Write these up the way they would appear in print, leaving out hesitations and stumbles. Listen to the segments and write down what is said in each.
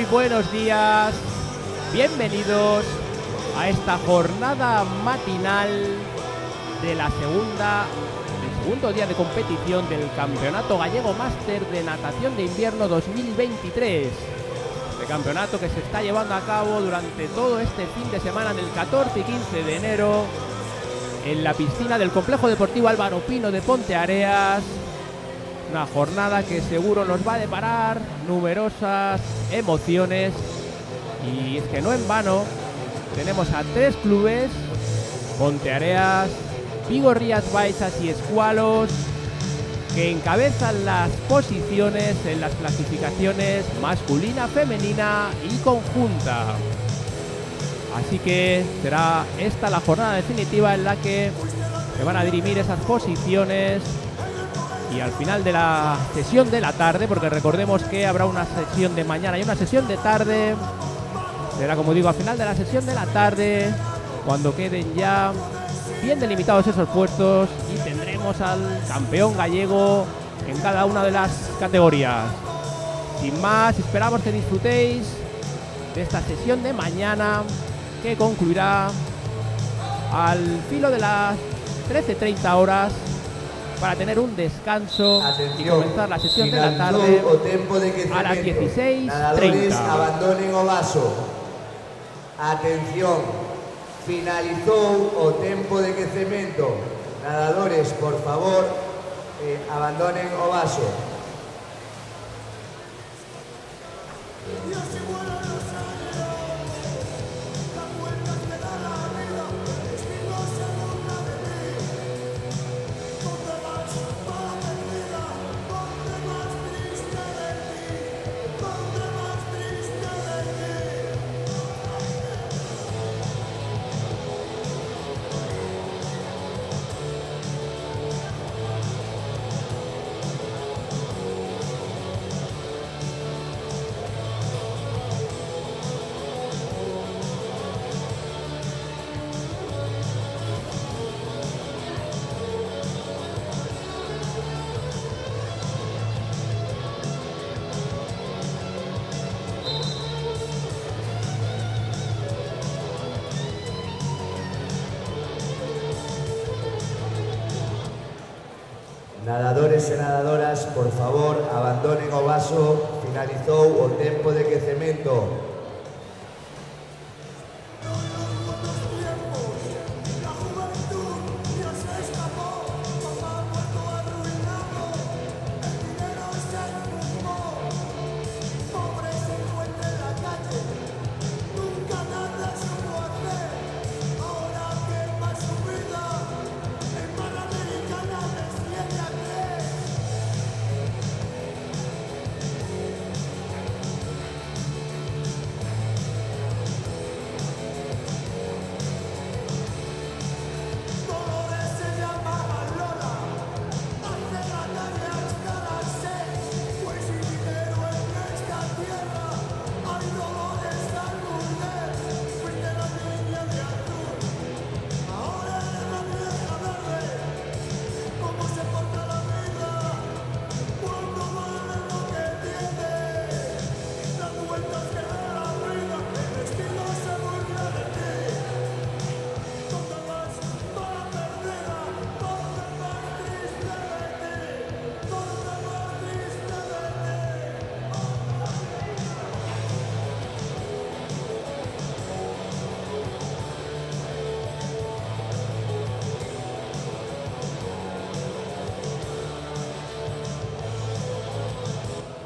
Muy buenos días, bienvenidos a esta jornada matinal de del segundo día de competición del Campeonato Gallego Máster de Natación de Invierno 2023. El campeonato que se está llevando a cabo durante todo este fin de semana del 14 y 15 de enero en la piscina del Complejo Deportivo Álvaro Pino de Ponteareas. Una jornada que seguro nos va a deparar numerosas emociones, y es que no en vano tenemos a tres clubes: Ponteareas, Vigo Rías Baixas y Escualos, que encabezan las posiciones en las clasificaciones masculina, femenina y conjunta. Así que será esta la jornada definitiva en la que se van a dirimir esas posiciones. Y al final de la sesión de la tarde, porque recordemos que habrá una sesión de mañana y una sesión de tarde, será, como digo, al final de la sesión de la tarde, cuando queden ya bien delimitados esos puestos y tendremos al campeón gallego en cada una de las categorías. Sin más, esperamos que disfrutéis de esta sesión de mañana, que concluirá al filo de las 13:30 horas, para tener un descanso. Atención, y comenzar la sesión de la tarde a las 16:30. Nadadores abandonen o vaso. Atención, finalizou o tempo de quecemento. Nadadores, por favor, abandonen o vaso. Nadadores e nadadoras, por favor, abandonen o vaso. Finalizou o tempo de quecemento.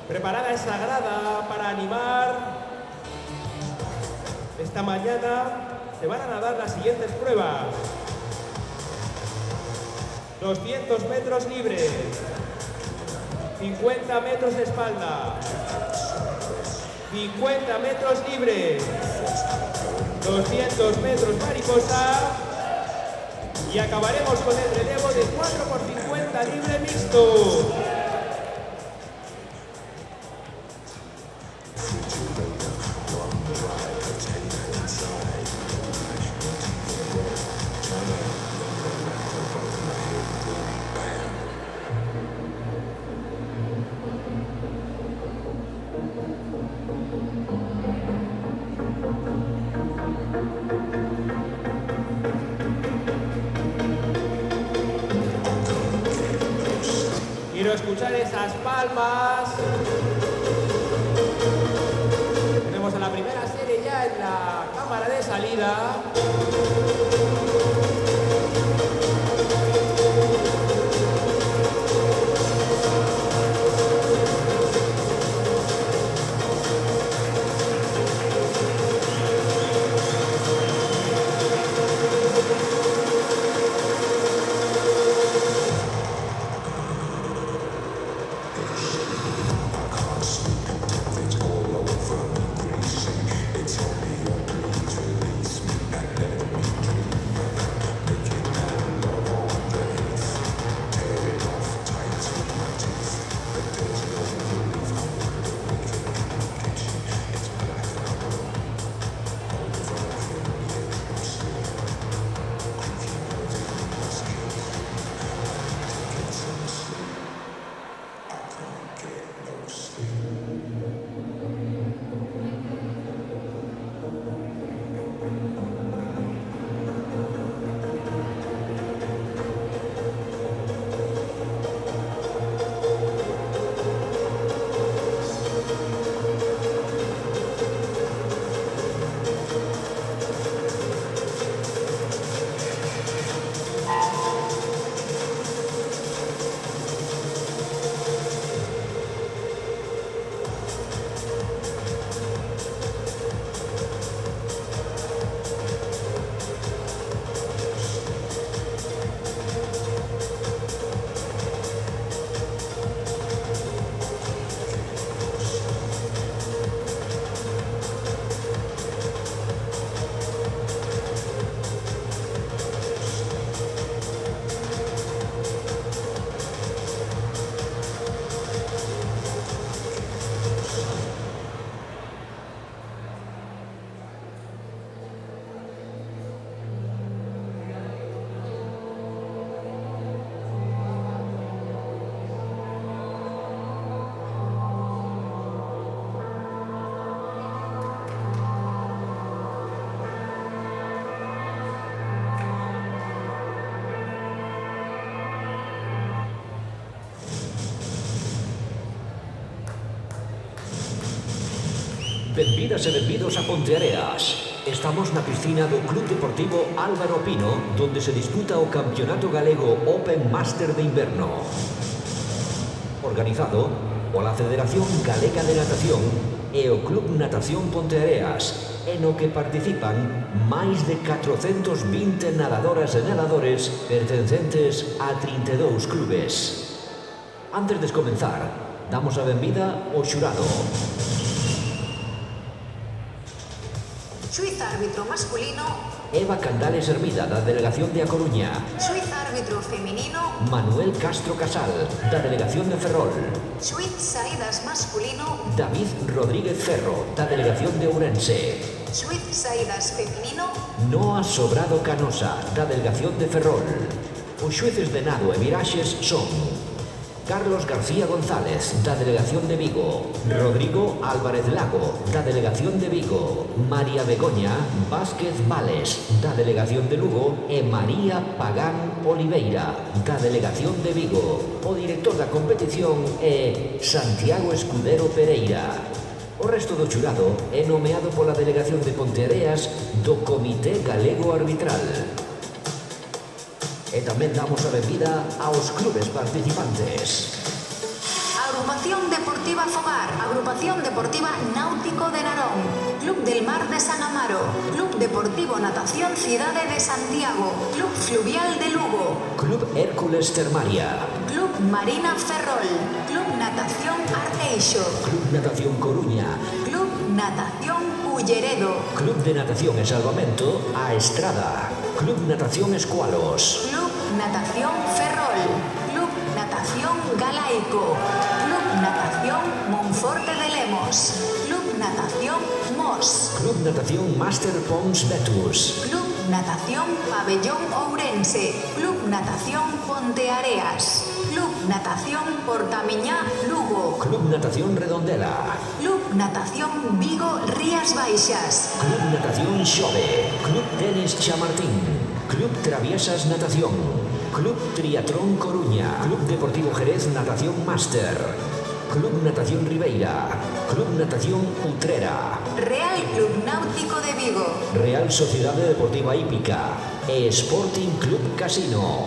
Preparada esa grada para animar. Esta mañana se van a nadar las siguientes pruebas: 200 metros libres, 50 metros de espalda, 50 metros libres, 200 metros mariposa, y acabaremos con el relevo de 4x50 libre mixto. escuchar esas palmas. Tenemos a la primera serie ya en la cámara de salida. Benvidas e benvidos a Ponteareas. Estamos na piscina do Club Deportivo Álvaro Pino, donde se disputa o Campeonato Galego Open Master de Inverno. Organizado pola Federación Galega de Natación e o Club Natación Ponteareas, en o que participan máis de 420 nadadoras e nadadores pertencentes a 32 clubes. Antes de comenzar, damos a benvida ao xurado. Xuiz árbitro masculino Eva Candales Hermida, da Delegación de A Coruña. Xuiz árbitro feminino Manuel Castro Casal, da Delegación de Ferrol. Xuiz saídas masculino David Rodríguez Ferro, da Delegación de Ourense. Xuiz saídas feminino Noa Sobrado Canosa, da Delegación de Ferrol. Os xueces de nado e viraxes son Carlos García González, da Delegación de Vigo. Rodrigo Álvarez Lago, da Delegación de Vigo. María Begoña Vázquez Vales, da Delegación de Lugo. E María Pagán Oliveira, da Delegación de Vigo. O director da competición é Santiago Escudero Pereira. O resto do xurado é nomeado pola Delegación de Ponteareas do Comité Galego Arbitral. E tamén damos a benvida aos clubes participantes. Agrupación Deportiva Fogar, Agrupación Deportiva Náutico de Narón, Club del Mar de San Amaro, Club Deportivo Natación Cidade de Santiago, Club Fluvial de Lugo, Club Hércules Termaria, Club Marina Ferrol, Club Natación Arteixo, Club Natación Coruña, Club Natación Ulleredo, Club de Natación e Salvamento A Estrada, Club Natación Escualos, Club Natación Ferrol, Club Natación Galaico, Club Natación Monforte de Lemos, Club Natación Mos, Club Natación Master Pons Betus, Club Natación Pabellón Ourense, Club Natación Ponteareas, Club Natación Portamiñá Lugo, Club Natación Redondela, Club Natación Vigo Rías Baixas, Club Natación Xove, Club Tenis Chamartín, Club Traviesas Natación, Club Triatlón Coruña, Club Deportivo Jerez Natación Máster, Club Natación Ribeira, Club Natación Utrera, Real Club Náutico de Vigo, Real Sociedade Deportiva Hípica e Sporting Club Casino.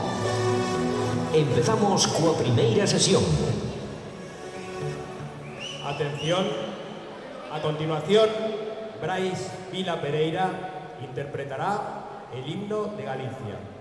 Empezamos coa primeira sesión. Atención, a continuación, Brais Vila Pereira interpretará el himno de Galicia.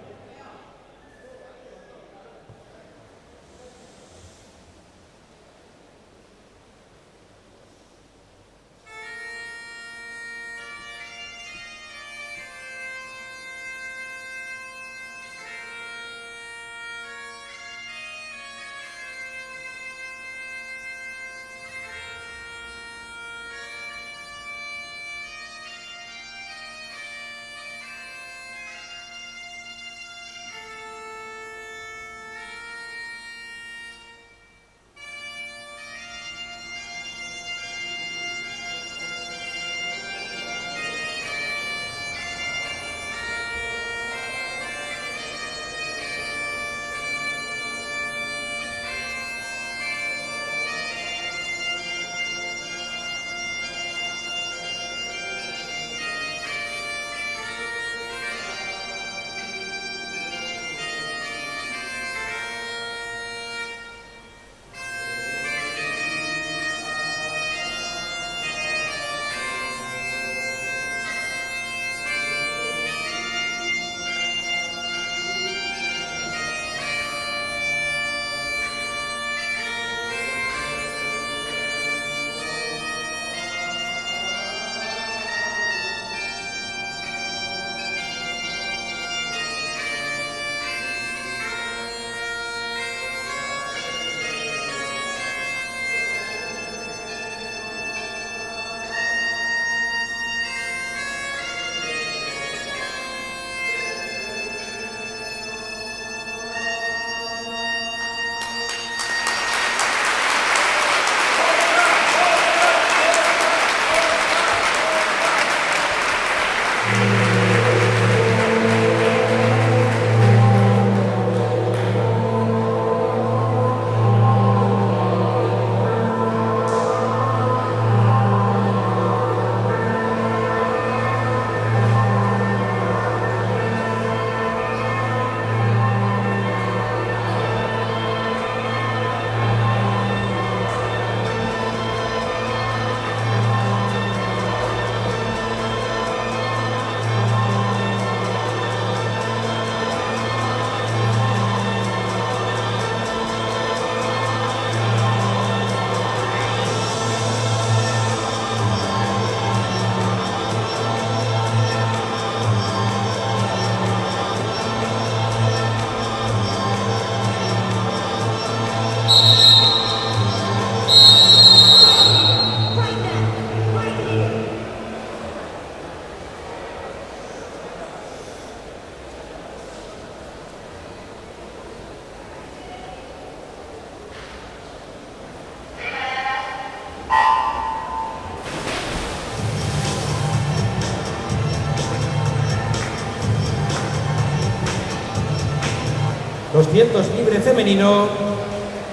...200 libre femenino,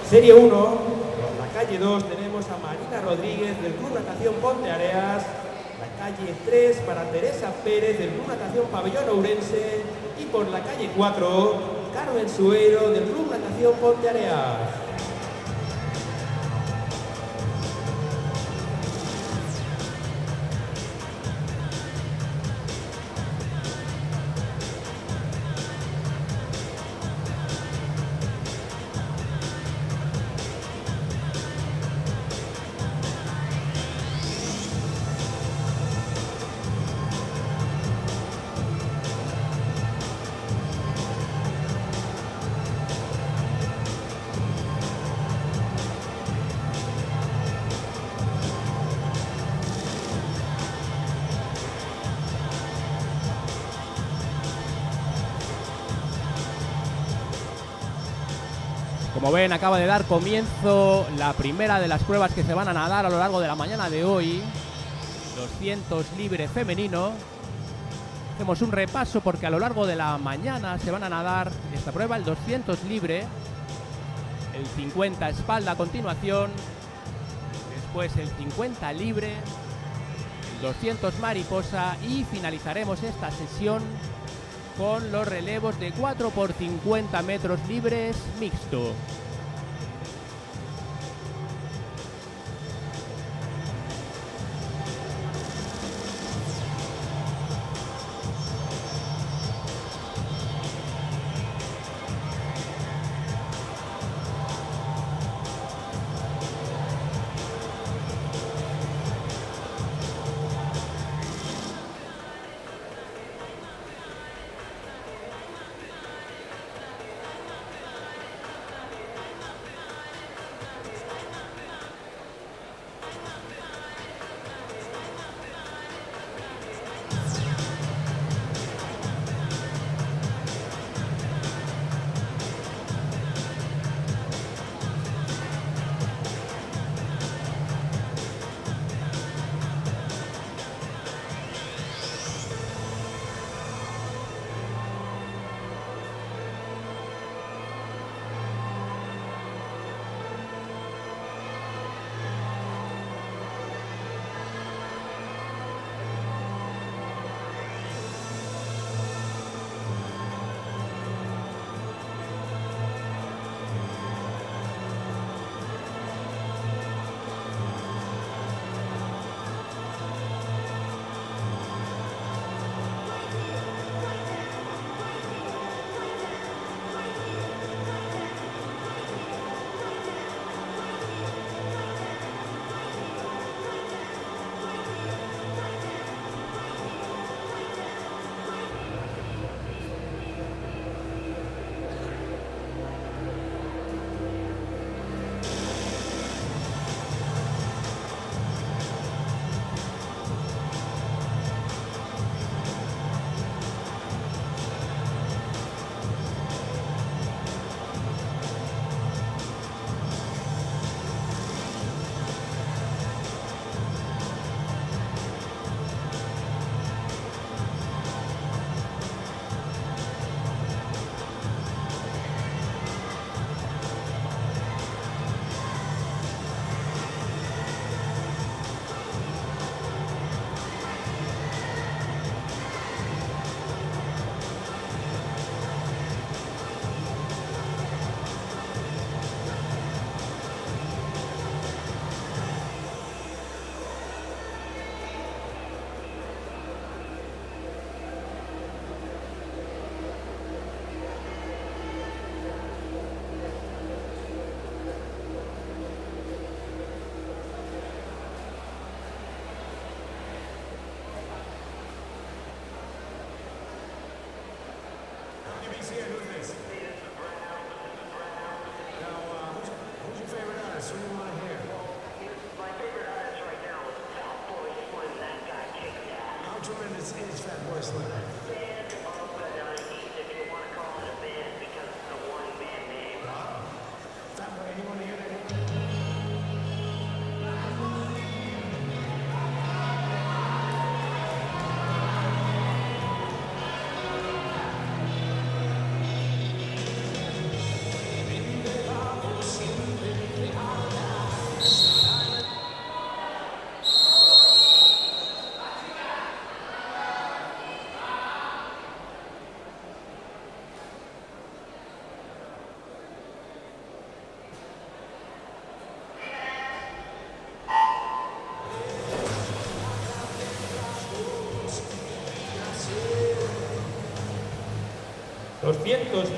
serie 1, por la calle 2 tenemos a Marina Rodríguez del Club Natación Ponte Areas, la calle 3 para Teresa Pérez del Club Natación Pabellón Ourense y por la calle 4, Carmen Suero del Club Natación Ponte Areas. Como ven, acaba de dar comienzo la primera de las pruebas que se van a nadar a lo largo de la mañana de hoy. 200 libre femenino. Hacemos un repaso porque a lo largo de la mañana se van a nadar esta prueba, el 200 libre, el 50 espalda a continuación, después el 50 libre, el 200 mariposa y finalizaremos esta sesión con los relevos de 4 por 50 metros libres mixto.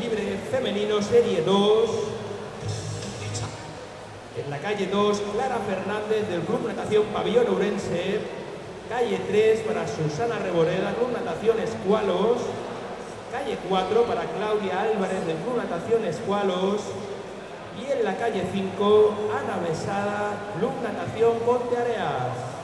libre femenino serie 2. En la calle 2, Clara Fernández del Club Natación Pabellón Ourense. Calle 3 para Susana Reboreda, Club Natación Escualos. Calle 4 para Claudia Álvarez del Club Natación Escualos. Y en la calle 5, Ana Besada, Club Natación Ponteareas.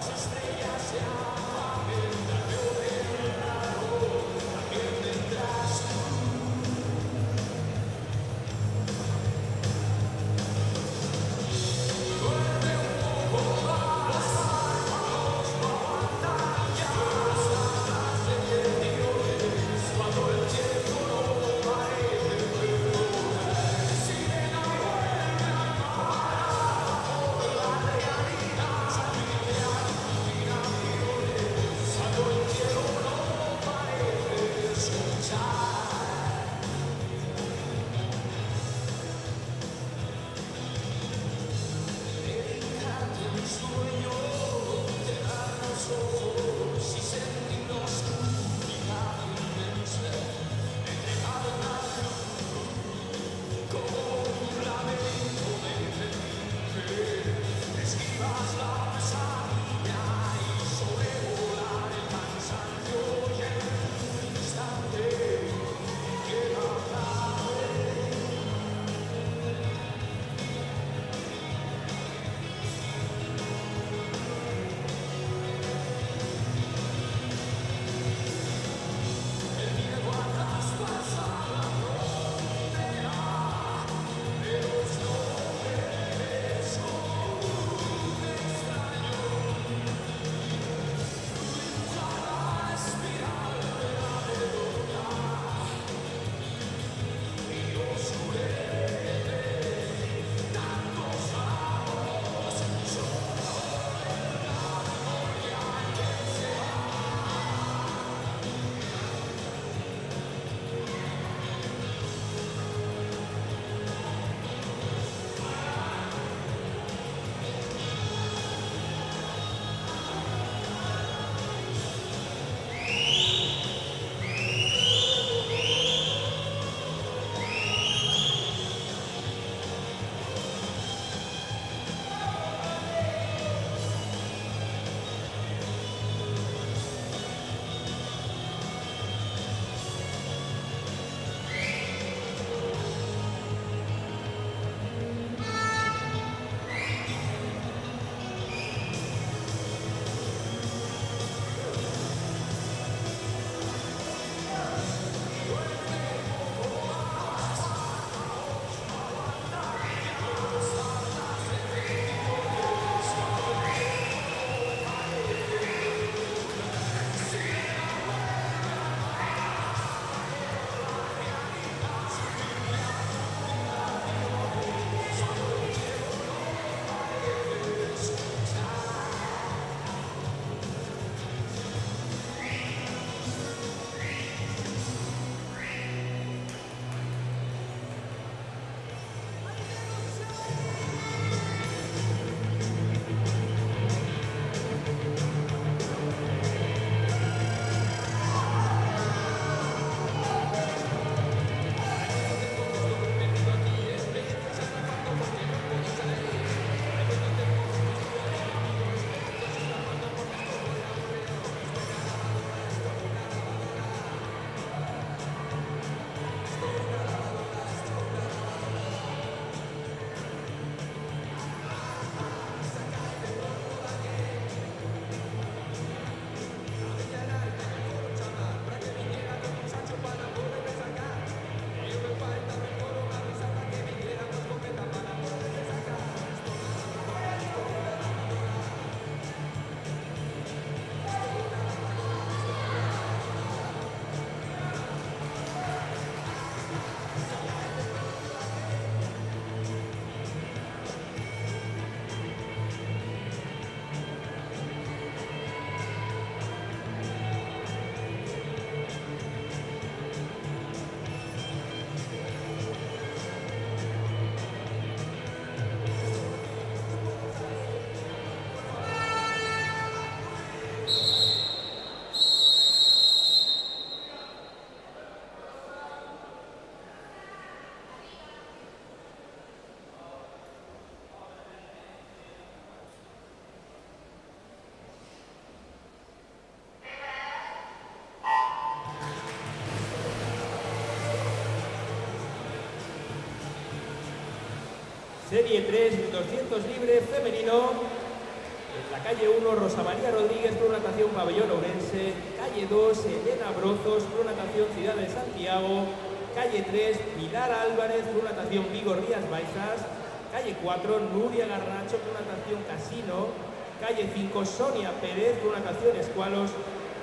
Serie 3, 200 libre femenino. En la calle 1, Rosa María Rodríguez, Club Natación Pabellón Ourense. Calle 2, Elena Brozos, Club Natación Ciudad de Santiago. Calle 3, Pilar Álvarez, Club Natación Vigo Rías Baixas. Calle 4, Nuria Garnacho, Club Natación Casino. Calle 5, Sonia Pérez, Club Natación Escualos.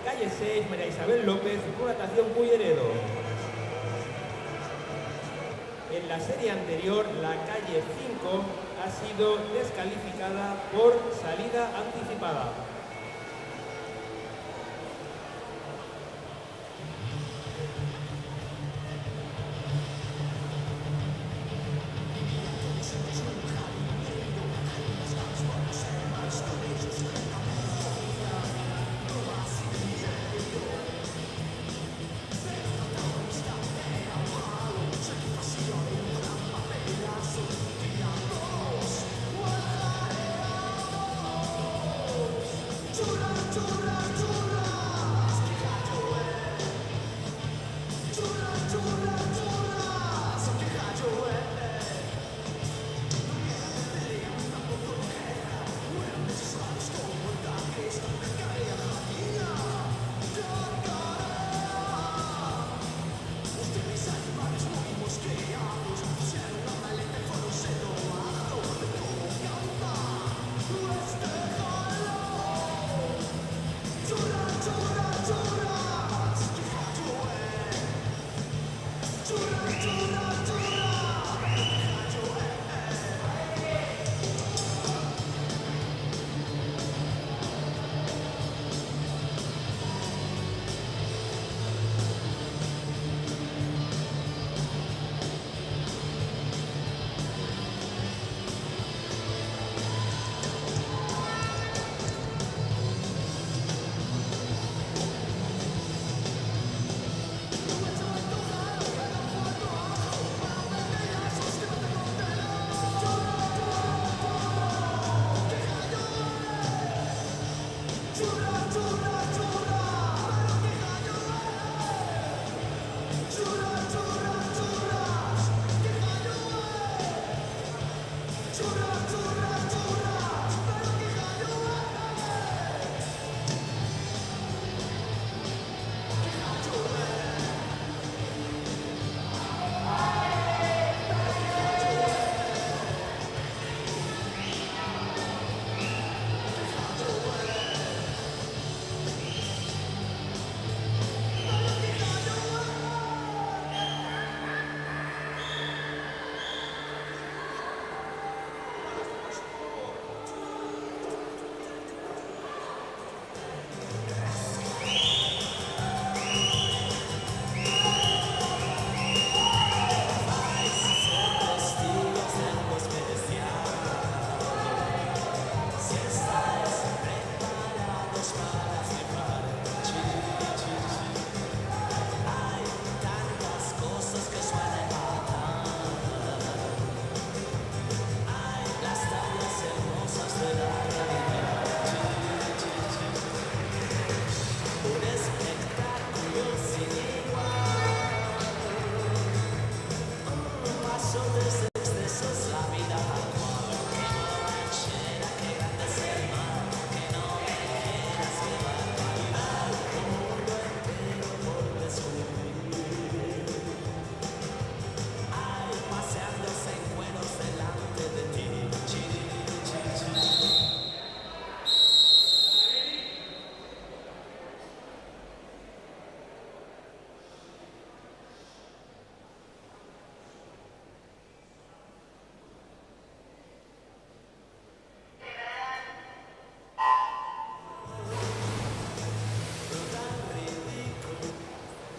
Calle 6, María Isabel López, Club Natación Culleredo. En la serie anterior, la calle 5 ha sido descalificada por salida anticipada.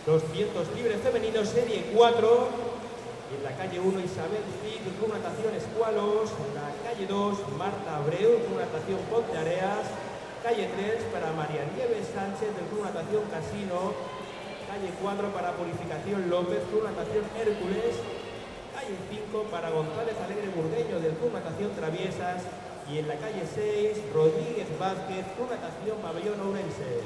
...200 libre femenino, serie 4... y en la calle 1, Isabel Cid, Club Natación Escualos. En la calle 2, Marta Abreu, Club Natación Ponteareas. Calle 3 para María Nieves Sánchez, del Club Natación Casino. Calle 4 para Purificación López, Club Natación Hércules. Calle 5 para González Alegre Burgueño, del Club Natación Traviesas. Y en la calle 6, Rodríguez Vázquez, Club Natación Pabellón Ourense.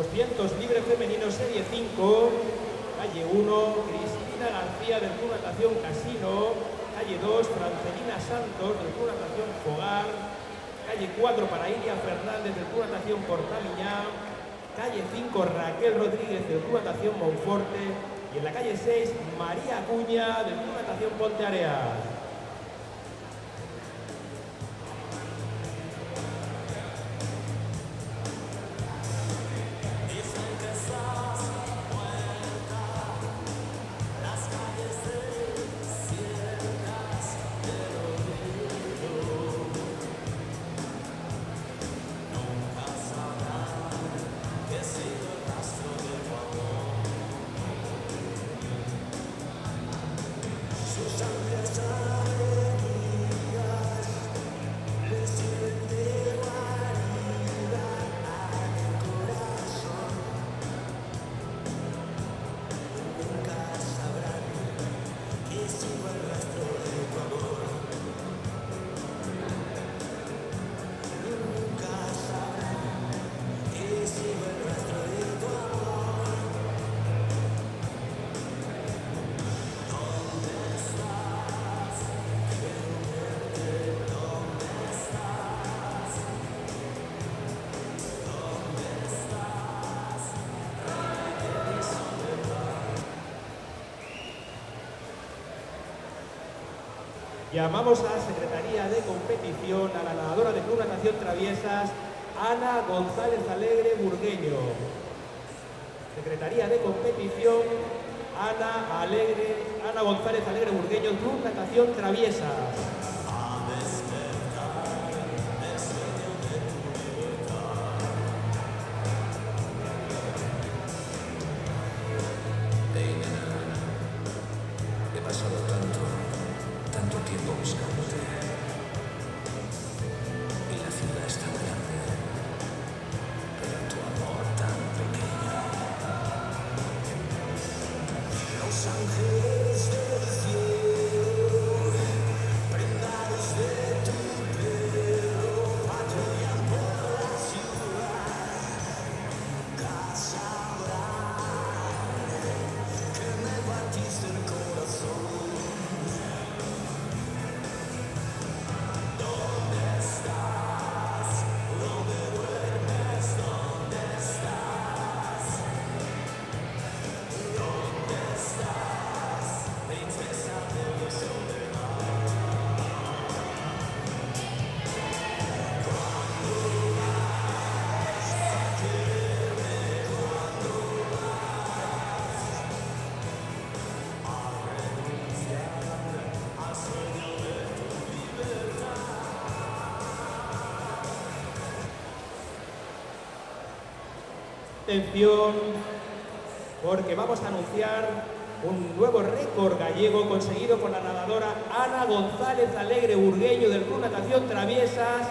200 libre femenino serie 5, calle 1, Cristina García del Club Natación Casino, calle 2, Francelina Santos del Club Natación Fogar, calle 4 para Iria Fernández del Club Natación Portamiñá, calle 5 Raquel Rodríguez del Club Natación Monforte y en la calle 6 María Acuña del Club Natación Ponteareas. Llamamos a Secretaría de Competición a la nadadora de Club Natación Traviesas, Ana González Alegre Burgueño. Secretaría de Competición, Ana González Alegre Burgueño, Club Natación Traviesas. Atención, porque vamos a anunciar un nuevo récord gallego conseguido por la nadadora Ana González Alegre Burgueño del Club Natación Traviesas,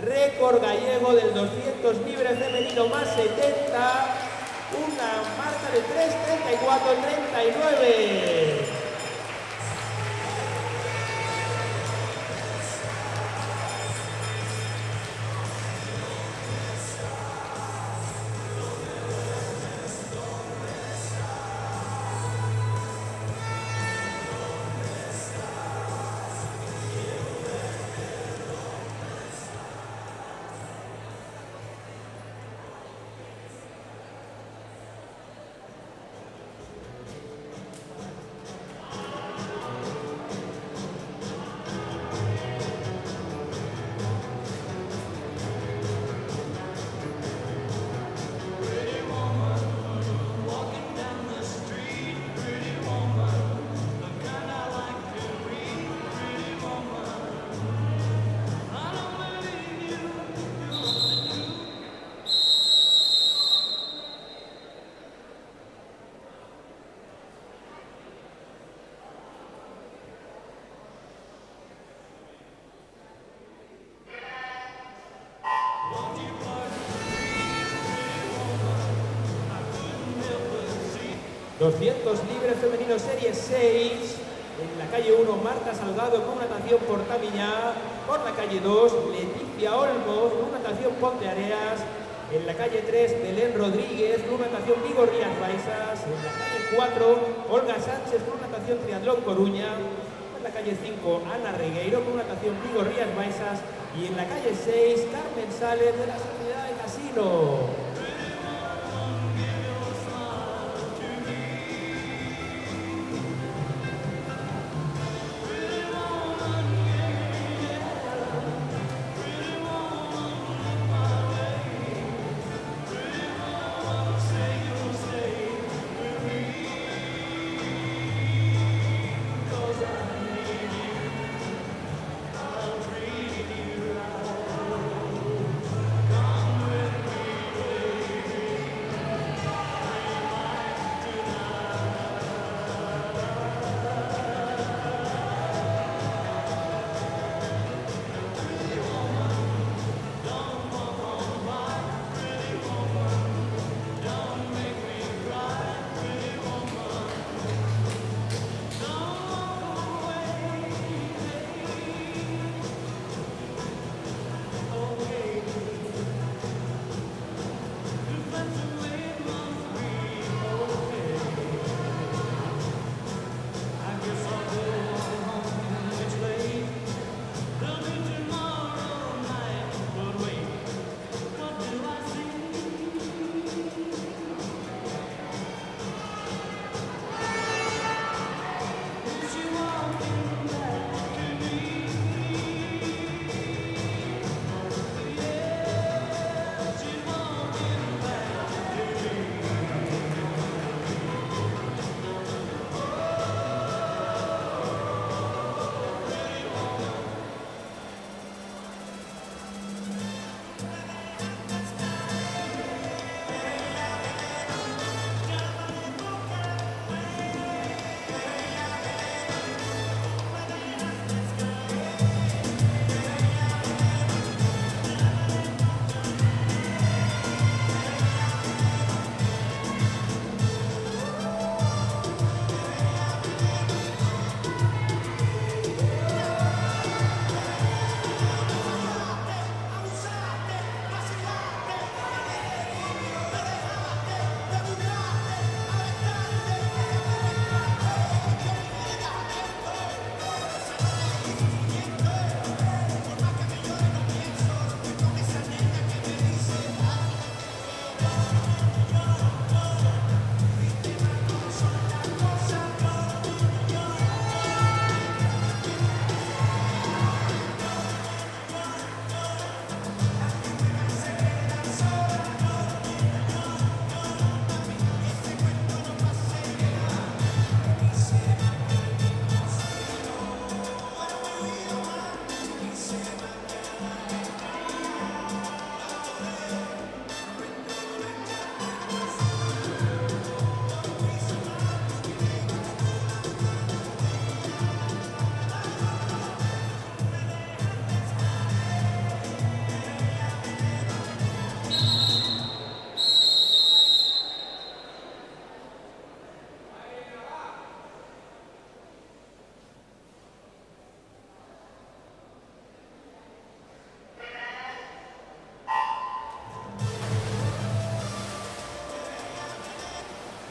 récord gallego del 200 libre femenino más 70, una marca de 3:34:39. ...200 libre femenino serie 6... en la calle 1 Marta Salgado con natación Portamiñá, por la calle 2 Leticia Olmos con natación Ponteareas, En la calle 3, Belén Rodríguez, Club Natación Vigo Rías Baixas. En la calle 4, Olga Sánchez, Club Natación Triatlón Coruña. En la calle 5, Ana Regueiro, Club Natación Vigo Rías Baixas. Y en la calle 6, Carmen Sales de la Sociedad de Casino.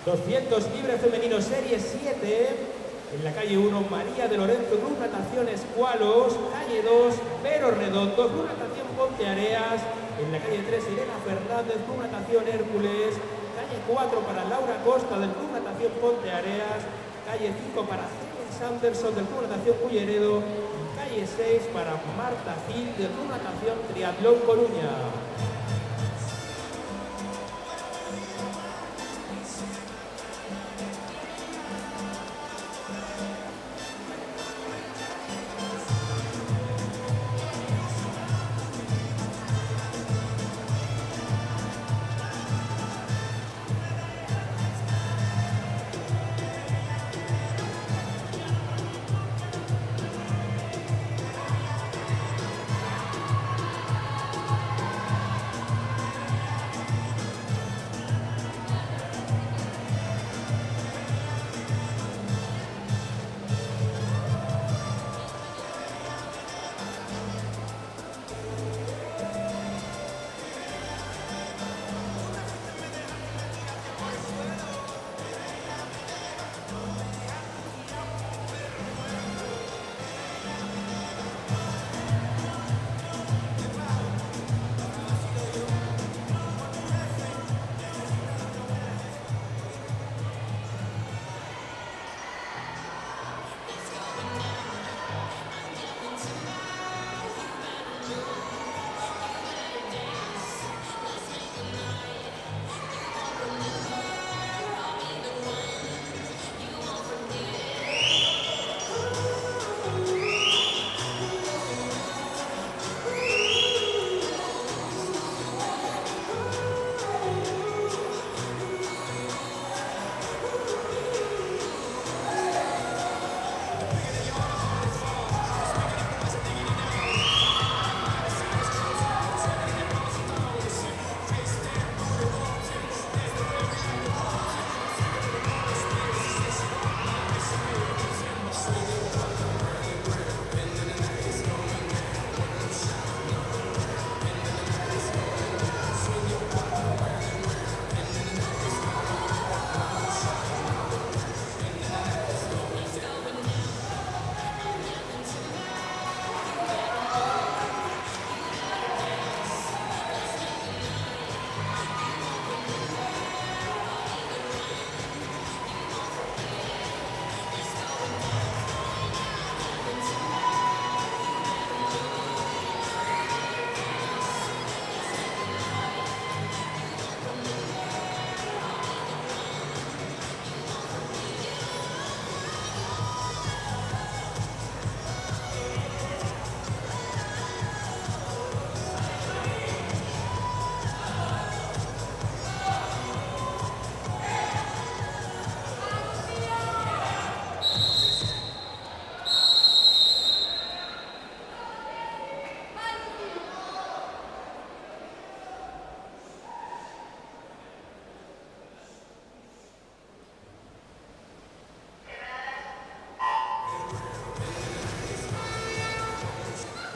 ...200 libre femenino serie 7... en la calle 1, María de Lorenzo, Club Natación Escualos. Calle 2, Vero Redondo, Club Natación Ponte Areas. En la calle 3, Irena Fernández, Club Natación Hércules. Calle 4 para Laura Costa, del Club Natación Ponte Areas. Calle 5 para Helen Sanderson, del Club Natación Culleredo. Calle 6 para Marta Gil, del Club Natación Triatlón Coruña.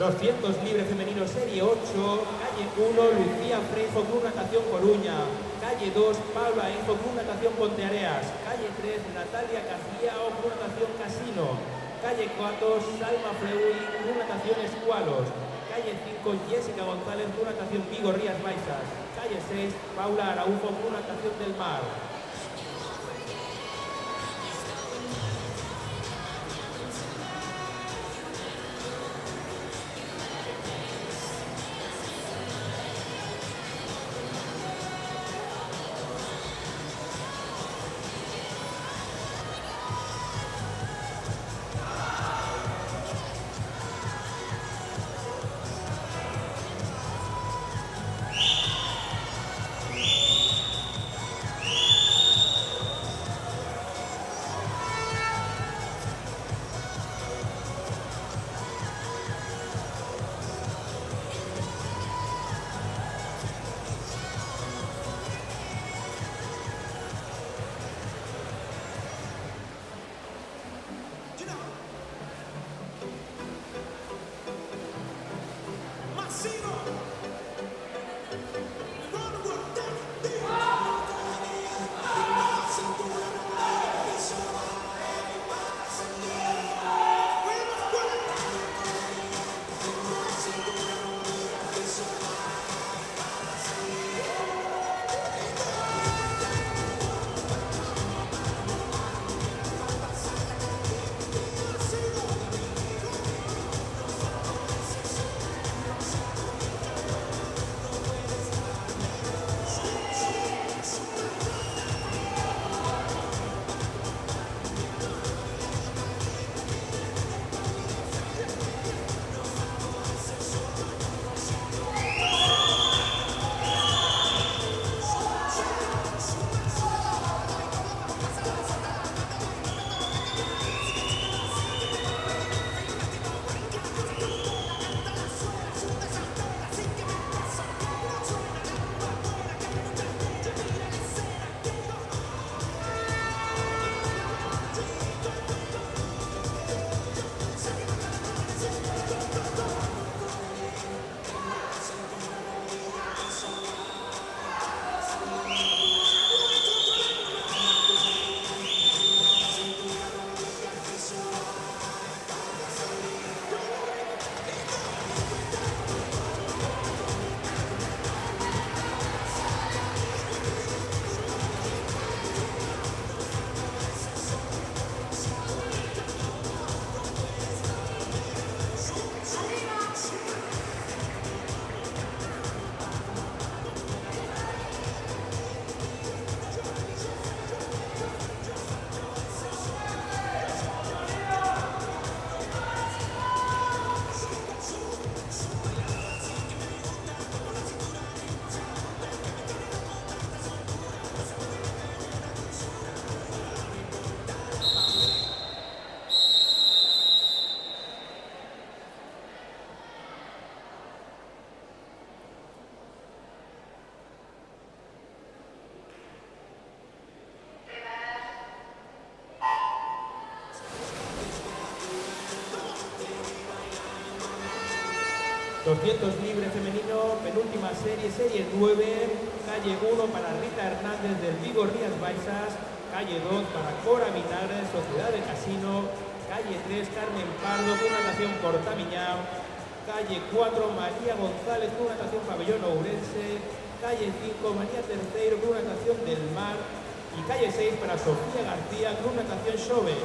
200 libre femenino serie 8, calle 1, Lucía Freijo, Club Natación Coruña. Calle 2, Paula Enzo, Club Natación Ponteareas. Calle 3, Natalia Cajiao, Club Natación Casino. Calle 4, Salma Freui, Club Natación Escualos. Calle 5, Jessica González, Club Natación Vigo Rías Baixas. Calle 6, Paula Araujo, Club Natación del Mar. libre femenino, penúltima serie, serie 9, calle 1 para Rita Hernández del Vigo Rías Baixas, calle 2 para Cora Vinagre, Sociedad de Casino, calle 3 Carmen Pardo, Club Natación Portamiñán, calle 4 María González, Club Natación Pabellón Ourense, calle 5 María Terceiro, Club Natación del Mar y calle 6 para Sofía García, Club Natación Xove.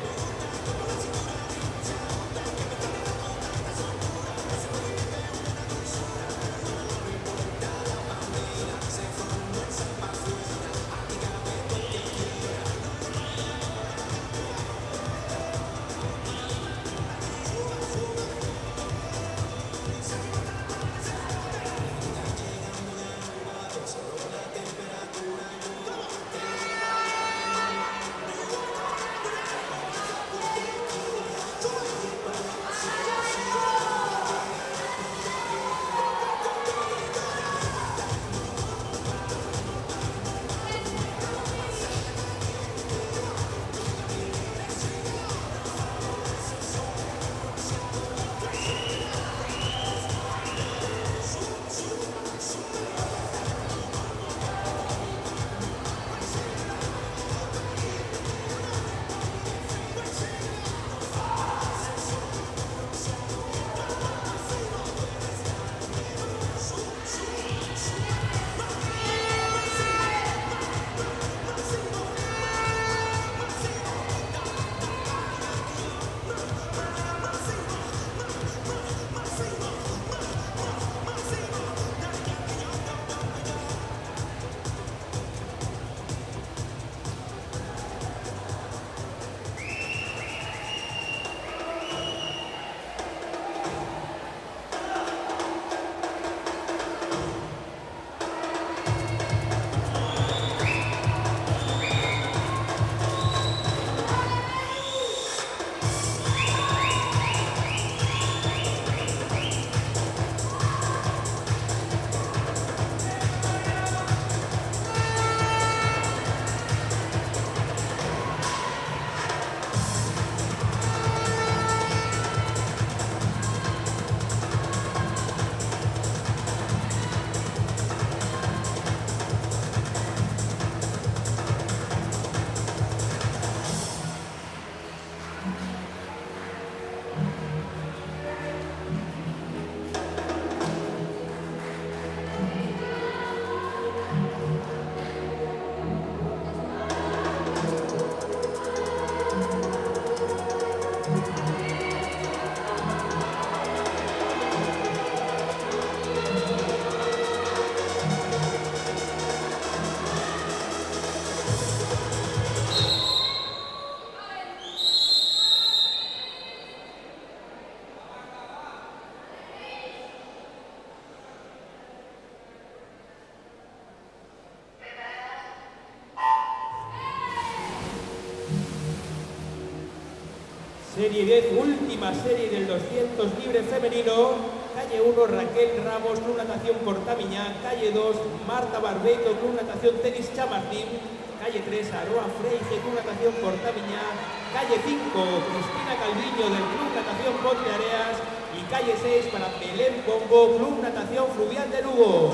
Serie 10, última serie del 200 libre femenino. Calle 1, Raquel Ramos, Club Natación Portamiñán. Calle 2, Marta Barbeito, Club Natación Tenis Chamartín. Calle 3, Aroa Freige, Club Natación Portamiñán. Calle 5, Cristina Calviño del Club Natación Ponteareas. Y calle 6 para Belén Pombo, Club Natación Fluvial de Lugo.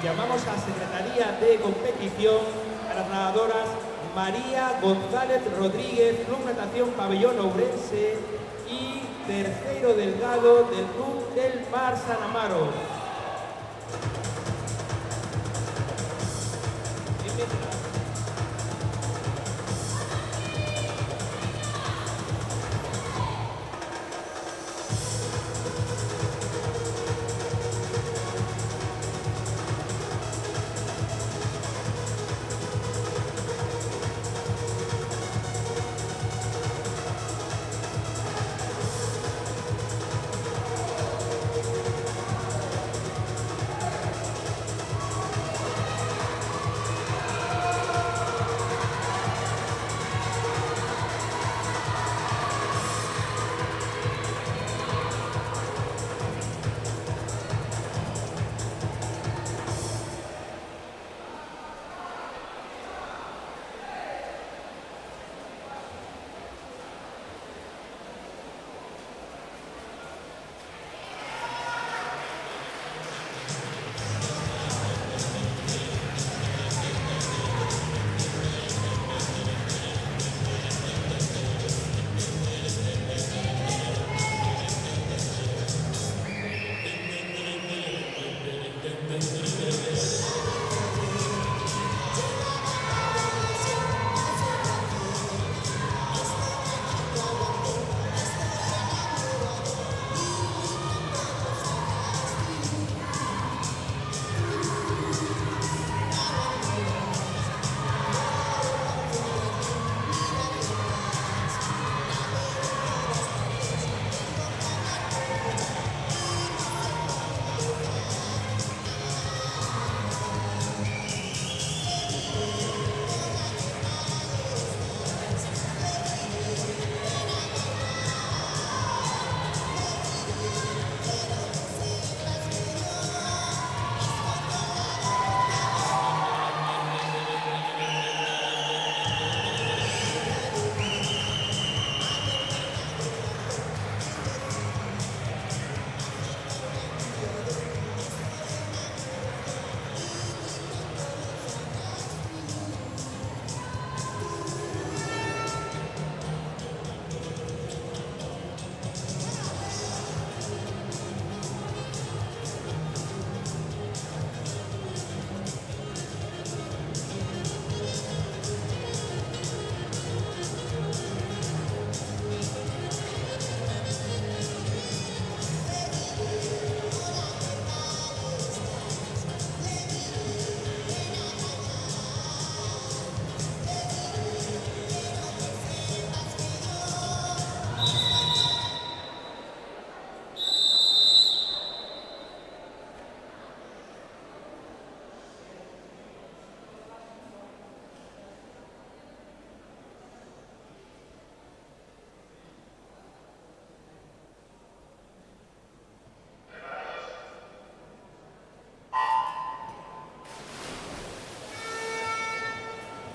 Llamamos a Secretaría de Competición a las nadadoras María González Rodríguez, Club Natación Pabellón Ourense, y Terceiro Delgado del Club del Mar San Amaro.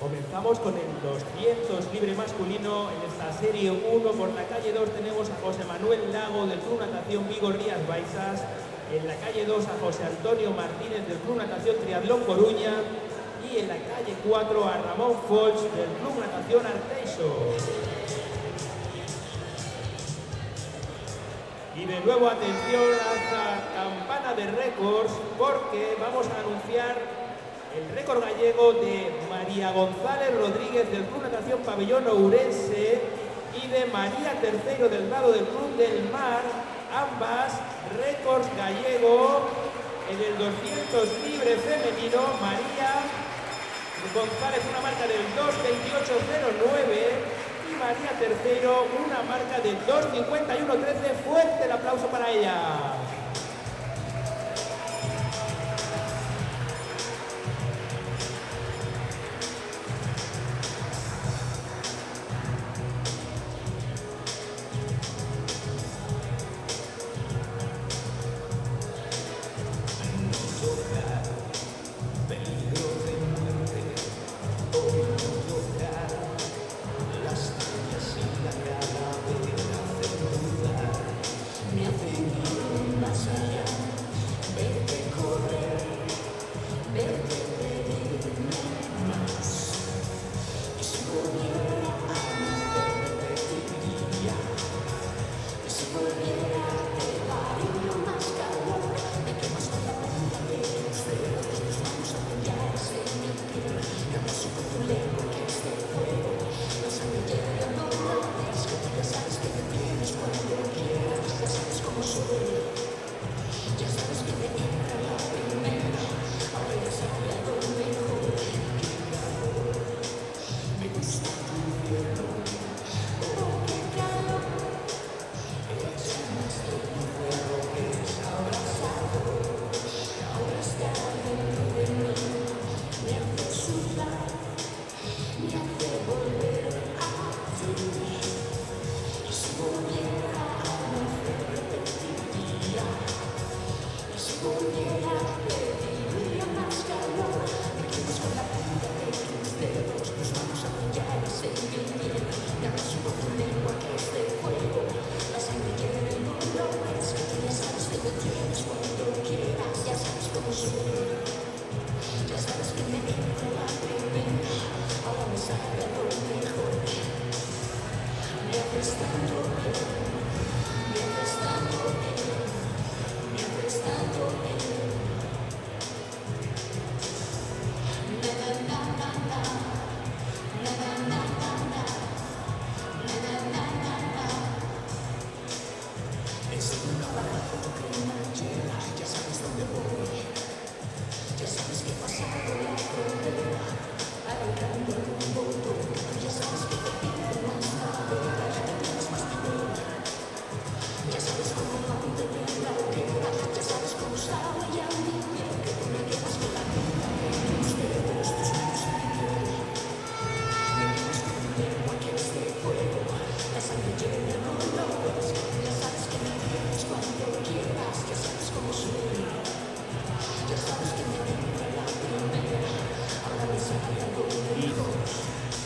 Comenzamos con el 200 libre masculino. En esta serie 1 por la calle 2 tenemos a José Manuel Lago del Club Natación Vigo Rías Baixas. En la calle 2 a José Antonio Martínez del Club Natación Triatlón Coruña. Y en la calle 4 a Ramón Foch del Club Natación Arteixo. Y de nuevo atención a esta campana de récords, porque vamos a anunciar el récord gallego de María González Rodríguez del Club Natación Pabellón Ourense y de María Terceiro Delgado del Club del Mar, ambas récords gallego en el 200 libre femenino. María González una marca del 2:28.09 y María Terceiro una marca del 2:51.13. Fuerte el aplauso para ella.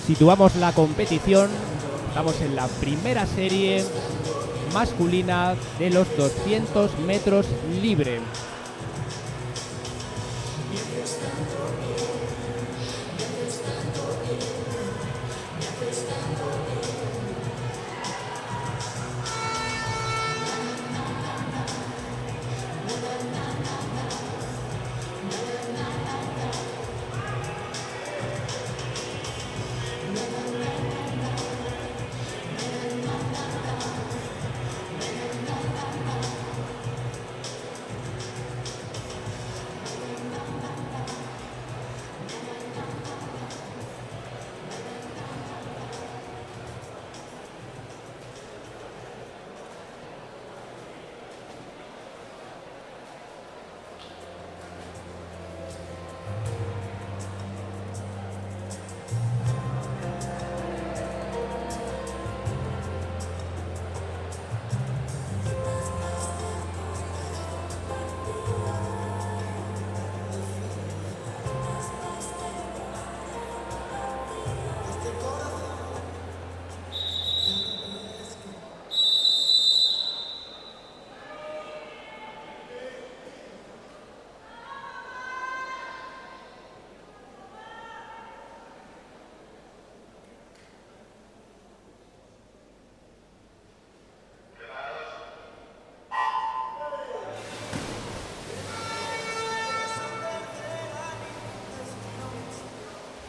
Situamos la competición, estamos en la primera serie masculina de los 200 metros libre.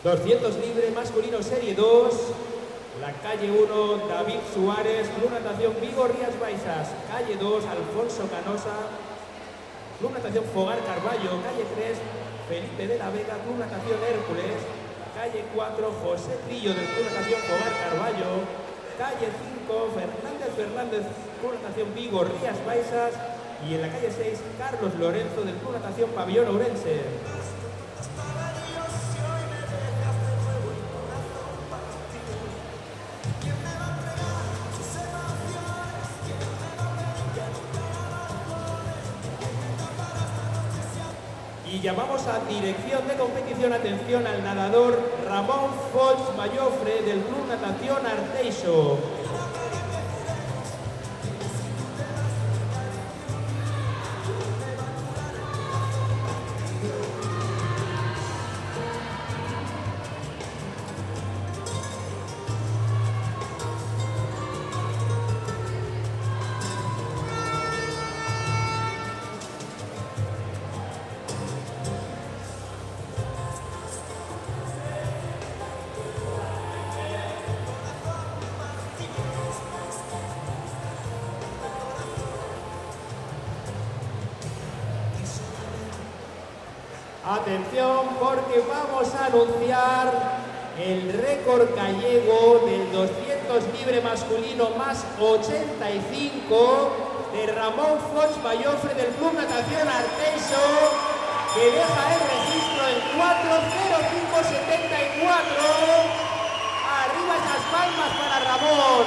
200 libre masculino serie 2, la calle 1 David Suárez, Club Natación Vigo Rías Baixas, calle 2 Alfonso Canosa, Club Natación Fogar Carballo, calle 3 Felipe de la Vega, Club Natación Hércules, calle 4 José Trillo del Club Natación Fogar Carballo, calle 5 Fernández, Club Natación Vigo Rías Baixas, y en la calle 6 Carlos Lorenzo del Club Natación Pabellón Ourense. Y llamamos a dirección de competición, atención al nadador Ramón Foix Mayofre del Club Natación Arteixo. Atención, porque vamos a anunciar el récord gallego del 200 libre masculino más 85 de Ramón Foix Mayofre del Club Natación Arteixo, que deja el registro en 4:05:74. Arriba esas palmas para Ramón.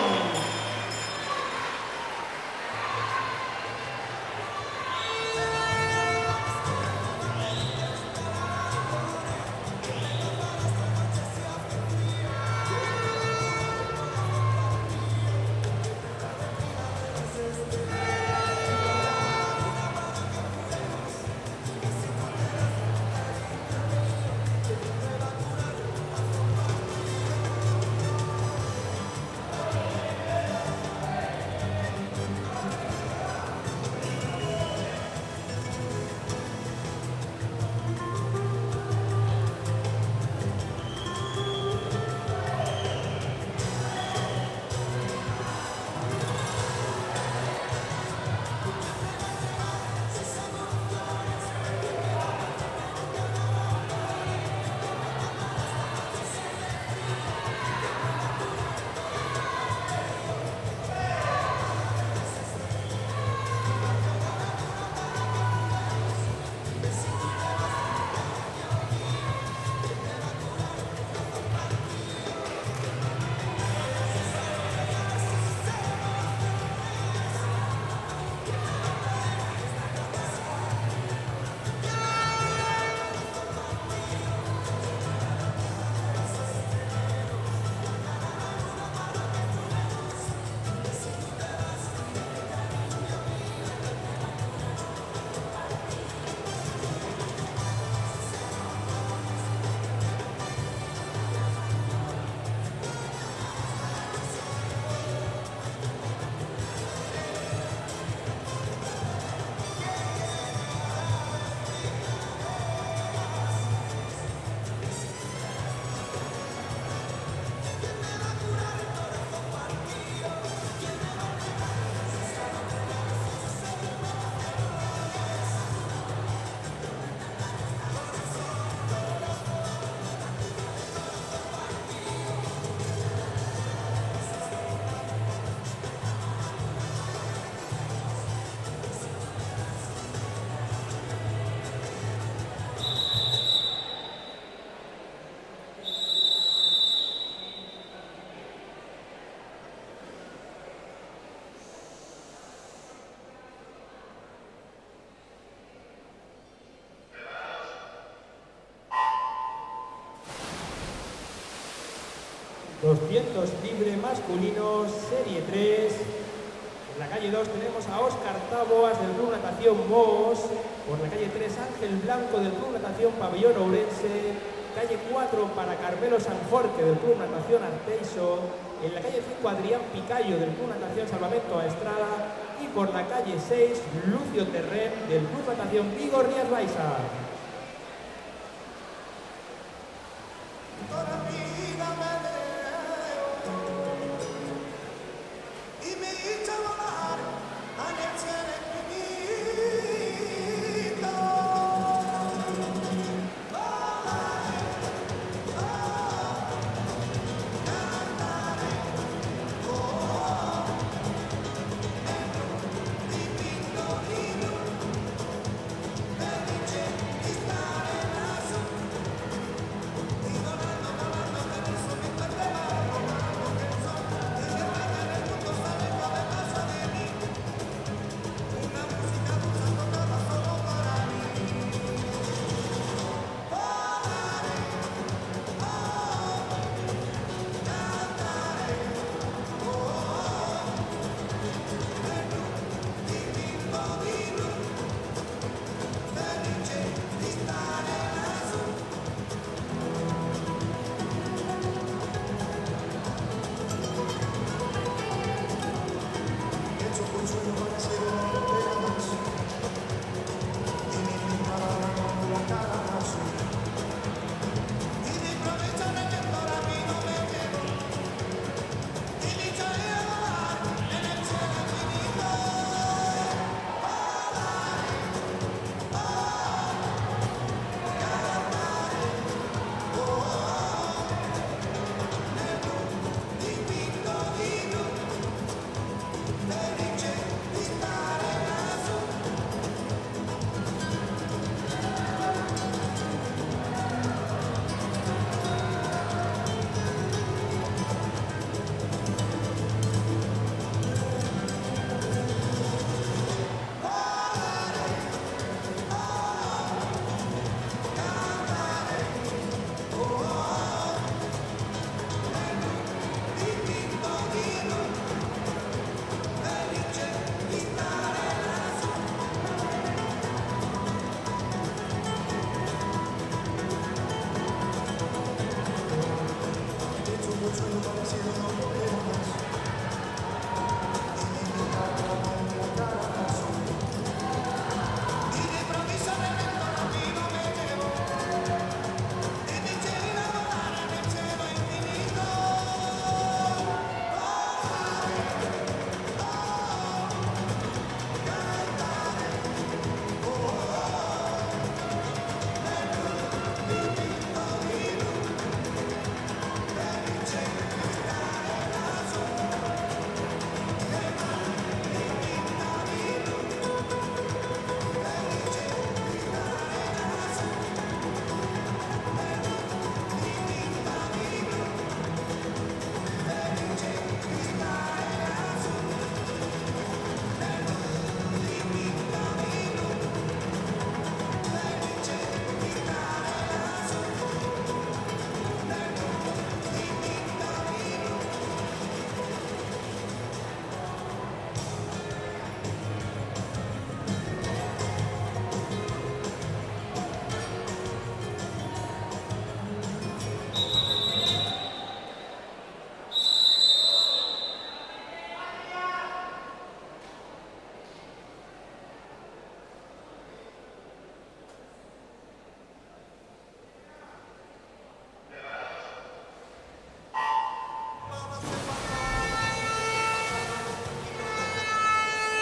Libre masculino, serie 3. En la calle 2 tenemos a Óscar Táboas del Club Natación Mos. Por la calle 3, Ángel Blanco del Club Natación Pabellón Ourense. Calle 4 para Carmelo Sanjorque del Club Natación Arteixo. En la calle 5, Adrián Picayo del Club Natación Salvamento a Estrada. Y por la calle 6, Lucio Terrén del Club Natación Vigo Rías Baixas.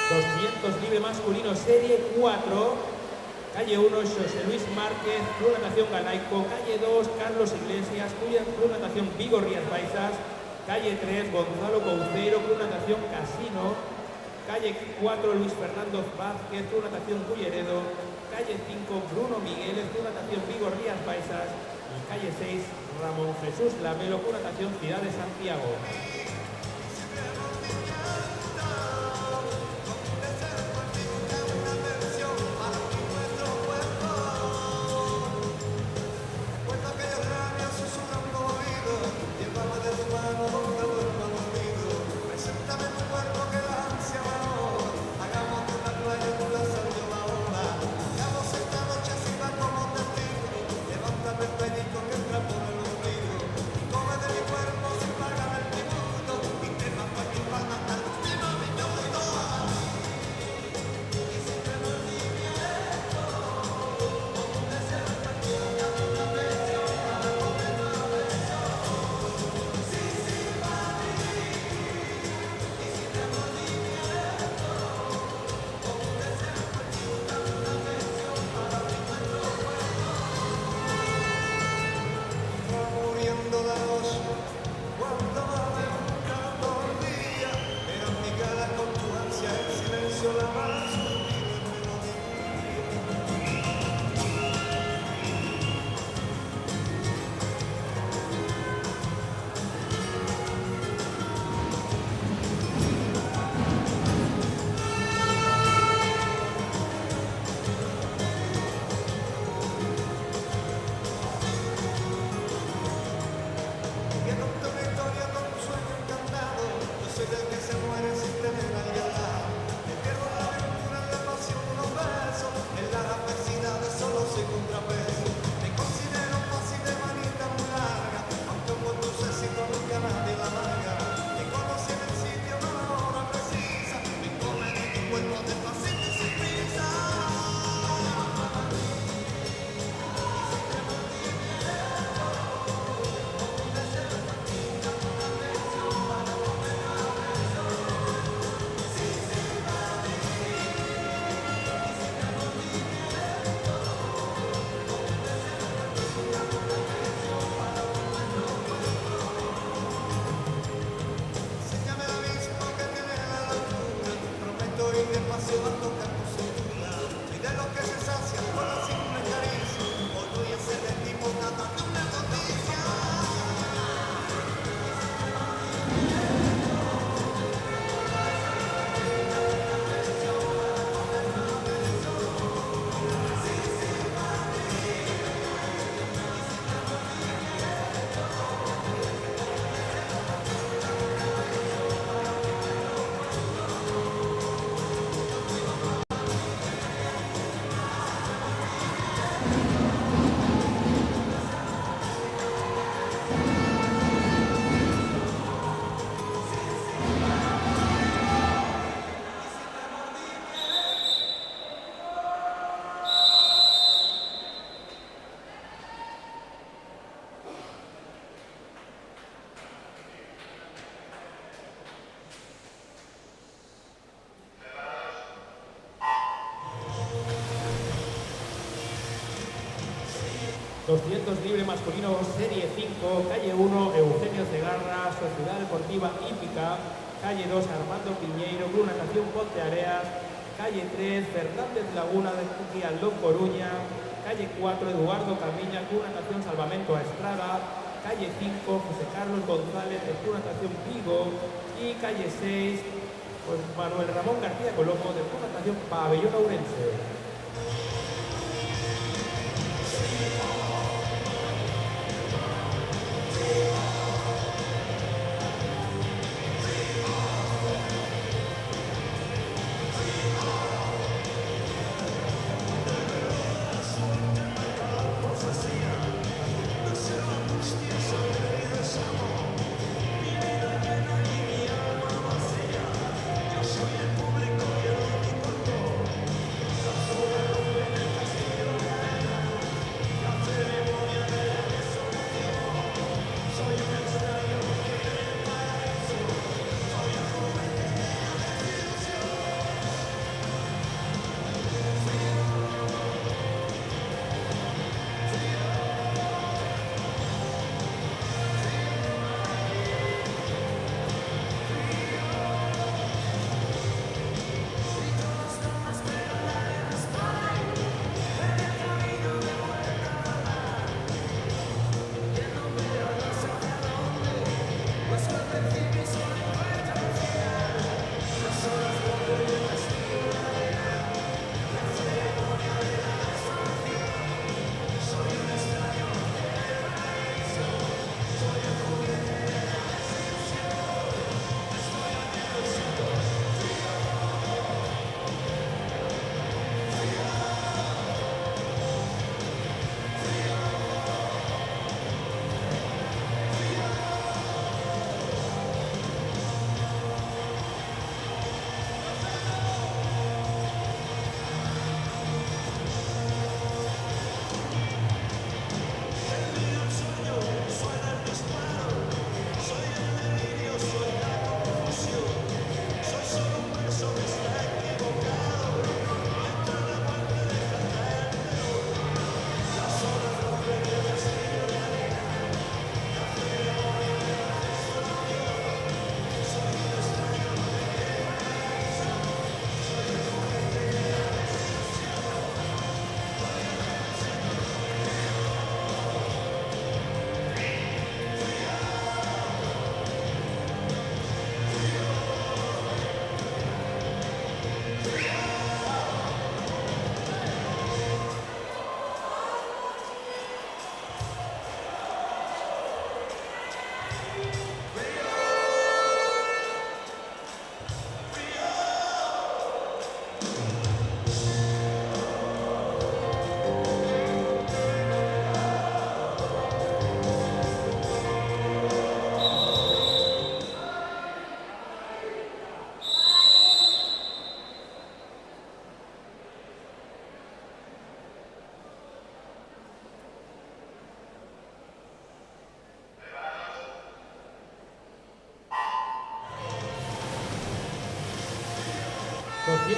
200 libre masculino, serie 4, calle 1, José Luis Márquez, Club Natación Ganaico, calle 2, Carlos Iglesias, Club Natación Vigo Rías Baixas, calle 3, Gonzalo Couceiro, Club Natación Casino, calle 4, Luis Fernando Vázquez, Club Natación Culleredo, calle 5, Bruno Migueles, Club Natación Vigo Rías Baixas, y calle 6, Ramón Jesús Lamelo, Club Natación Ciudad de Santiago. 200 libre masculino, serie 5, calle 1, Eugenio Cegarra, Sociedad Deportiva Hípica, calle 2, Armando Piñeiro, Club Natación Ponteareas, calle 3, Fernández Laguna de Aldón Coruña, calle 4, Eduardo Camiña, Club Natación Salvamento a Estrada, calle 5, José Carlos González, de Club Natación Vigo, y calle 6, pues Manuel Ramón García Colomo, de Club Natación Pabellón Ourense.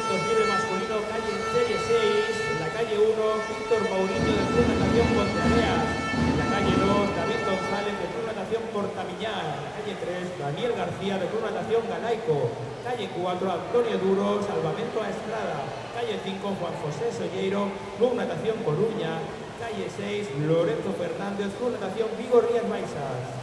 Libre masculino, calle serie 6, en la calle 1, Víctor Mauricio de Club Natación Ponteareas, en la calle 2, David González de Club Natación Portamillar, en la calle 3, Daniel García de Club Natación Galaico, calle 4, Antonio Duro, Salvamento a Estrada, calle 5, Juan José Solleiro, Club Natación Coruña, calle 6, Lorenzo Fernández, Club Natación Vigo Rías Baixas.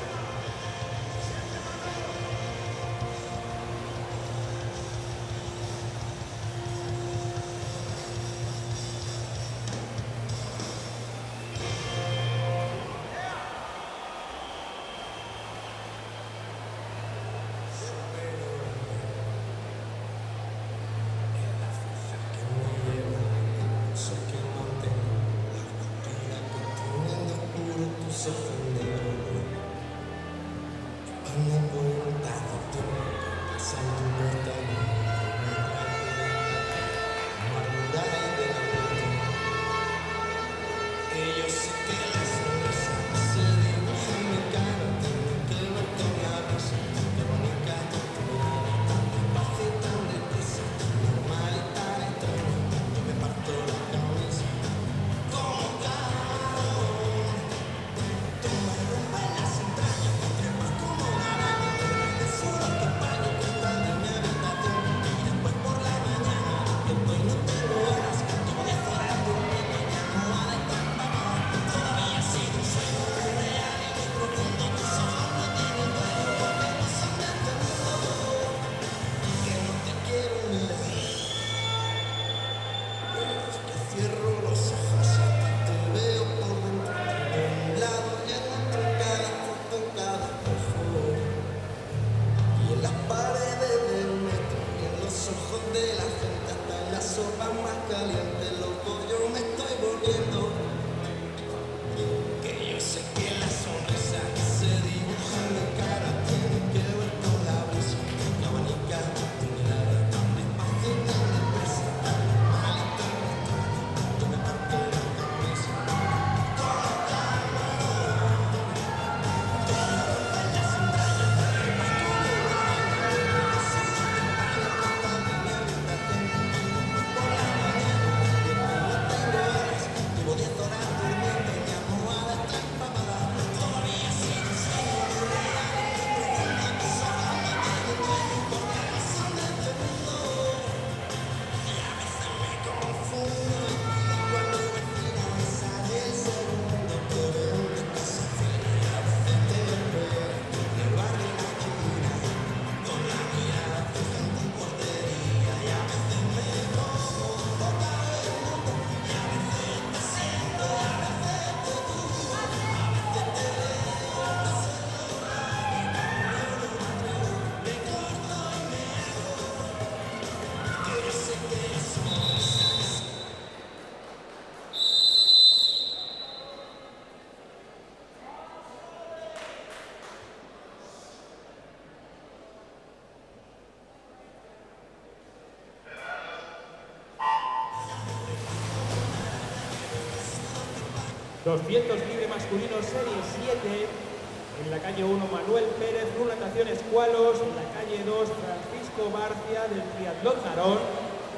200 libre masculino serie 7. En la calle 1 Manuel Pérez, Club Natación Escualos. En la calle 2 Francisco Barcia del Triatlón Narón.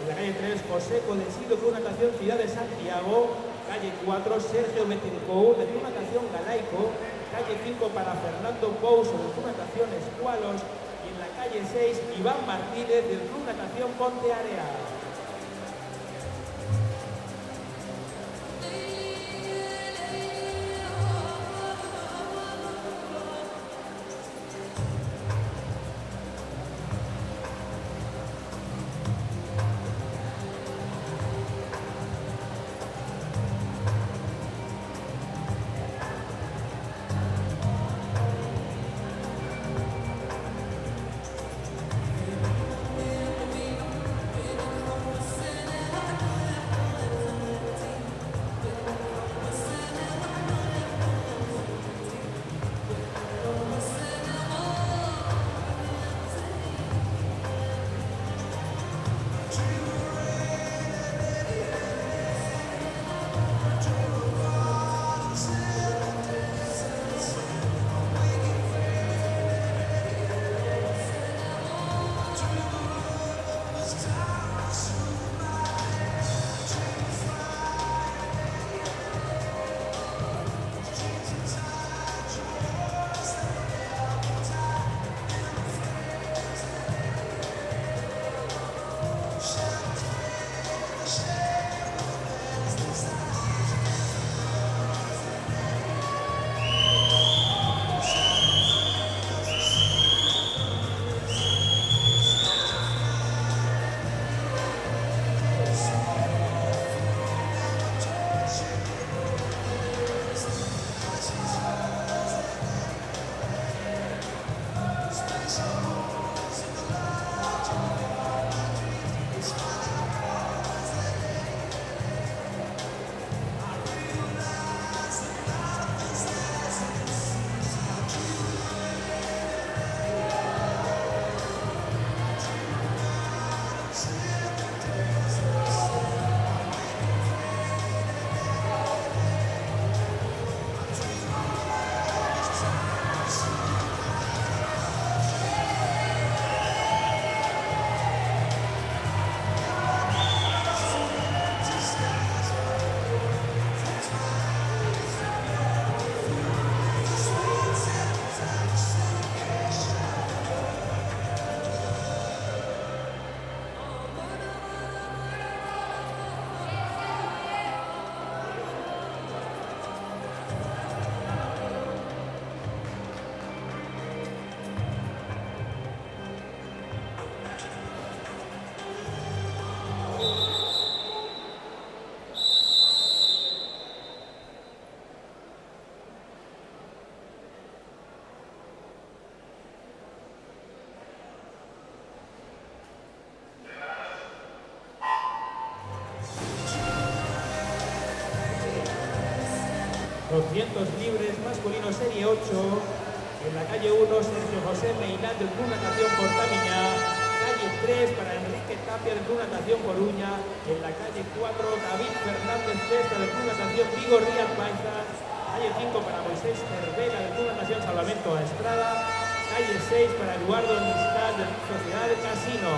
En la calle 3 José Codesido, Club Natación Ciudad de Santiago. Calle 4 Sergio Betancourt del Club Natación Galaico. Calle 5 para Fernando Pouso del Club Natación Escualos. Y en la calle 6 Iván Martínez del Club Natación Ponteareas. 200 libres masculino serie 8. En la calle 1, Sergio José Meinán del Club Natación Portamiñá. Calle 3 para Enrique Tapia del Club Natación Coruña. En la calle 4, David Fernández Cesta del Club Natación Vigo Rías Baixas. Calle 5 para Moisés Cervera del Club Natación Salvamento a Estrada. Calle 6 para Eduardo Mistal de la Sociedad de Casino.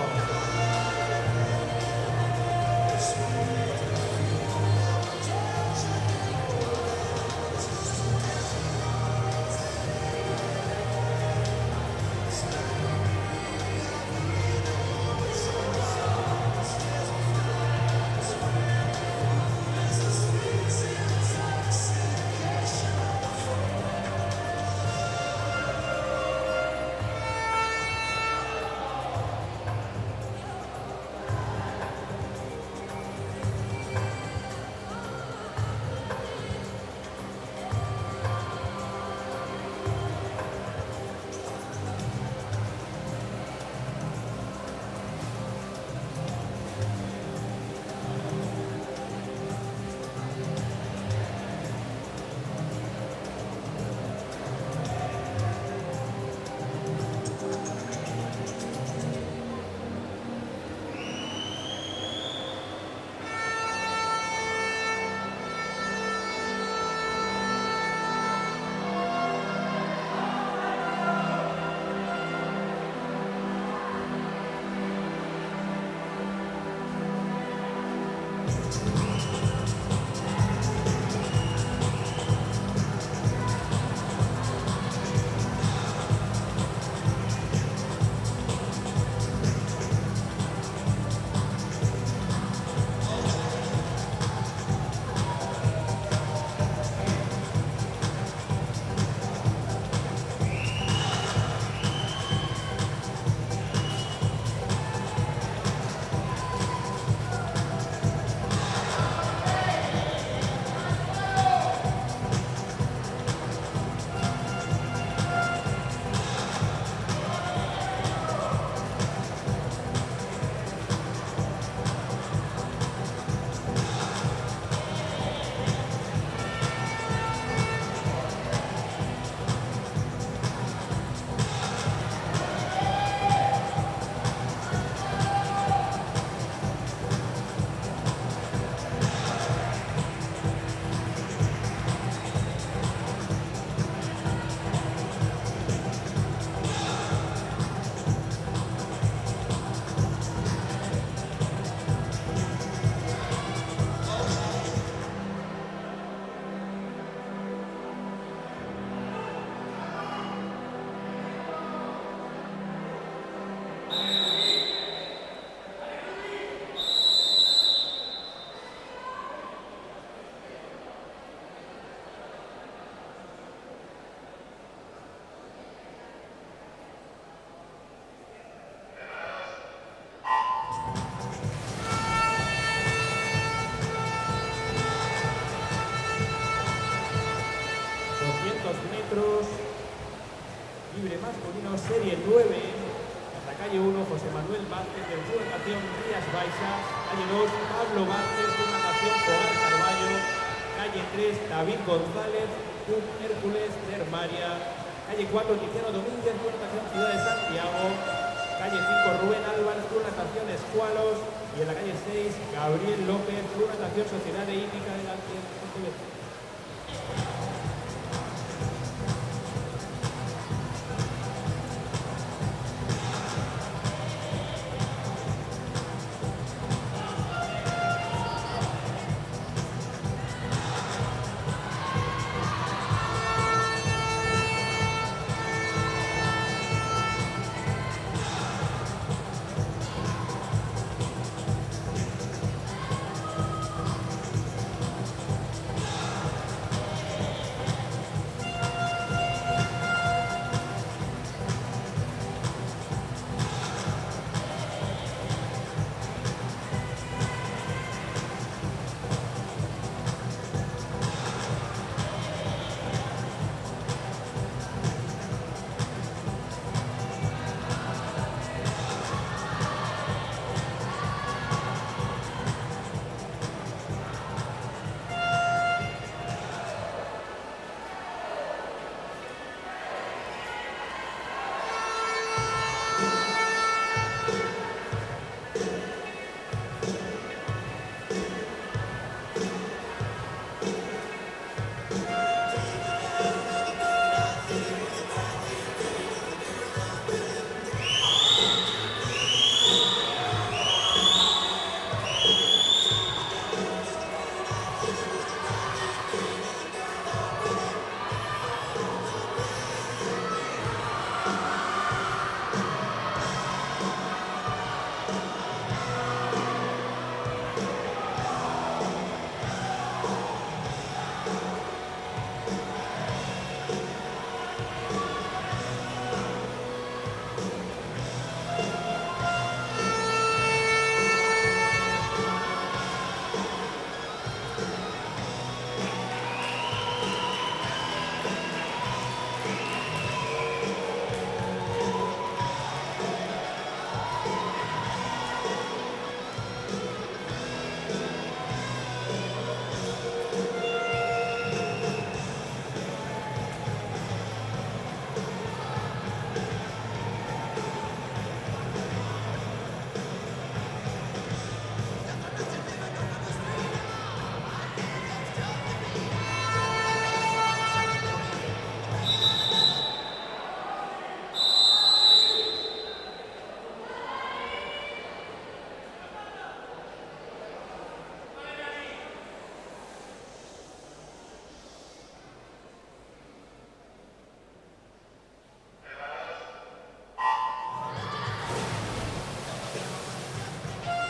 Libre masculino serie 9. En la calle 1, José Manuel Vázquez del Club Natación Rías Baixas. Calle 2, Pablo Vázquez, Club Natación Fogar Carballo. Calle 3, David González, Club Hércules de Hermaria. Calle 4, Tiziano Domínguez, Club Natación Ciudad de Santiago. Calle 5, Rubén Álvarez, Club Natación Escualos. Y en la calle 6, Gabriel López, Club Natación Sociedad de Hípica de la Pontevedra.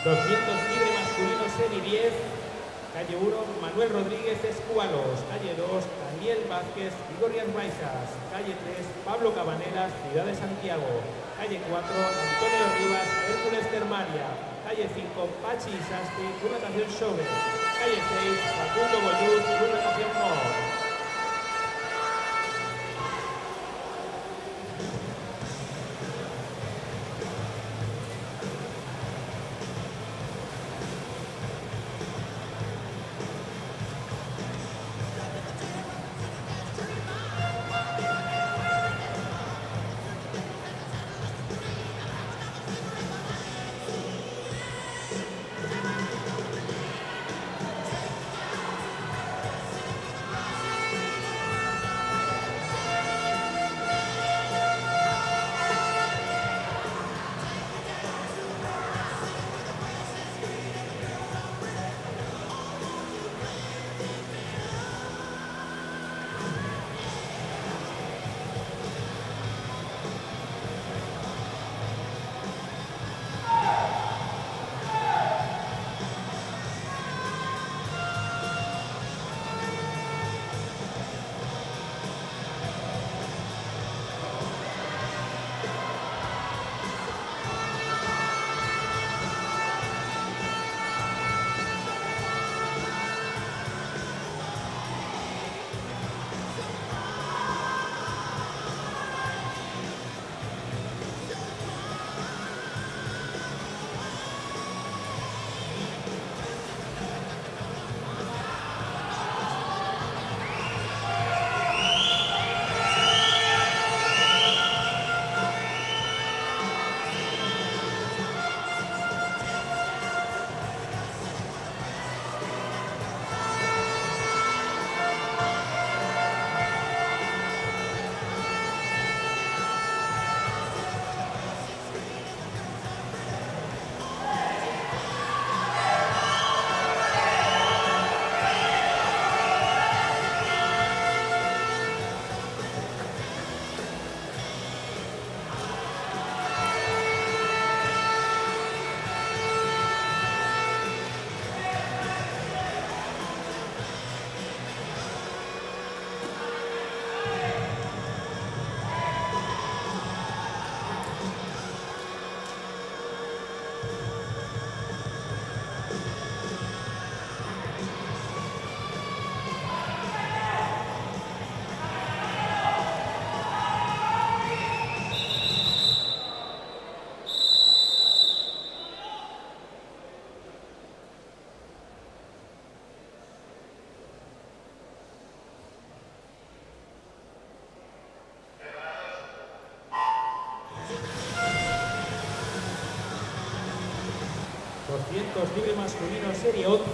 200 libre masculino serie 10, calle 1, Manuel Rodríguez Escualos, calle 2, Daniel Vázquez, Rías Baixas, calle 3, Pablo Cabanelas, Ciudad de Santiago, calle 4, Antonio Rivas, Hércules Termaria, calle 5, Pachi Isasti, Club Natación Sobe, calle 6, Facundo Bolluz, Club Natación Mor. Libre masculino serie 11,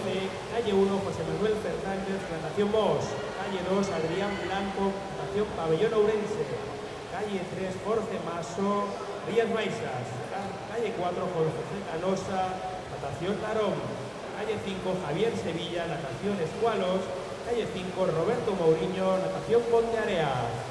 calle 1, José Manuel Fernández, Natación Mos, calle 2, Adrián Blanco, Natación Pabellón Ourense, calle 3, Jorge Maso, Rías Baixas, calle 4, José Canosa, Natación Narón, calle 5, Javier Sevilla, Natación Escualos, calle 5, Roberto Mourinho, Natación Ponteareas.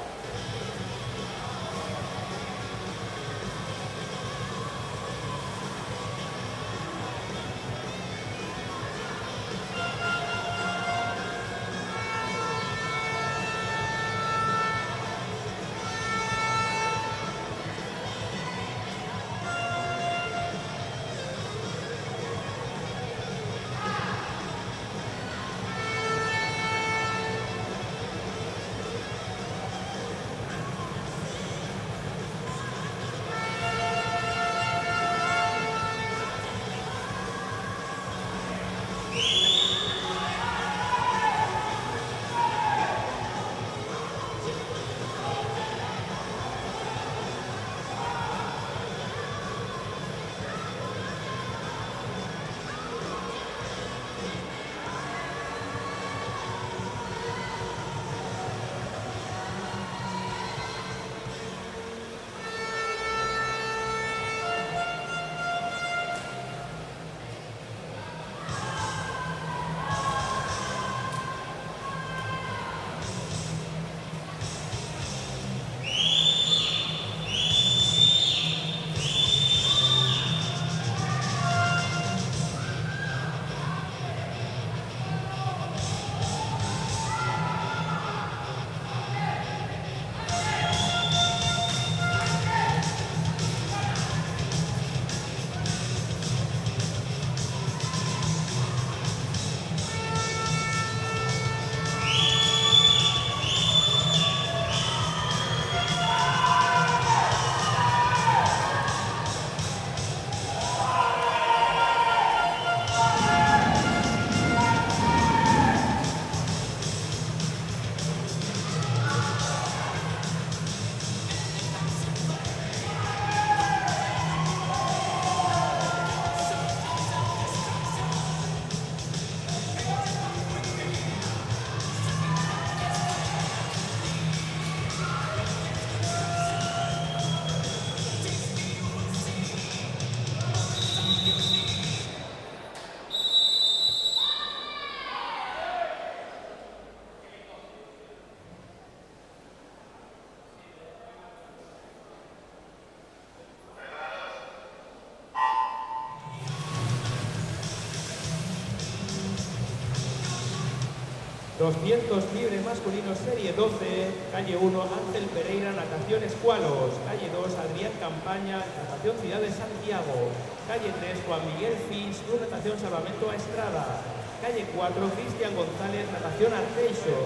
200 libre masculino, serie 12, calle 1, Ángel Pereira, natación Escualos, calle 2, Adrián Campaña, natación Ciudad de Santiago, calle 3, Juan Miguel Fis, Club Natación Salvamento a Estrada, calle 4, Cristian González, natación Arteixo,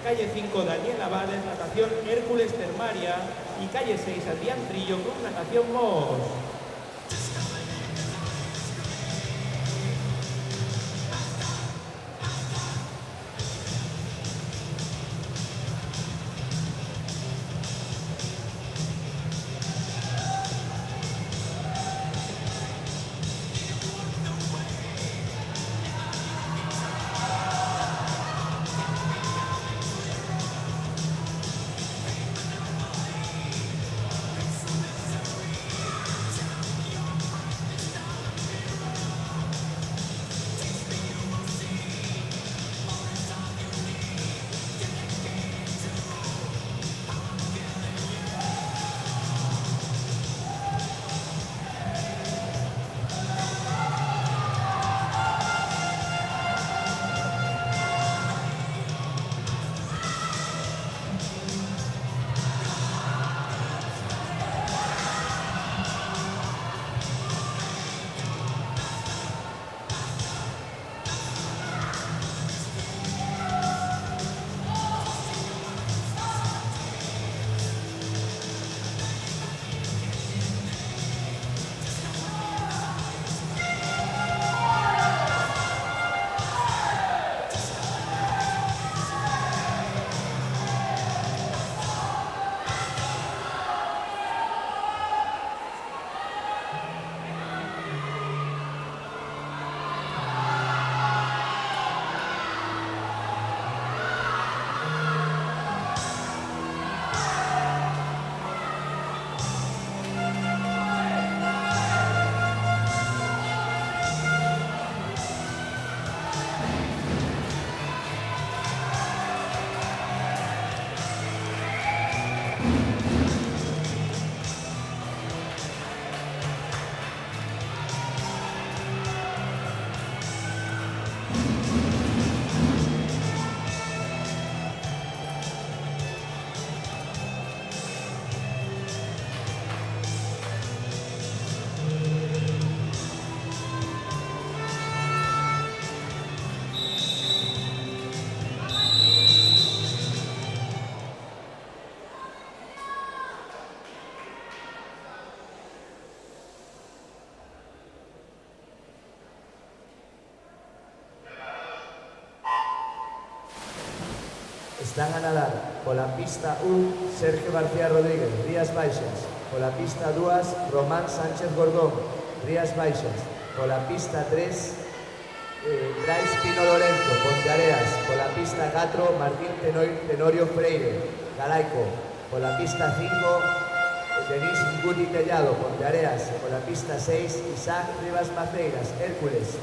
calle 5, Daniel Avales, natación Hércules Termaria y calle 6, Adrián Trillo, Club Natación Mos. Están a nadar pola pista 1 Sergio García Rodríguez, Rías Baixas, pola pista 2 Román Sánchez Gordón, Rías Baixas, pola pista 3 Brais Pino Lorenzo, Ponteareas, pola pista 4 Martín Tenorio Freire, Galaico, pola pista 5 Denis Guti Tellado, Ponteareas, pola pista 6 Isaac Rivas Maceiras, Hércules.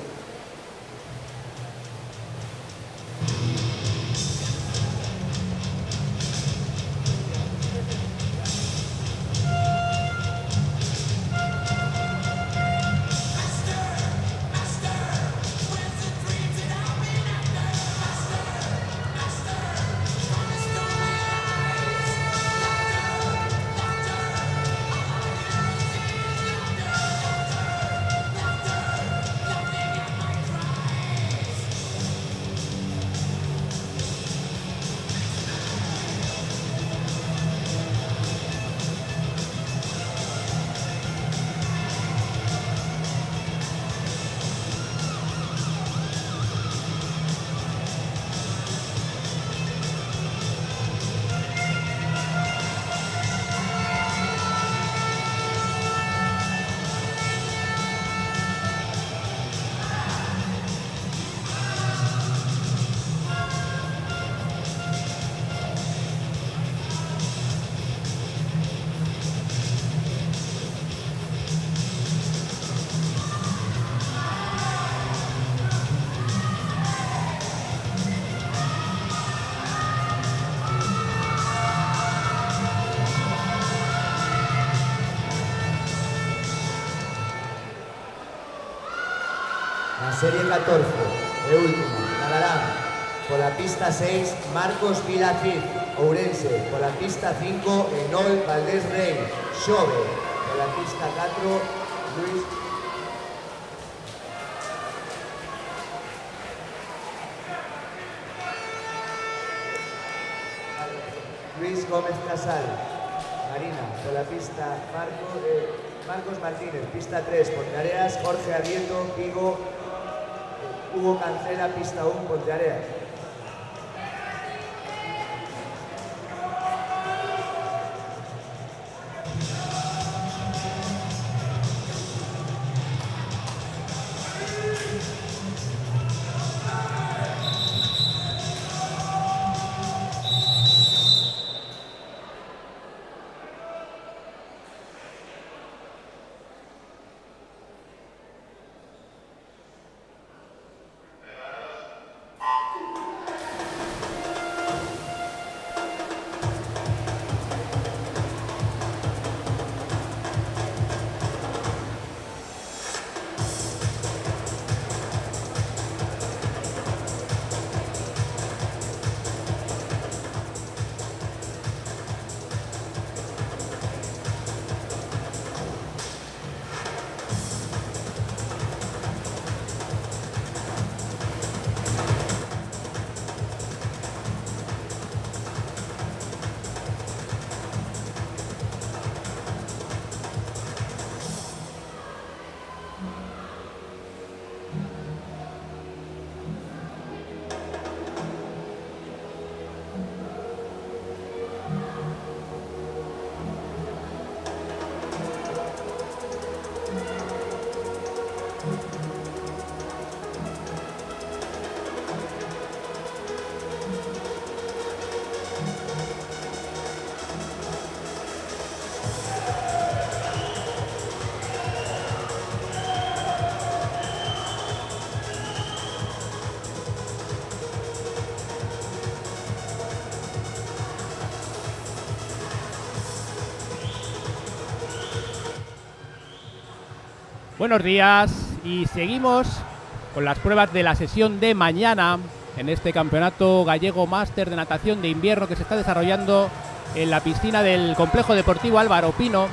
La serie 14, de última, nadarán Pola pista 6, Marcos Vilacid, Ourense. Pola pista 5, Enol Valdés Rey, Xove. Pola pista 4, Luis Gómez Casal, Marina. Pola pista Marcos Martínez, pista 3, Ponteareas, Jorge Arrieto, Vigo, Hugo Cancela, pista 1, Ponteareas. Buenos días y seguimos con las pruebas de la sesión de mañana en este campeonato gallego máster de natación de invierno que se está desarrollando en la piscina del complejo deportivo Álvaro Pino,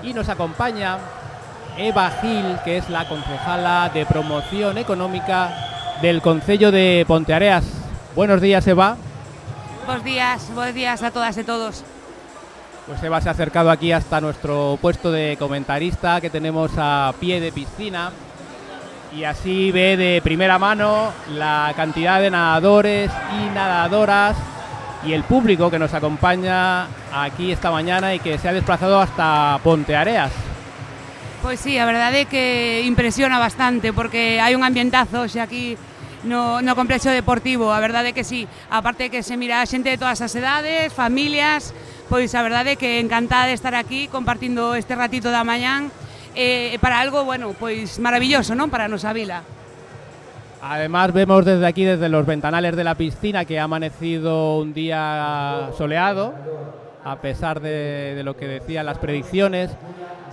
y nos acompaña Eva Gil, que es la concejala de promoción económica del concello de Ponteareas. Buenos días, Eva. Buenos días a todas y todos. Pues Eva se ha acercado aquí hasta nuestro puesto de comentarista que tenemos a pie de piscina, y así ve de primera mano la cantidad de nadadores y nadadoras y el público que nos acompaña aquí esta mañana y que se ha desplazado hasta Ponteareas. Pois sí, a verdade é que impresiona bastante porque hai un ambientazo xa aquí no complexo deportivo. A verdade é que sí, aparte que se mira a xente de todas as edades, familias. Pois a verdade é que encantada de estar aquí compartindo este ratito da mañán para algo, bueno, pois maravilloso, non? Para a nosa vila. Además vemos desde aquí, desde los ventanales de la piscina, que ha amanecido un día soleado, a pesar de lo que decían las predicciones.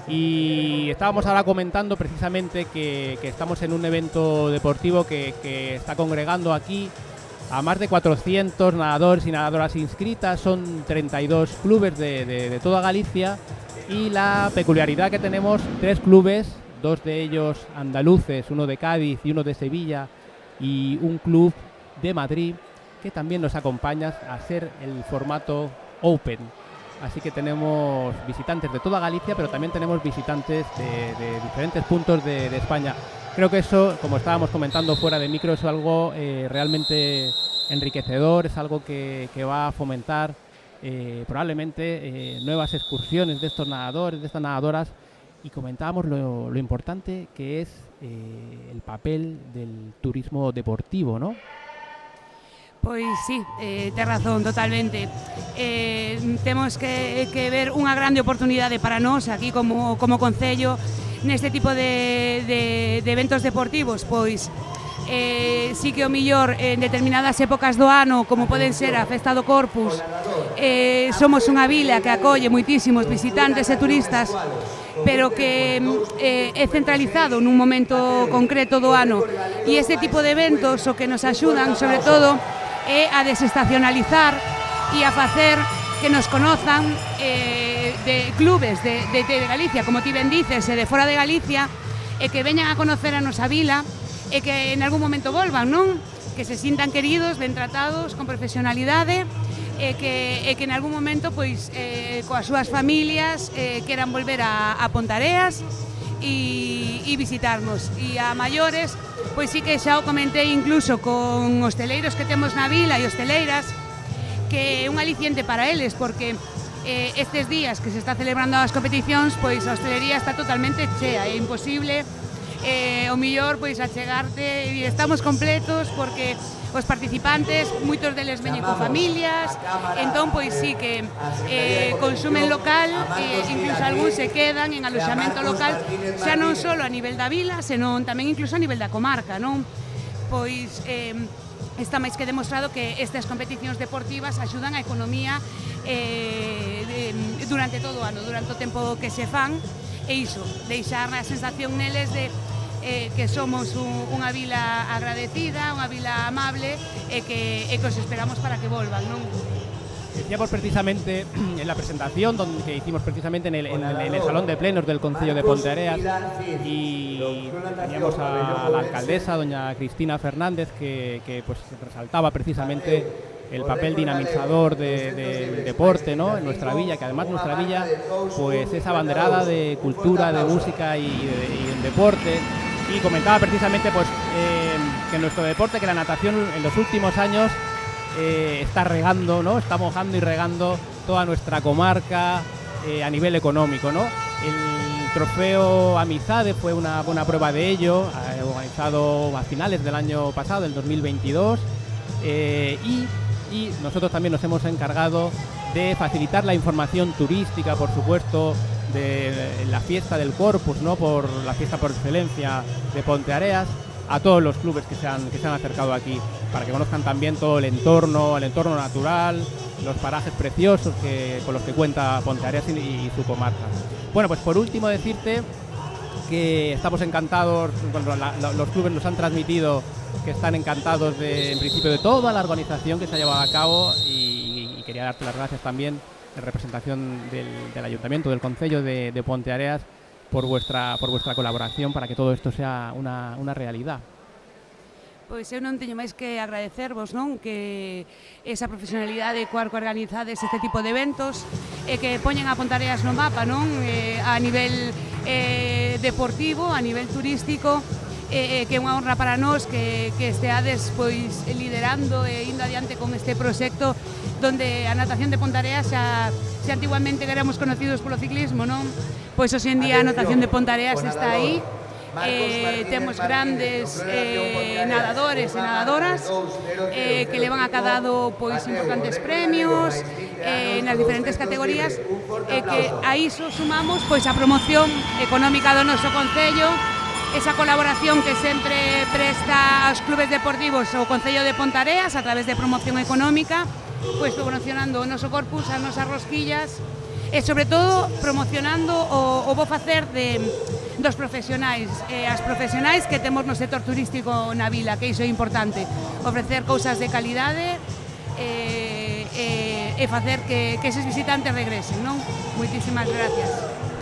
Y estábamos ahora comentando precisamente que estamos en un evento deportivo que está congregando aquí a más de 400 nadadores y nadadoras inscritas. Son 32 clubes de toda Galicia, y la peculiaridad que tenemos 3 clubes, 2 de ellos andaluces, uno de Cádiz y uno de Sevilla, y un club de Madrid que también nos acompaña a ser el formato Open. Así que tenemos visitantes de toda Galicia, pero también tenemos visitantes de diferentes puntos de España. Creo que eso, como estábamos comentando fuera de micro, es algo realmente enriquecedor, es algo que va a fomentar probablemente nuevas excursiones de estos nadadores, de estas nadadoras, y comentábamos lo importante que es el papel del turismo deportivo, ¿no? Pois sí, ten razón totalmente. Temos que ver unha grande oportunidade para nós aquí como concello neste tipo de eventos deportivos. Pois sí que o millor en determinadas épocas do ano, como poden ser a Festa do Corpus, somos unha vila que acolle moitísimos visitantes e turistas, pero que é centralizado nun momento concreto do ano, e este tipo de eventos o que nos axudan sobre todo é a desestacionalizar e a facer que nos conozan de clubes de Galicia, como ti ben dices, e de fora de Galicia, e que veñan a conocer a nosa vila e que en algún momento volvan, non? Que se sintan queridos, ben tratados, con profesionalidade, e que en algún momento pois coas súas familias queran volver a Ponteareas e visitarnos. E a maiores, pois sí que xa o comentei incluso con hosteleiros que temos na vila e hosteleiras, que é un aliciente para eles, porque estes días que se está celebrando as competicións, pois a hostelería está totalmente chea, é imposible o millor pois achegarte, e estamos completos porque os participantes, moitos deles veñen con familias, entón pois sí que consumen local, incluso algúns se quedan en aloxamento local, xa non só a nivel da vila, senón tamén incluso a nivel da comarca, non? Pois está máis que demostrado que estas competicións deportivas axudan a economía durante todo o ano, durante o tempo que se fan, e iso, deixar a sensación neles de que somos unha vila agradecida, unha vila amable, e que os esperamos para que volvan, non? Decíamos precisamente en la presentación que hicimos precisamente en el salón de plenos del Concello de Ponteareas, y teníamos a la alcaldesa, doña Cristina Fernández, que pues resaltaba precisamente el papel dinamizador del deporte, ¿no?, en nuestra villa, que además nuestra villa pues es abanderada de cultura, de música y en deporte, y comentaba precisamente pues que nuestro deporte, que la natación en los últimos años está regando, ¿no?, está mojando y regando toda nuestra comarca a nivel económico, ¿no? El trofeo Amizade fue una buena prueba de ello, organizado a finales del año pasado, del 2022, y nosotros también nos hemos encargado de facilitar la información turística, por supuesto, de la fiesta del Corpus, ¿no?, por la fiesta por excelencia de Ponteareas, a todos los clubes que se han acercado aquí, para que conozcan también todo el entorno natural, los parajes preciosos con los que cuenta Ponteareas y su comarca. Bueno, pues por último decirte que estamos encantados, bueno, los clubes nos han transmitido que están encantados en principio de toda la organización que se ha llevado a cabo, y quería darte las gracias también en representación del Ayuntamiento, del Concello de Ponteareas, por vuestra colaboración para que todo esto sea una realidad. Pois eu non teño máis que agradecervos, non, que esa profesionalidade coa que organizades este tipo de eventos e que poñen a Ponteareas no mapa, non, a nivel deportivo, a nivel turístico, que é unha honra para nós que esteades pois liderando e indo adiante con este proxecto donde a natación de Ponteareas xa antiguamente éramos conocidos polo ciclismo, non? Pois hoxe en día a natación de Ponteareas está aí. Temos grandes nadadores e nadadoras que levan acadado pois importantes premios nas diferentes categorías, e que a iso sumamos pois a promoción económica do noso concello, esa colaboración que sempre presta aos clubes deportivos o Concello de Ponteareas a través de promoción económica, pois promocionando o noso corpus, as nosas rosquillas, e sobre todo promocionando o bo facer dos profesionais, as profesionais que temos no sector turístico na vila, que iso é importante, ofrecer cousas de calidade e facer que eses visitantes regresen, non? Moitísimas gracias.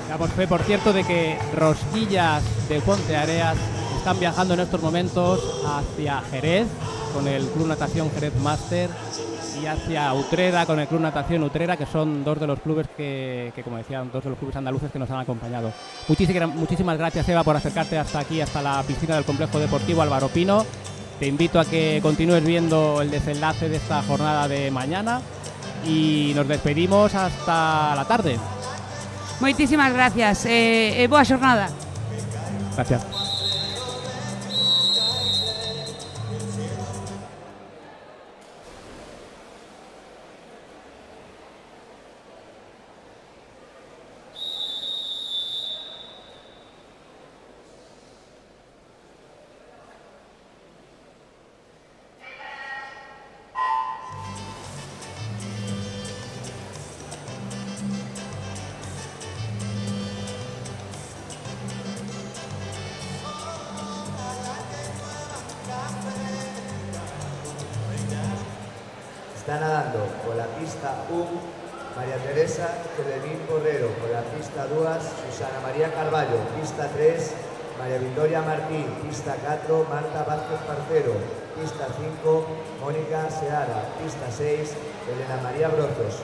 Damos fe, por cierto, de que Rosquillas de Ponteareas están viajando en estos momentos hacia Jerez con el Club Natación Jerez Máster, y hacia Utrera con el Club Natación Utrera, que son dos de los clubes que, como decían, dos de los clubes andaluces que nos han acompañado. Muchísimas gracias, Eva, por acercarte hasta aquí, hasta la piscina del Complejo Deportivo Álvaro Pino. Te invito a que continúes viendo el desenlace de esta jornada de mañana, y nos despedimos hasta la tarde. Moitísimas gracias, boa xornada. Gracias. Está nadando por la pista 1 María Teresa Cedemín Borrero, por la pista 2 Susana María Carballo, pista 3 María Victoria Martín, pista 4 Marta Vázquez Parcero, pista 5 Mónica Seara, pista 6 Elena María Brozos.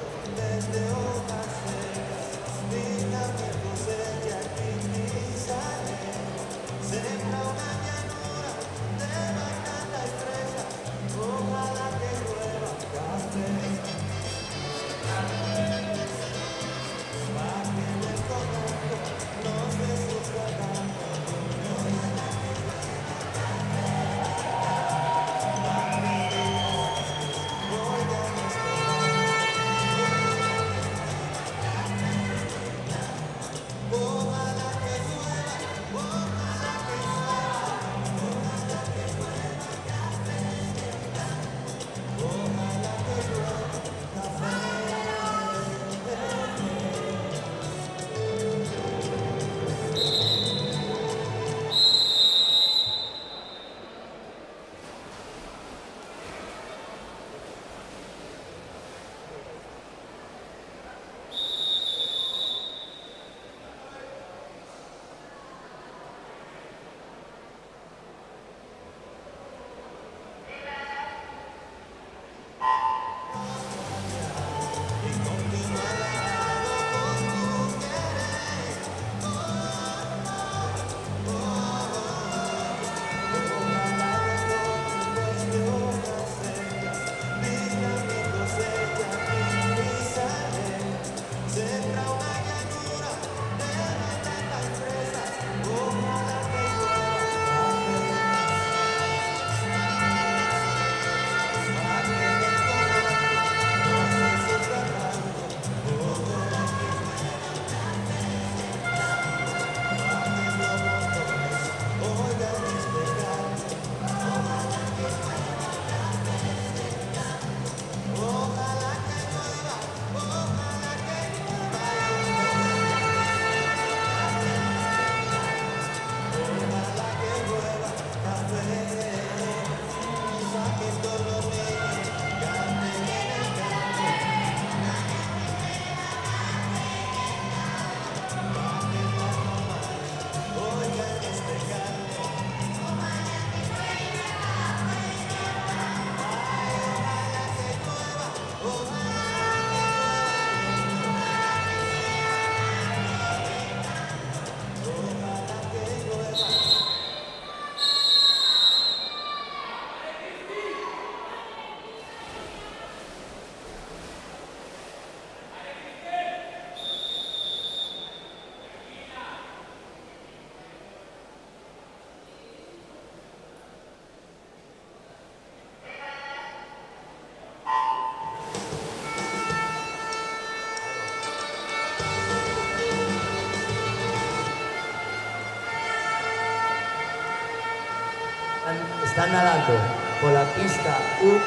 Están nadando por la pista 1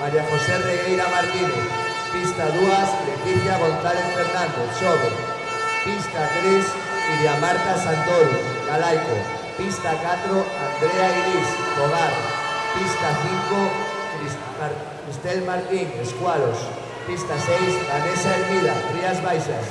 María José Regueira Martínez, pista 2 Leticia González Fernández, Xobe, pista 3 Iria Marta Santoro, Galaico, pista 4 Andrea Iris, Hogar, pista 5 Cristel Martín, Escualos, pista 6 Vanessa Hermida, Rías Baixas.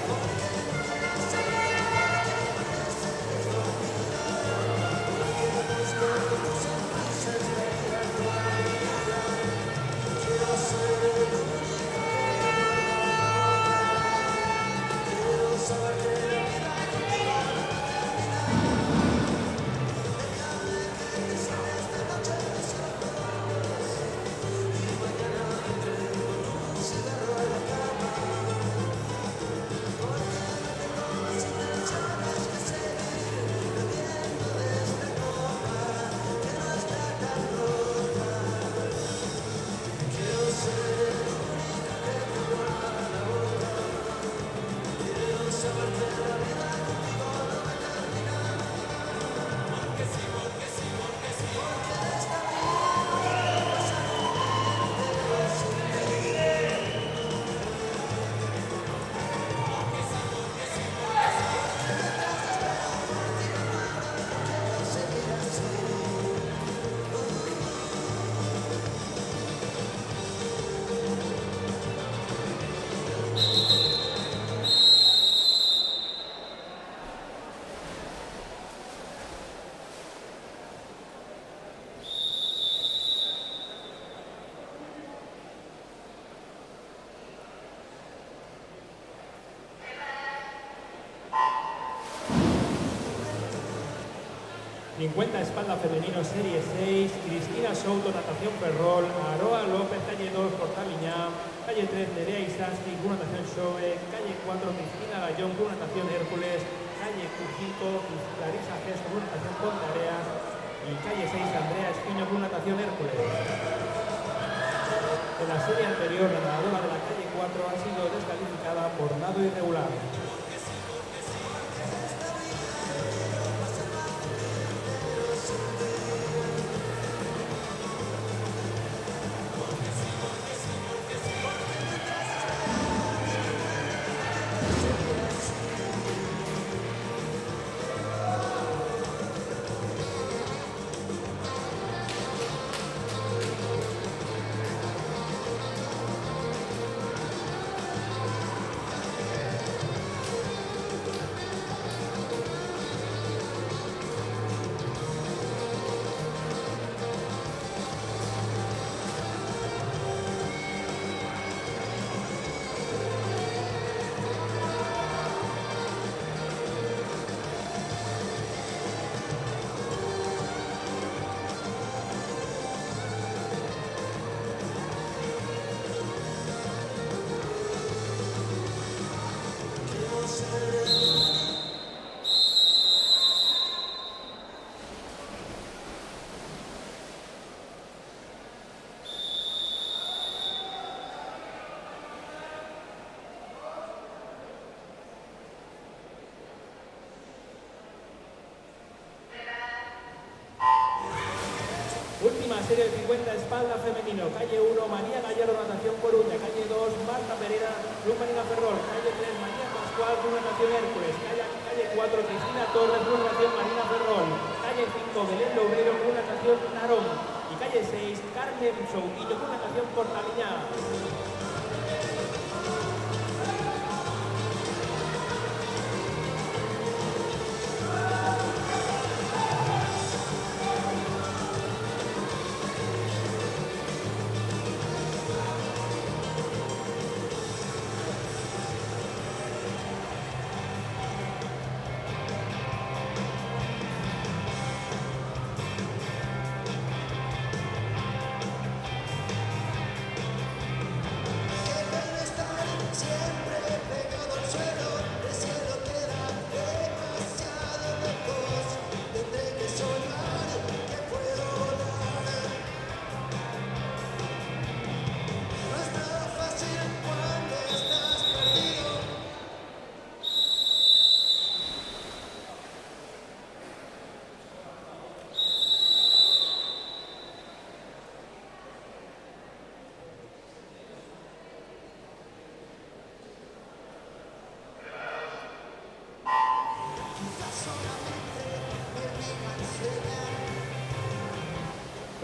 50 espalda femenino serie 6, Cristina Souto, natación Ferrol, Aroa López, calle 2, Portamiñán, calle 3, Nerea Isaski, Club Natación Xove, calle 4, Cristina Layón, Club Natación Hércules, calle Q5, Clarisa Gesto, Club Natación Pontareas y calle 6, Andrea Espiño, Club Natación Hércules. En la serie anterior, la nadadora de la calle 4 ha sido descalificada por nado irregular. Última serie de 50 espalda femenino, calle 1, María Gallardo, natación Coruña, calle 2, Marta Pereira, Club Marina Ferrol, calle 3, María Pascual, Club Natación Hércules, calle 4, Cristina Torres, Club Natación Marina Ferrol, calle 5, Belén Loureiro, Club Natación Narón y calle 6, Carmen Souquillo, Club Natación Portamiñán.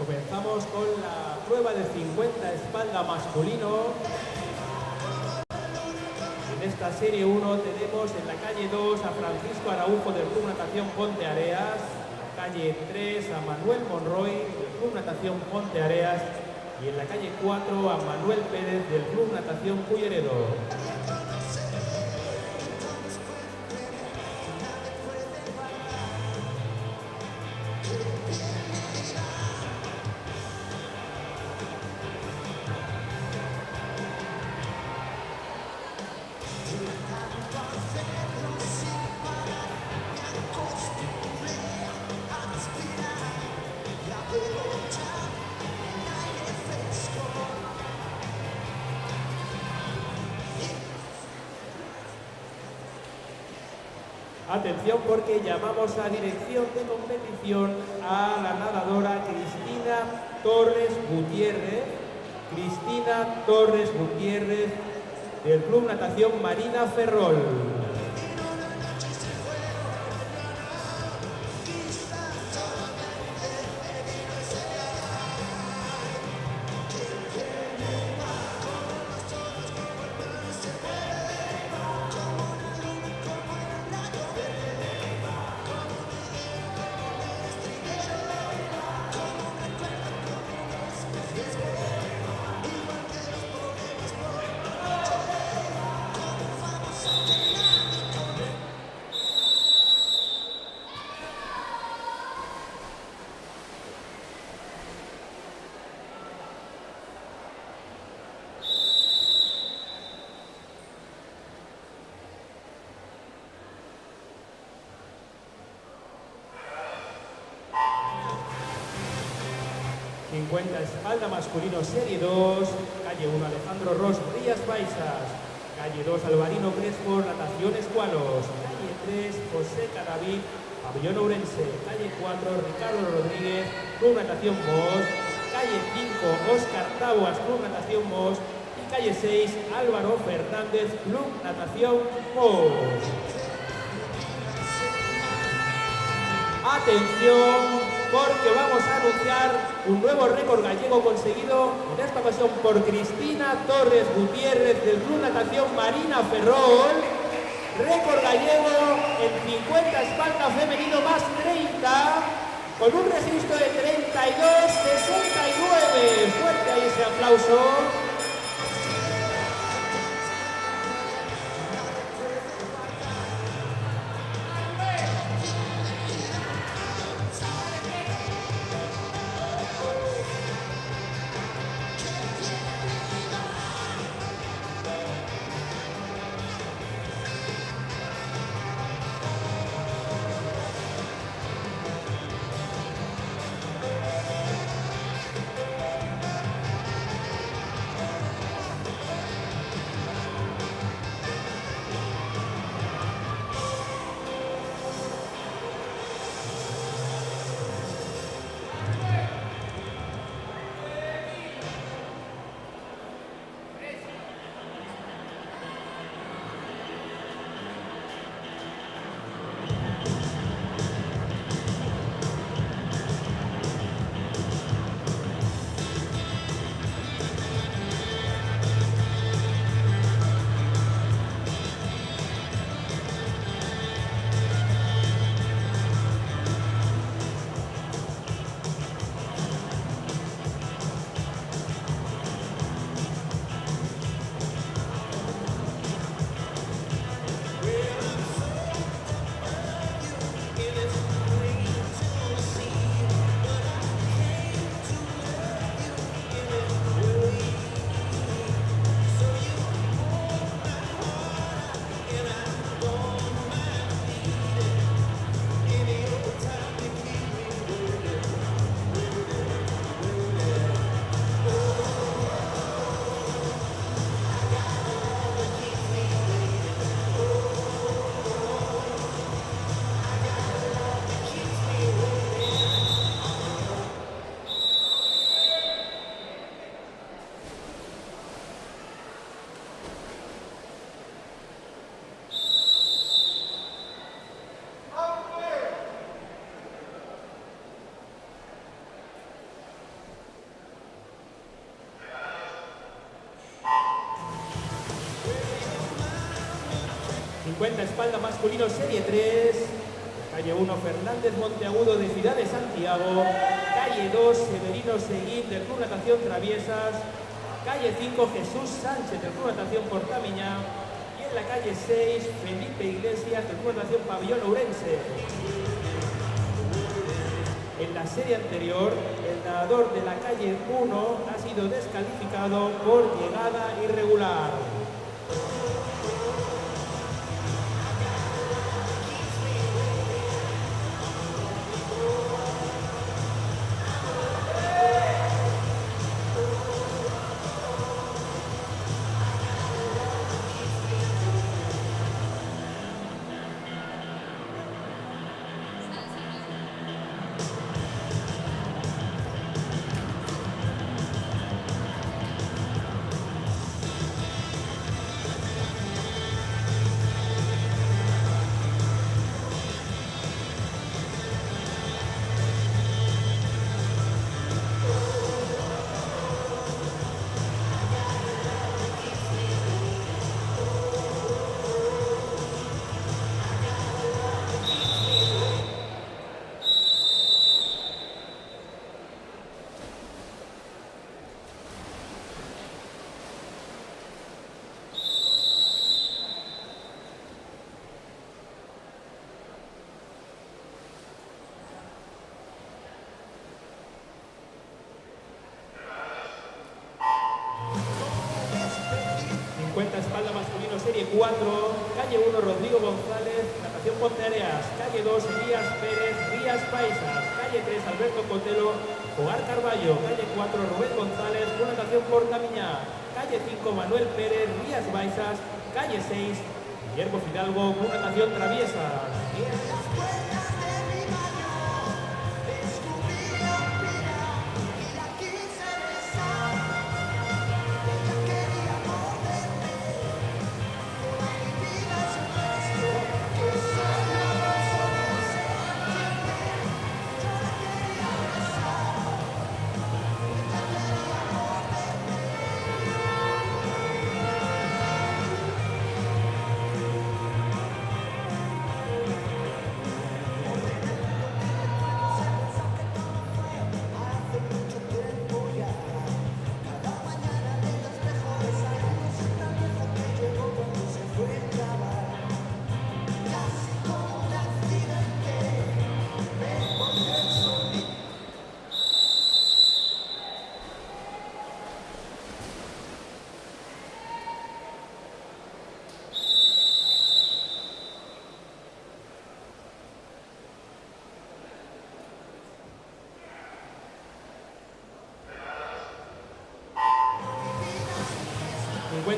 Comenzamos con la prueba de 50 espalda masculino. En esta serie 1 tenemos en la calle 2 a Francisco Araujo del Club Natación Ponteareas, calle 3 a Manuel Monroy del Club Natación Ponteareas y en la calle 4 a Manuel Pérez del Club Natación Culleredo. Atención porque llamamos a dirección de competición a la nadadora Cristina Torres Gutiérrez del Club Natación Marina Ferrol. 50 espalda masculino serie 2, calle 1 Alejandro Ros, Rías Baixas, calle 2 Alvarino Crespo, natación escualos, calle 3 José Cadavid, pabellón Ourense, calle 4 Ricardo Rodríguez, Club Natación Mos, calle 5 Óscar Taboas, Club Natación Mos y calle 6 Álvaro Fernández, Club Natación Mos. Atención, porque vamos a anunciar un nuevo récord gallego conseguido en esta ocasión por Cristina Torres Gutiérrez del Club Natación Marina Ferrol. Récord gallego en 50 espalda femenino más 30, con un registro de 32,69. Fuerte ahí ese aplauso. Espalda masculino serie 3, calle 1 Fernández Monteagudo de Ciudad de Santiago, calle 2 Severino Seguín del Club Natación Traviesas, calle 5 Jesús Sánchez del Club Natación Portamiñá y en la calle 6 Felipe Iglesias del Club Natación Pabellón Ourense. En la serie anterior, el nadador de la calle 1 ha sido descalificado por llegada irregular. Espalda masculino serie 4, calle calle 1 Rodrigo González, natación Ponteareas, calle 2 Elías Pérez, Rías Paisas, calle 3 Alberto Cotelo, Hogar Carballo, calle 4 Rubén González, natación Portamiñá, calle 5 Manuel Pérez, Rías Baixas, calle 6 Guillermo Fidalgo, natación Traviesas.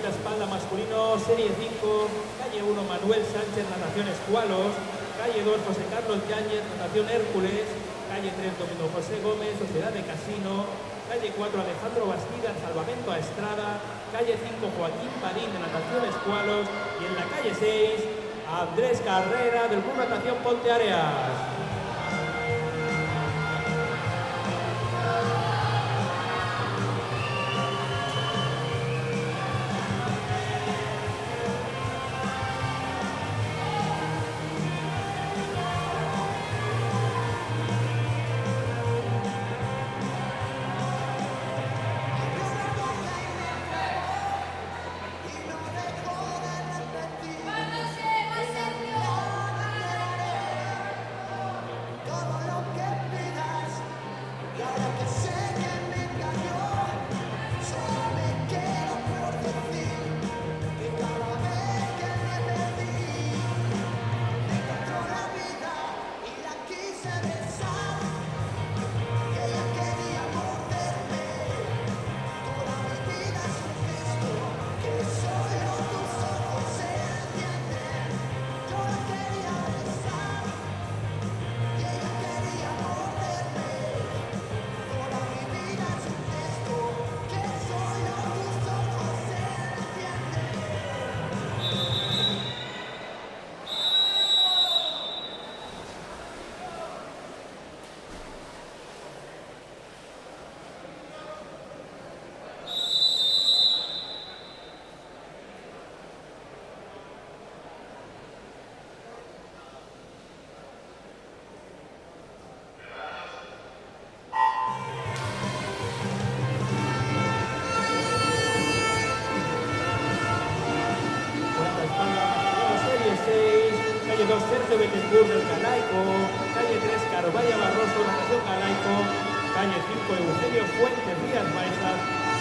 Espalda masculino, serie 5, calle 1 Manuel Sánchez, natación Escualos, calle 2 José Carlos Yáñez, natación Hércules, calle 3 Domingo José Gómez, Sociedad de Casino, calle 4 Alejandro Bastidas, Salvamento a Estrada, calle 5 Joaquín Padín de natación Escualos y en la calle 6 Andrés Carrera del Club Natación Ponteareas. Sergio Betancourt del Galaico, calle 3 Carballa Barroso, natación Galaico, calle 5 Eugenio Fuentes, Rías Baixas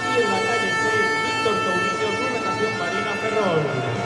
y en la calle 6 Víctor Tourillo, Club Natación Marina Ferrol.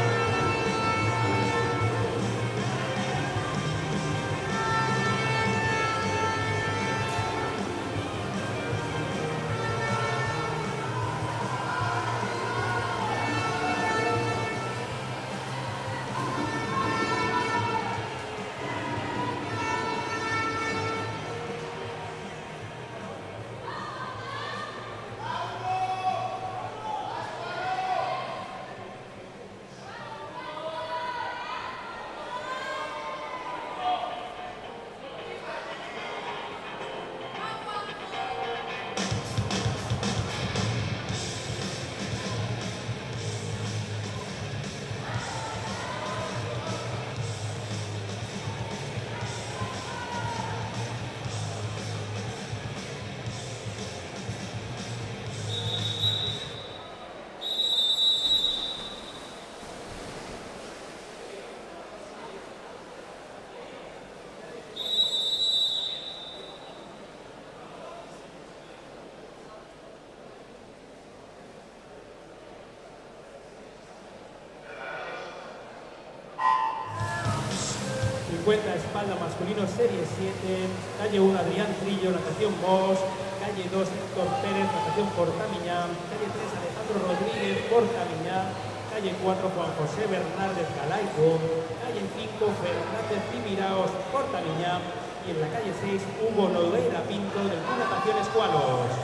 50 espalda masculino, serie 7, calle 1 Adrián Trillo, natación Mos, calle 2 Héctor Pérez, natación Portamiñán, calle 3 Alejandro Rodríguez, Portamiñán, calle 4 Juan José Bernárdez Galaico, calle 5 Fernández Cibiraos, Portamiñán, y en la calle 6 Hugo Nogueira Pinto del Club Natación Escualos.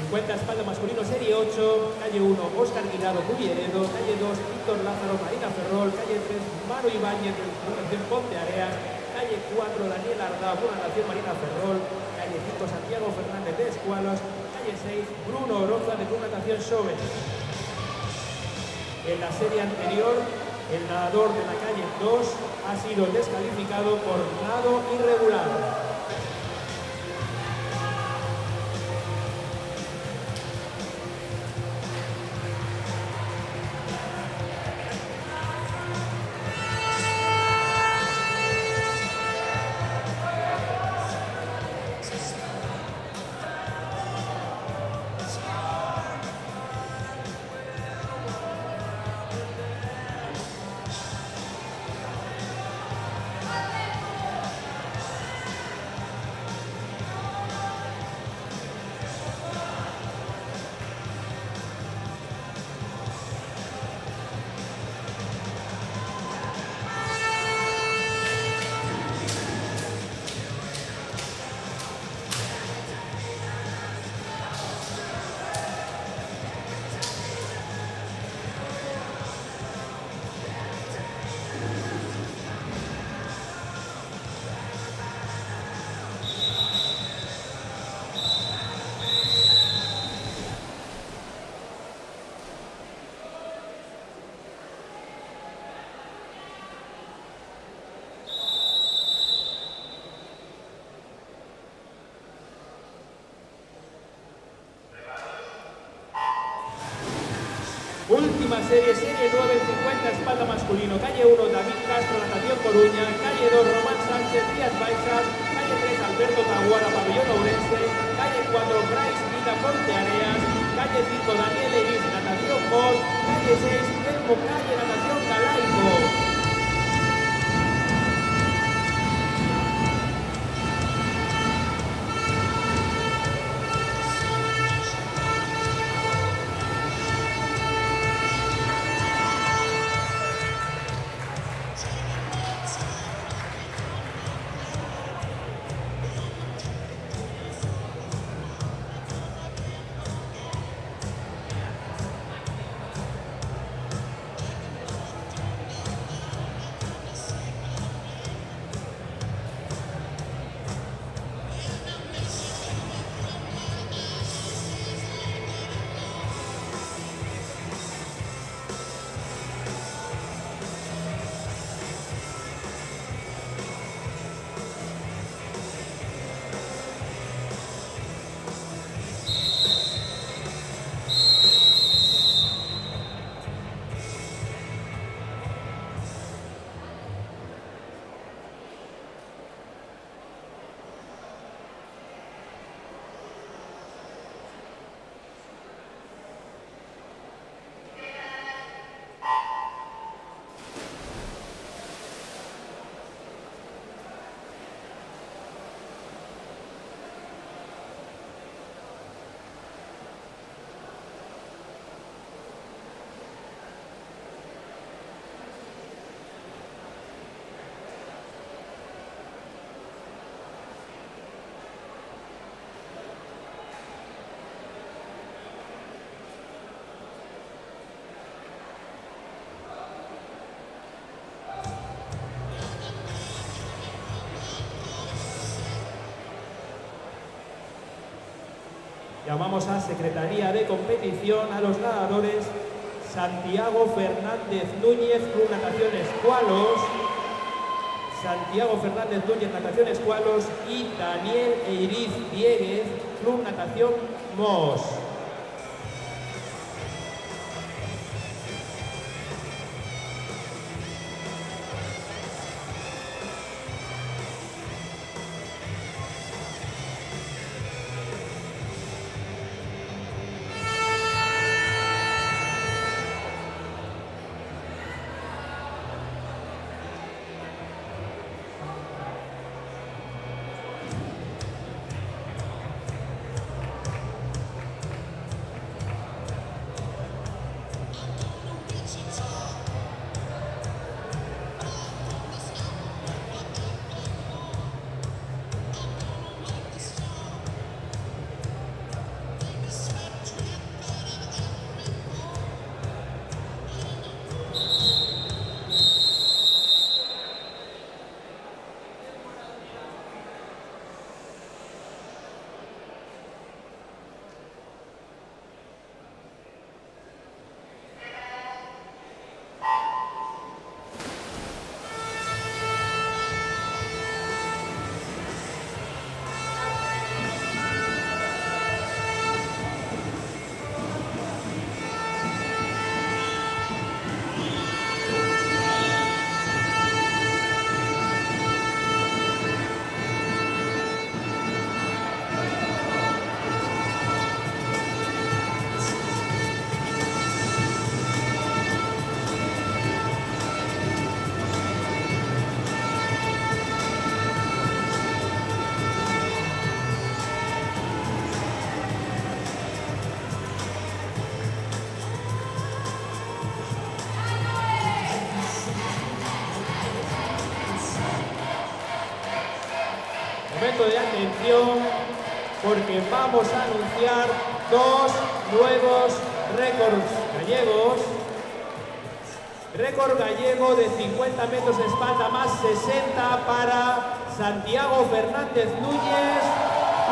50 espalda masculino, serie 8, calle 1 Óscar Guinado Culleredo, calle 2 Víctor Lázaro Marina Ferrol, calle 3 Maro Ibáñez del Club Ponte Areas, calle 4 Daniel Ardao, Nación Marina Ferrol, calle 5 Santiago Fernández de Escualos, calle 6 Bruno Oroza de Club Natación Xoven. En la serie anterior, el nadador de la calle 2 ha sido descalificado por nado irregular. Última serie, serie 9, 50 espalda masculino, calle 1 David Castro, Natación Coruña, calle 2 Román Sánchez, Díaz Baixas, calle 3 Alberto Taguara, Pabellón Ourense, calle 4 Bryce Vida Ponte Areas, calle 5 Daniel Eris, Natación Mos, calle 6 Telmo Calle, Natación Galaico. Llamamos a Secretaría de Competición a los nadadores Santiago Fernández Núñez, Club Natación Escualos, Santiago Fernández Núñez, Natación Escualos, y Daniel Eiriz Dieguez, Club Natación Mos. Momento de atención, porque vamos a anunciar dos nuevos récords gallegos. Récord gallego de 50 metros de espalda más 60 para Santiago Fernández Núñez,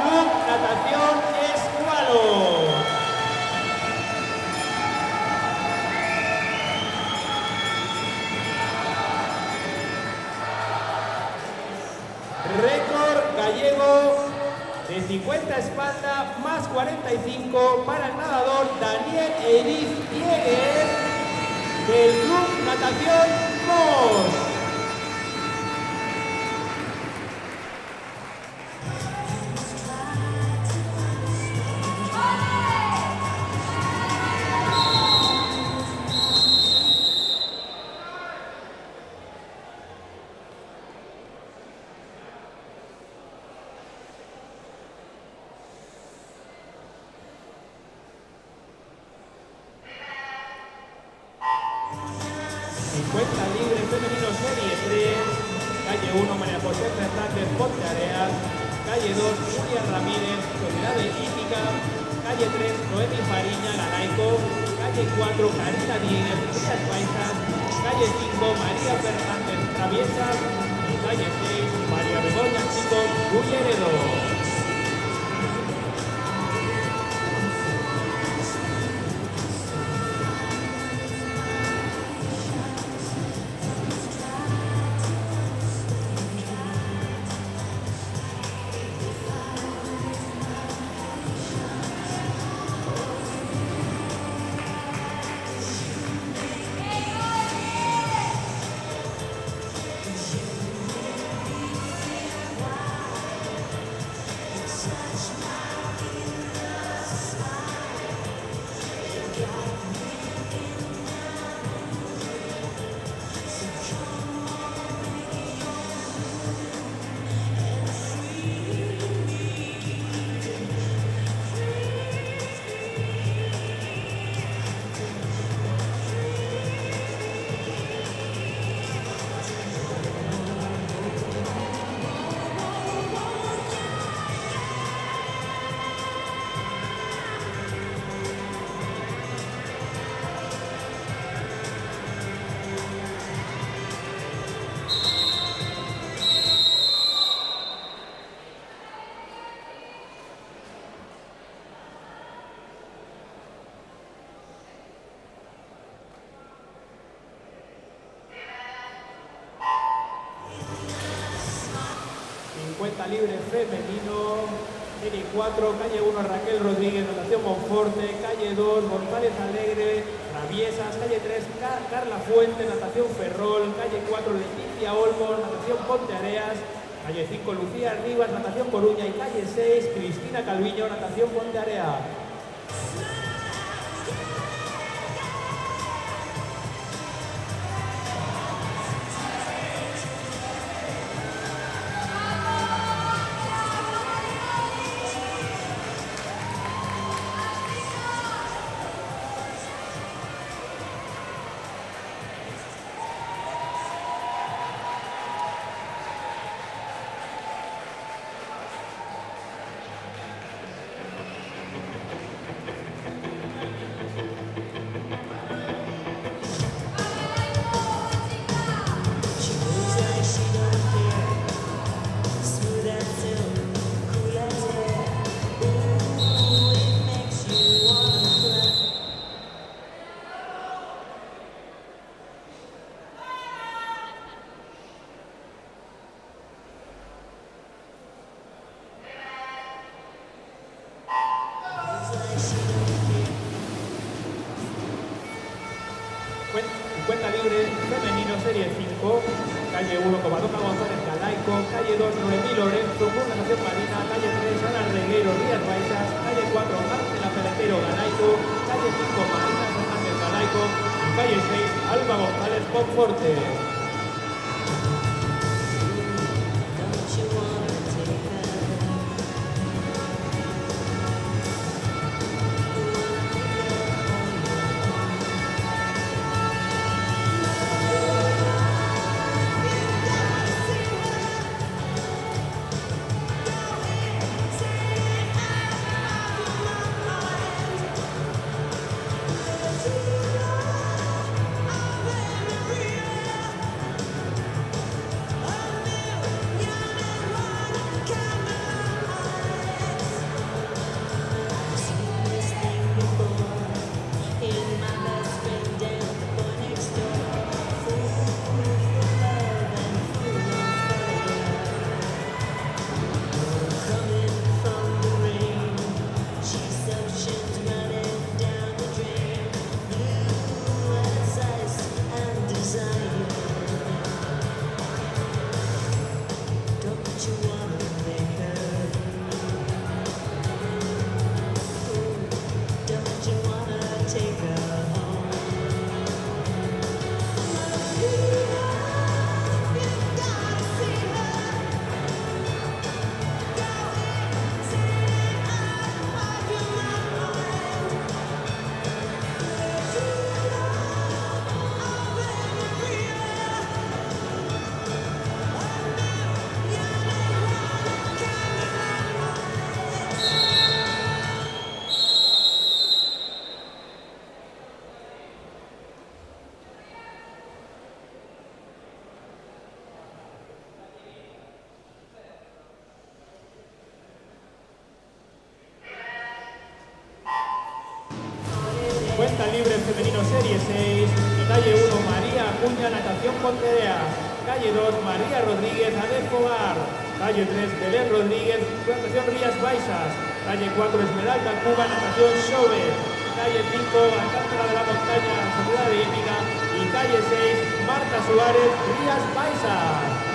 Club Natación Escualos. Récord gallego de 50 espalda más 45 para el nadador Daniel Eiriz Dieguez del Club Natación Mos. Libre femenino serie 3, calle 1 María José Fernández Ponteareas, calle 2 Julia Ramírez, Sociedad Hípica, calle 3 Noemi Fariña, Galaico, calle 4 Karina Díez, Rías Baixas, calle 5 María Fernández Traviesas y calle 6 María Begoña Chico, Gulleredo. 50 libre femenino, serie 4, calle 1 Raquel Rodríguez, natación Monforte, calle 2 González Alegre, Traviesas, calle 3 Carla Fuente, natación Ferrol, calle 4 Leticia Olmos, natación Ponteareas, calle 5 Lucía Rivas, natación Coruña y calle 6 Cristina Calviño, natación Pontearea. Cuenta libre femenino, serie 5, calle 1 Covadonga González Galaico, calle 2 Noemí Lorenzo, natación marina, calle 3 Ana Regueiro Rías Baixas, calle 4 Marcela Peletero Galaico, calle 5 Marina Fernández Galaico y calle 6 Alba González Monforte. Cuenta libre femenino serie 6, calle 1 María Acuña, natación Ponteareas, calle 2 María Rodríguez Adel Fogar, calle 3 Belén Rodríguez, natación Rías Baixas, calle 4 Esmeralda Cuba, natación Xove, calle 5 Alcántara de la Montaña, Sociedad de Hípica y calle 6 Marta Suárez Rías Baixas.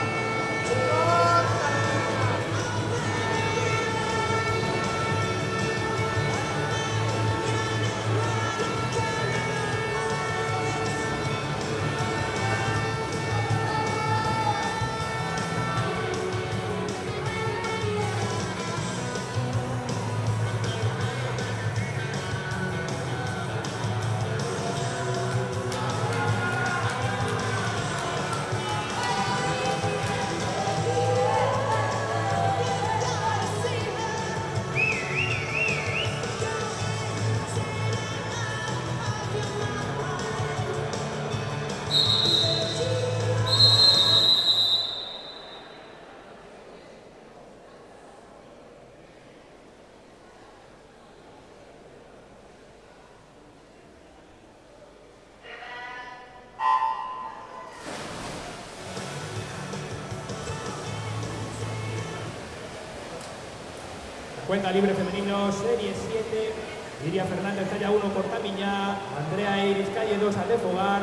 50 libre femenino, serie 7. Iria Fernández, calle 1, Portamiñá. Andrea Iris, calle 2, Aldefogar.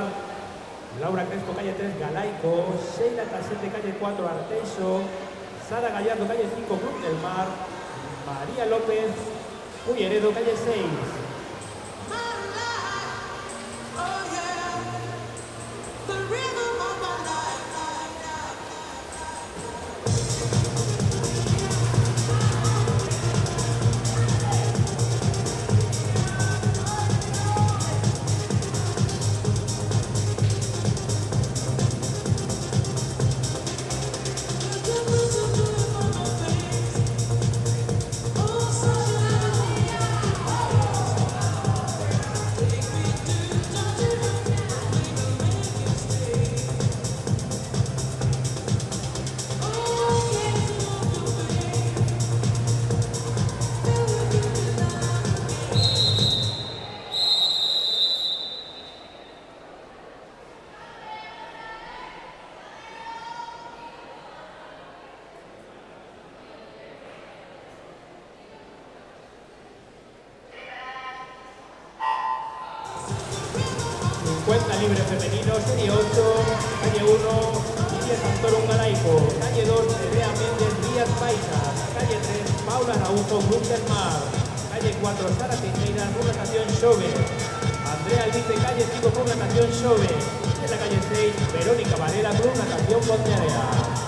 Laura Crespo, calle 3, Galaico. Sheila Tasete, calle 4, Arteixo. Sara Gallardo, calle 5, Club del Mar. María López, Culleredo, calle 6. 50 libre femenino, serie 8, calle 1, Lidia Santoro, Galaico, calle 2, Nerea Méndez, Díaz Paisas, calle 3, Paula Araujo, Club del Mar, calle 4, Sara Teixeira, Club Natación Xove, Andrea Alvite, calle 5, Club Natación Xove, en la calle 6, Verónica Varela, Club Natación Pontearea.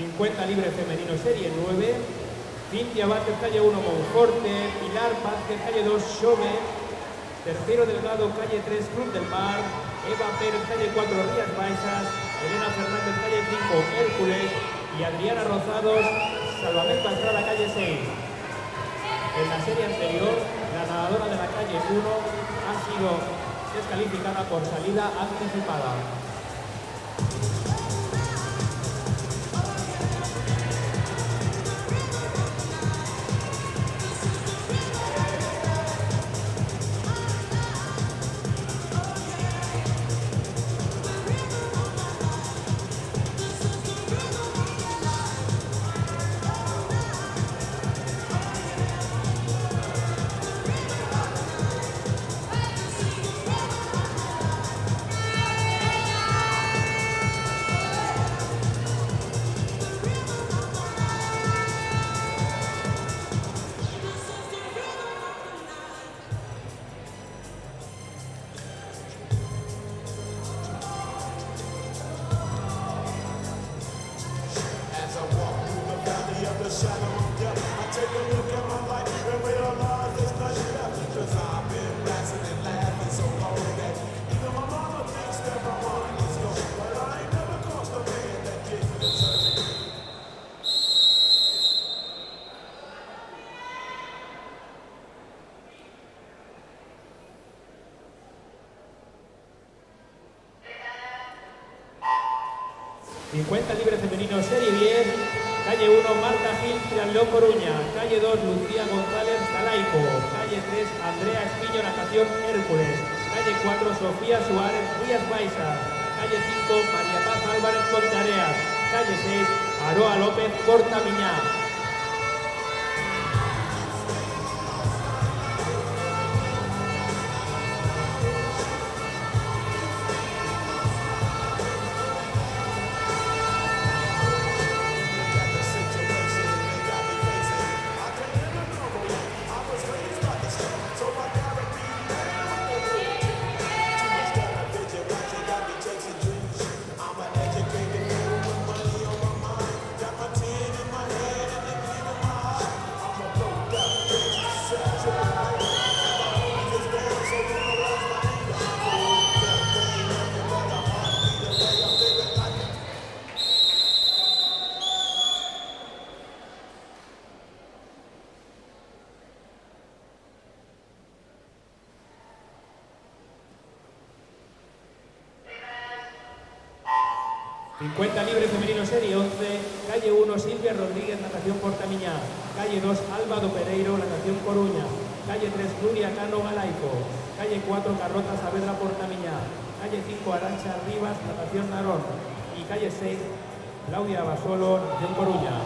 50 libre femenino, serie 9, Cintia Vázquez, calle 1, Monforte, Pilar Vázquez, calle 2, Xove, Tercero Delgado, calle 3, Club del Mar, Eva Pérez, calle 4, Rías Baixas, Elena Fernández, calle 5, Hércules y Adriana Rozados, Salvamento a Estrada, calle 6. En la serie anterior, la nadadora de la calle 1 ha sido descalificada por salida anticipada. 50 libre femenino serie 10, calle 1 Marta Gil, Triatlón Coruña, calle 2 Lucía González Galaico, calle 3 Andrea Espiño Natación Hércules, calle 4 Sofía Suárez Rías Baixas, calle 5 María Paz Álvarez Ponteareas, calle 6 Aroa López Portamiñá. Libre femenino serie 11, calle 1 Silvia Rodríguez Natación Portamiñá, calle 2 Alba do Pereiro Natación Coruña, calle 3 Nuria Cano Galaico, calle 4 Carrota Saavedra Portamiñá, calle 5 Arancha Rivas Natación Narón y calle 6 Claudia Basolo Natación Coruña.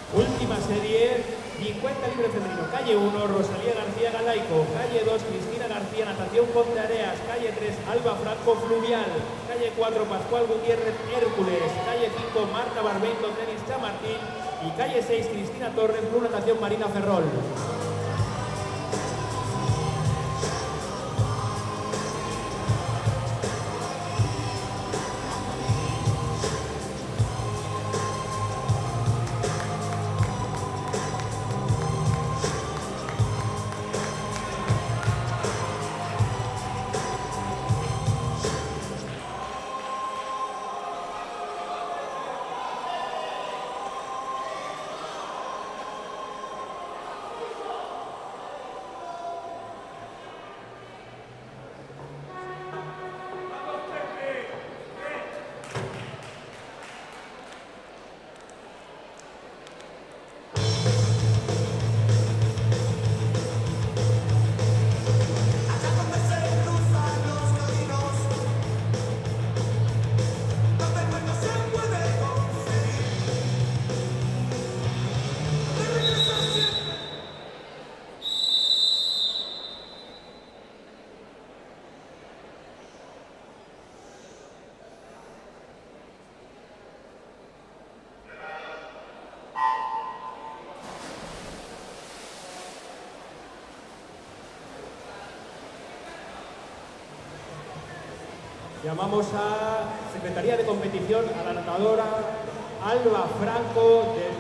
Última serie, 50 libre femenino, calle 1, Rosalía García Galaico, calle 2, Cristina García Natación Ponteareas, calle 3, Alba Franco Fluvial, calle 4, Pascual Gutiérrez Hércules, calle 5, Marta Barbento Tenis Chamartín y calle 6, Cristina Torres Club Natación Marina Ferrol. Llamamos a Secretaría de Competición a la nadadora Alba Franco de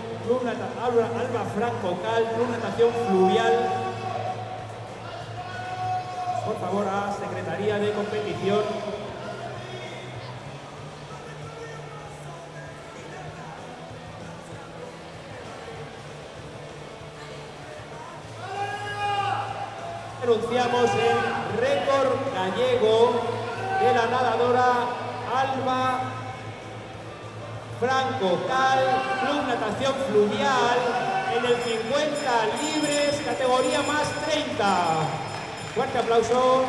Alba Franco Cal, Club Natación Fluvial. Por favor, a Secretaría de Competición. Anunciamos el récord gallego de la nadadora Alba Franco Cal, Club Natación Fluvial, en el 50 libres, categoría más 30. Fuerte aplauso.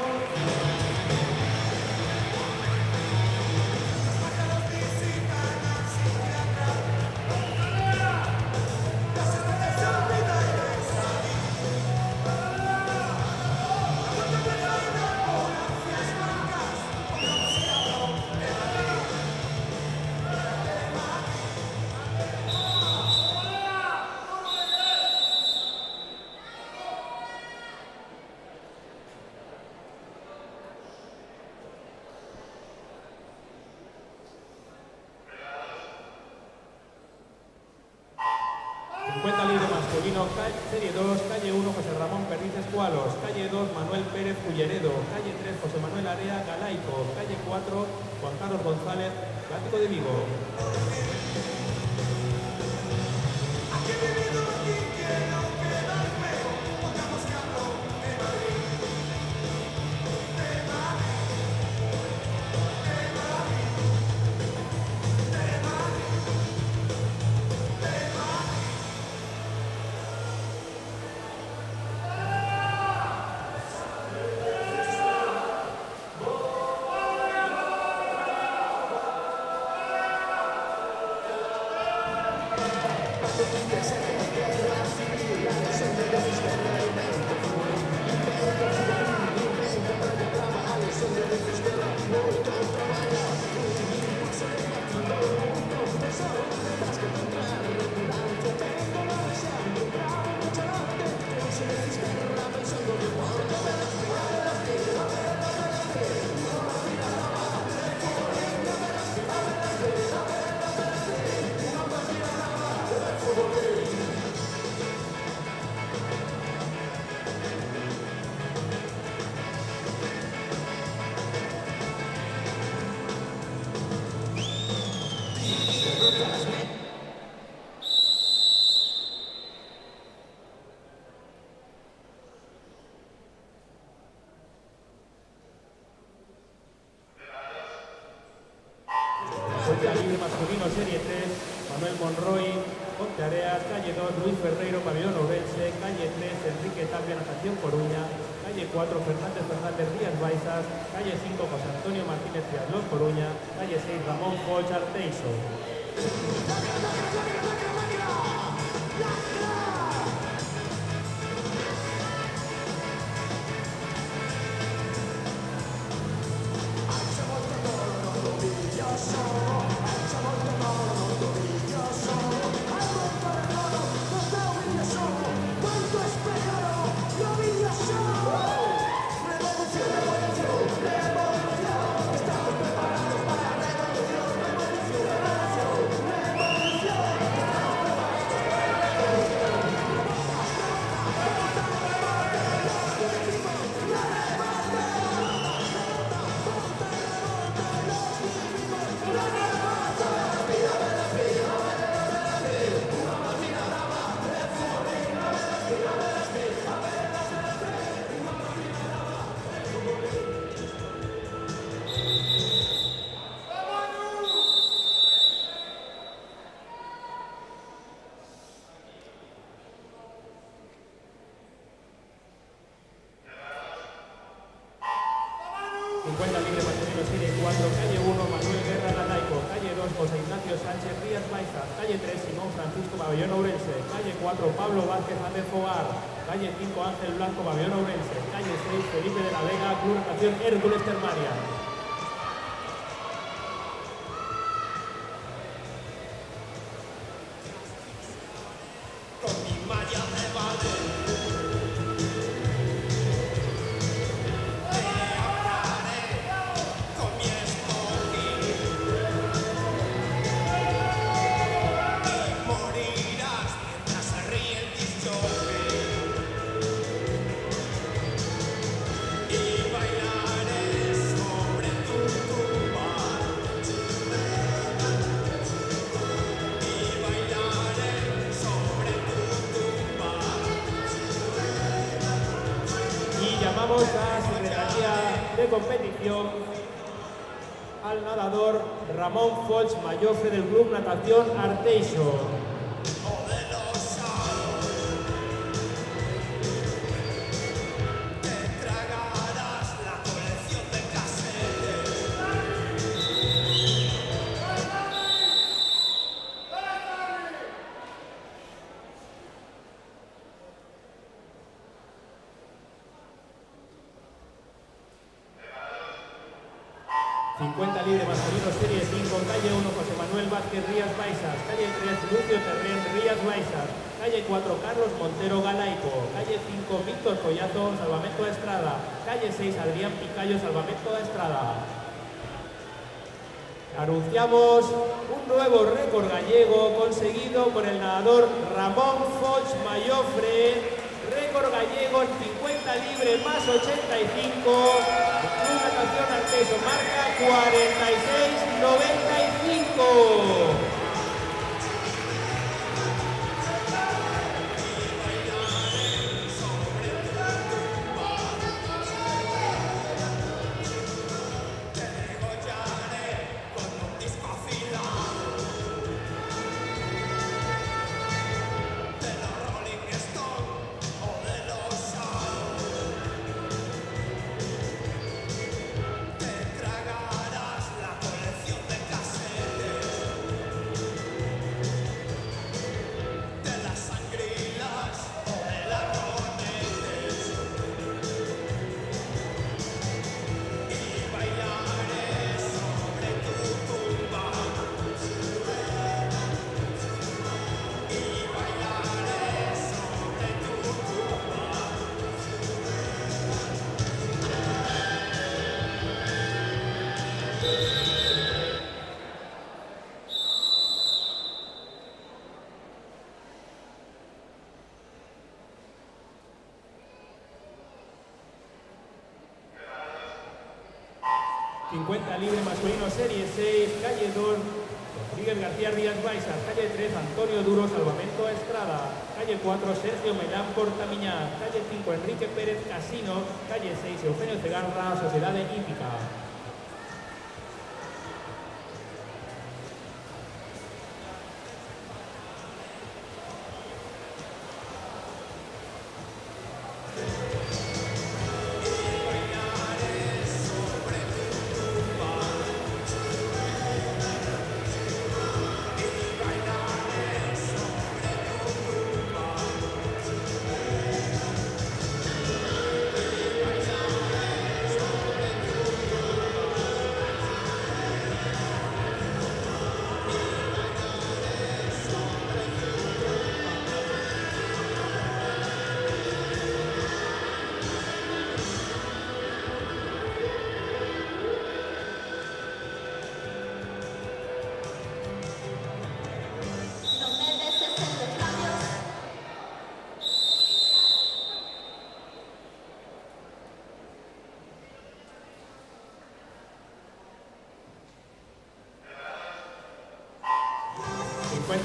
50 libre masculino, serie 2, calle 1, José Ramón Perdiz Escualos, calle 2, Manuel Pérez Culleredo, calle 3, José Manuel Area Galaico, calle 4, Juan Carlos González, Lático de Vigo. Libre masculino, serie 3, Manuel Monroy, Ponte Areas, calle 2, Luis Ferreiro, Pabellón Ourense, calle 3, Enrique Tapia, Natación Coruña, calle 4, Fernández Rías Baixas, calle 5, José Antonio Martínez Triatlón Coruña, calle 6, Ramón Foch Arteixo. 50 libre masculino, serie 4, calle 1, Manuel Guerra Galaico, calle 2, José Ignacio Sánchez Rías Baixas, calle 3, Simón Francisco Pabellón Ourense, calle 4, Pablo Vázquez Ángel Fogar, calle 5, Ángel Blanco Pabellón Ourense, calle 6, Felipe de la Vega, Club Natación Hércules Termaria. Llamamos a Secretaría de Competición al nadador Ramón Foch Mayofre del Club Natación Arteixo. Libre masculino, serie 5, calle 1, José Manuel Vázquez Rías Baixas, calle 3, Lucio Terrén Rías Baixas, calle 4, Carlos Montero Galaico, calle 5, Víctor Collazo, Salvamento a Estrada, calle 6, Adrián Picayo, Salvamento a Estrada. Anunciamos un nuevo récord gallego conseguido por el nadador Ramón Foix Mayofre, récord gallego en 50 libre más 85, Club Natación Arteso marca 46.95. Libre masculino serie 6, calle 2, Rodríguez García Rías Baixas, calle 3, Antonio Duro, Salvamento Estrada, calle 4, Sergio Melán Portamiñán, calle 5, Enrique Pérez Casino, calle 6, Eugenio Cegarra, Sociedade Hípica.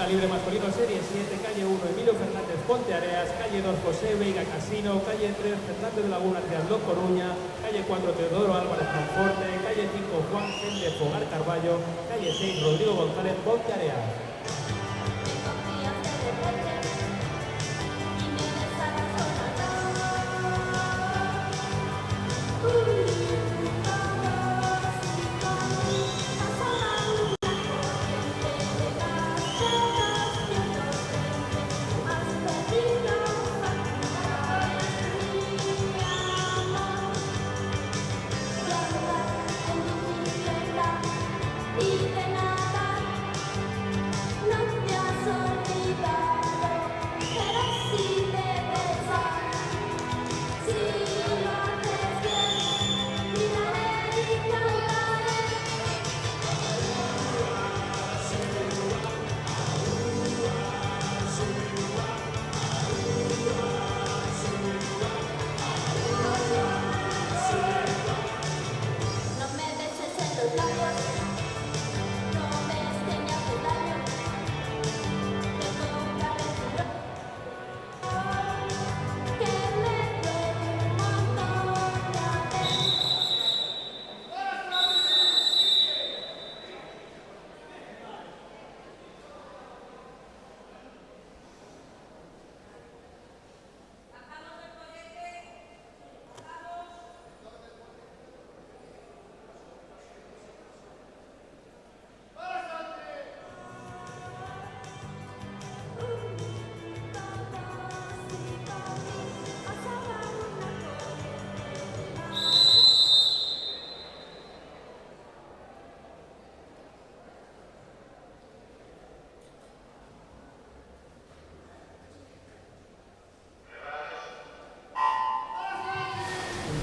Libre masculino serie 7, calle 1, Emilio Fernández Ponteareas, calle 2, José Veiga Casino, calle 3, Fernández de Laguna Triatlón Coruña, calle 4, Teodoro Álvarez Transporte, calle 5, Juan Sende Fogar Carballo, calle 6, Rodrigo González Ponteareas.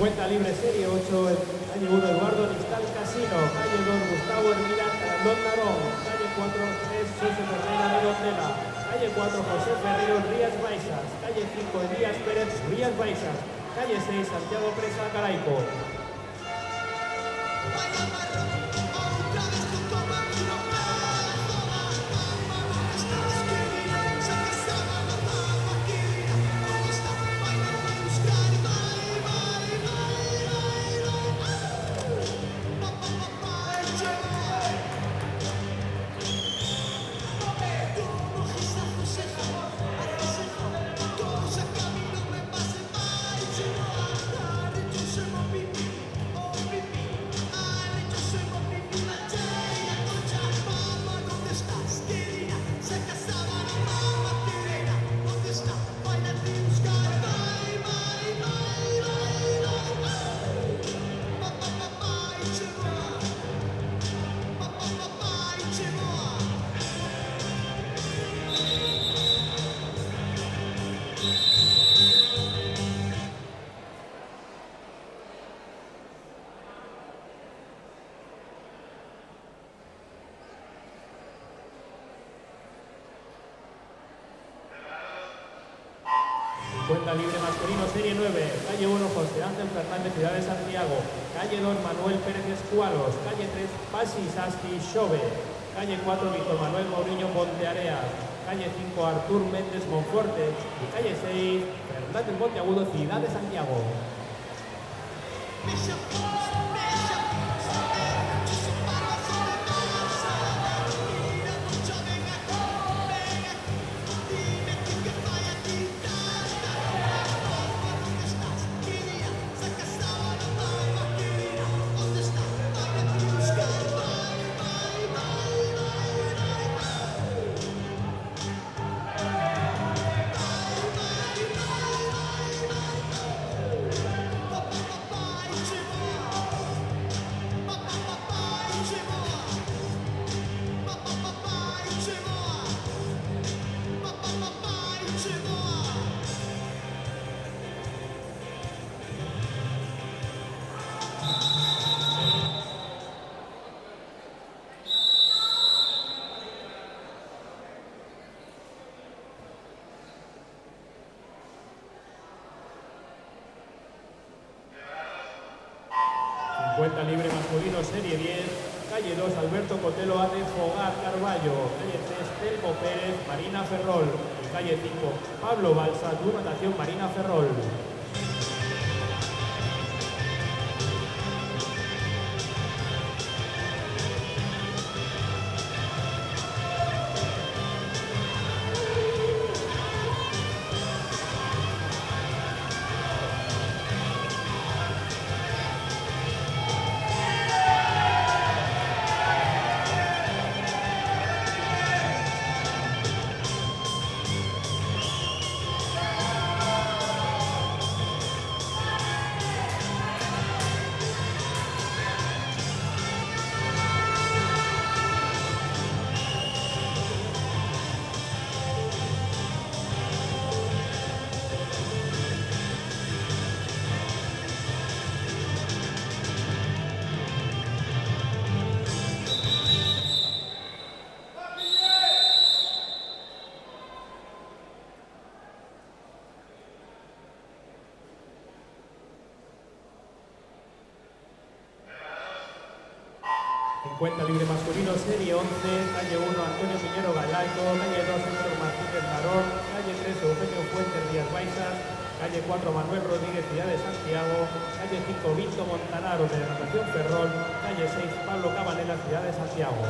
Cuenta libre serie 8, calle 1 Eduardo Nistal Casino, calle 2 Gustavo Hermida 4-3, José Ferreira de Rondela. Calle 4, José Ferreiro, Rías Baixas. Calle 5, Elías Pérez, Rías Baixas. Calle 6, Santiago Presa, Caraico. Cuenta libre masculino, serie 9, calle 1, José Ángel Fernández, Ciudad de Santiago. Calle 2, Manuel Pérez Escualos. Calle 3, Pasi Saski Xove. Calle 4, Víctor Manuel Mourinho Ponteareas. Calle 5, Artur Méndez Monforte. Y calle 6, Fernández Monteagudo, Ciudad de Santiago. Cuenta libre masculino, serie 10, calle 2, Alberto Cotelo Ade Fogar Carballo. Calle 3, Telmo Pérez, Marina Ferrol. Y calle 5, Pablo Balsa, tu natación Marina Ferrol. Cuenta libre masculino, serie 11, calle 1, Antonio Piñero Galaico. Calle 2, Héctor Martínez Narón. Calle 3, Eugenio Fuentes Rías Baixas. Calle 4, Manuel Rodríguez, Ciudad de Santiago. Calle 5, Vito Montanaro, de natación Ferrol. Calle 6, Pablo Cabanela, Ciudad de Santiago.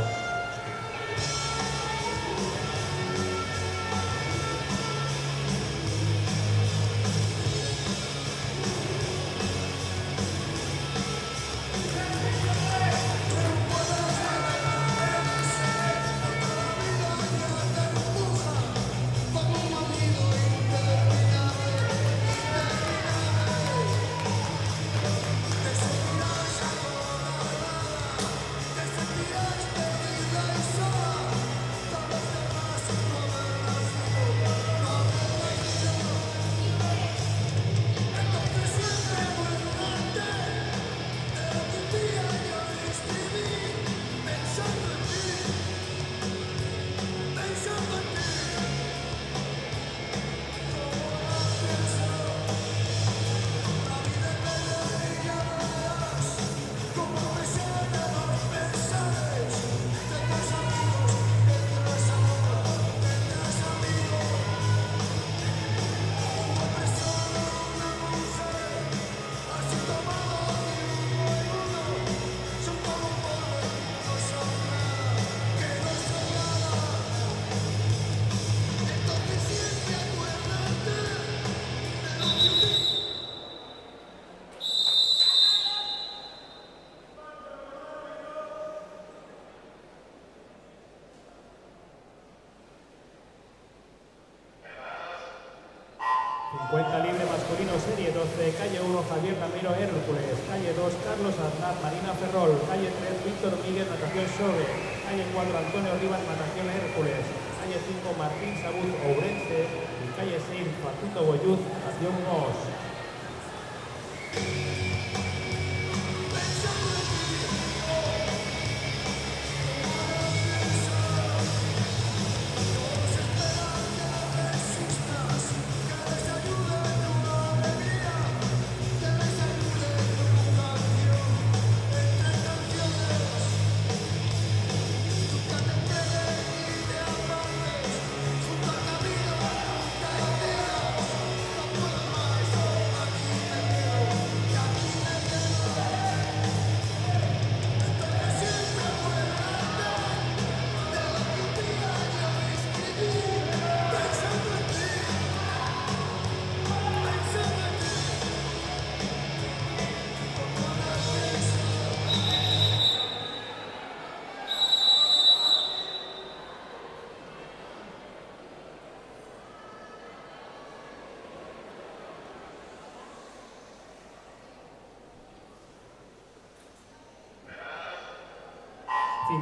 50 libre masculino, serie 12, calle 1, Javier Ramiro, Hércules, calle 2, Carlos Aznar, Marina Ferrol, calle 3, Víctor Miguel, natación Sobe, calle 4, Antonio Rivas, natación Hércules, calle 5, Martín Sabuz, Ourense, y calle 6, Facundo Boyuz, natación Mos.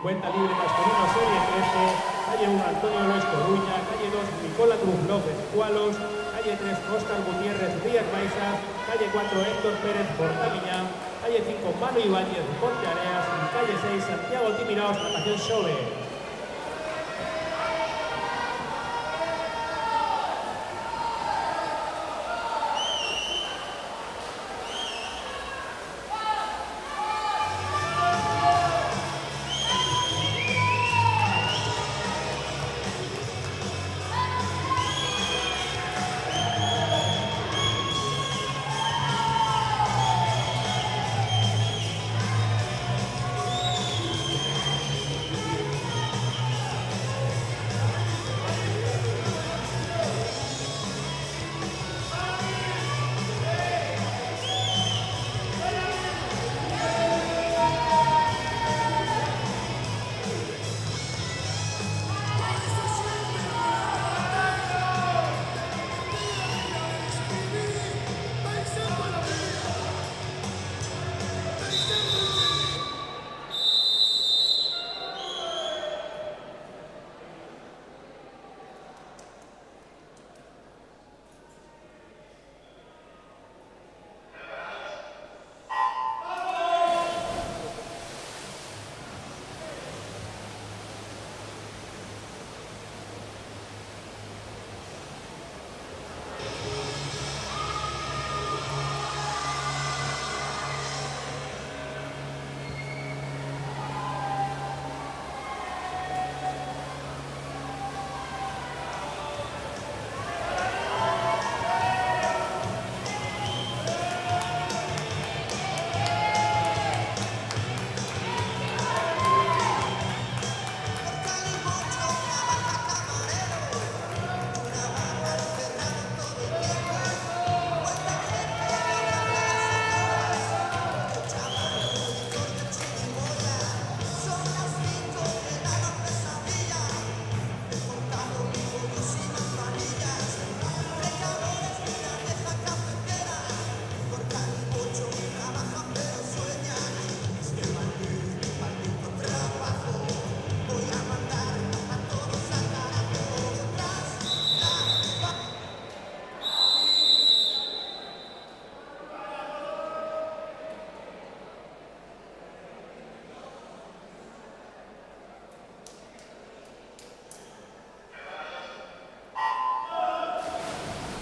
Libre masculino, serie 13, calle 1, Antonio Lois Coruña, calle 2, Nicola Cruz López Cualos, calle 3, Óscar Gutiérrez Rías Baixas, calle 4, Héctor Pérez Portamiñán, calle 5, Manu Ibáñez Ponte Areas y calle 6, Santiago Timiraos, natación Xove.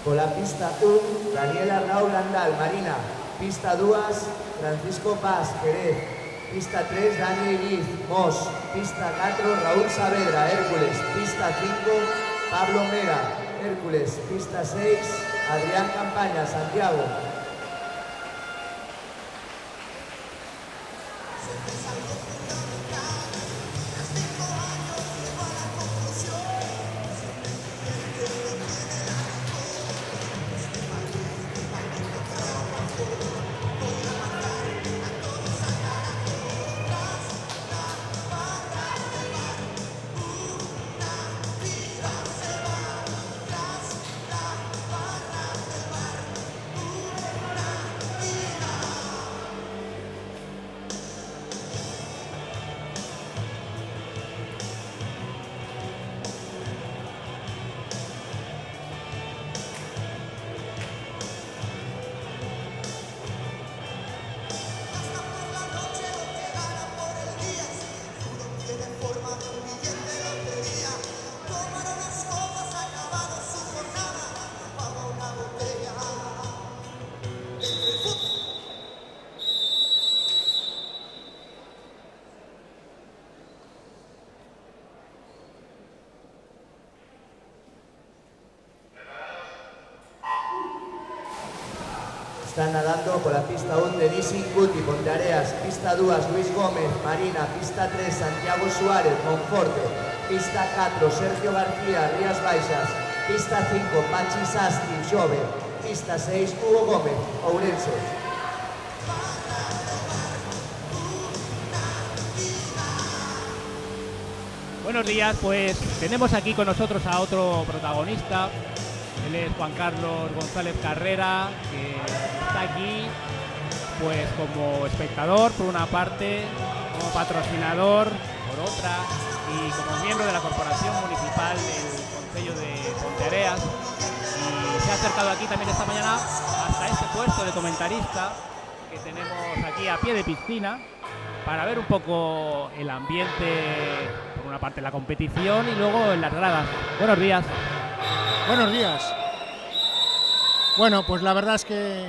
Con la pista 1, Daniela Raúl Andal, Marina. Pista 2, Francisco Paz, Jerez. Pista 3, Dani Iliz, Mos. Pista 4, Raúl Saavedra, Hércules. Pista 5, Pablo Mera, Hércules. Pista 6, Adrián Campaña, Santiago. Están nadando por la pista 1 de Disi Cuti, Ponteareas, pista 2 Luis Gómez, Marina, pista 3 Santiago Suárez, Monforte, pista 4 Sergio García, Rías Baixas, pista 5 Pachi Sasti, Xove, pista 6 Hugo Gómez, Ourense. Buenos días, pues tenemos aquí con nosotros a otro protagonista. Él es Juan Carlos González Carrera, que está aquí pues como espectador por una parte, como patrocinador por otra y como miembro de la Corporación Municipal del Concello de Ponteareas, y se ha acercado aquí también esta mañana hasta este puesto de comentarista que tenemos aquí a pie de piscina para ver un poco el ambiente, por una parte la competición y luego en las gradas. Buenos días. Buenos días. Bueno, pues la verdad es que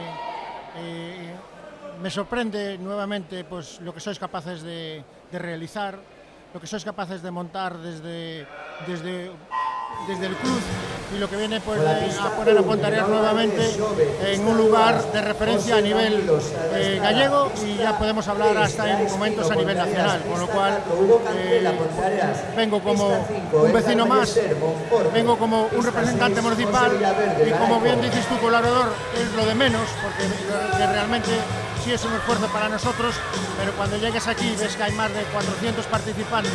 me sorprende nuevamente pues lo que sois capaces de realizar, lo que sois capaces de montar desde el club y lo que viene pues a poner a Ponteareas nuevamente en un lugar de referencia a nivel gallego, y ya podemos hablar hasta en momentos a nivel nacional, con lo cual vengo como un vecino más, vengo como un representante municipal, y como bien dices tú, colaborador, es lo de menos, porque realmente sí es un esfuerzo para nosotros, pero cuando llegues aquí ves que hay más de 400 participantes,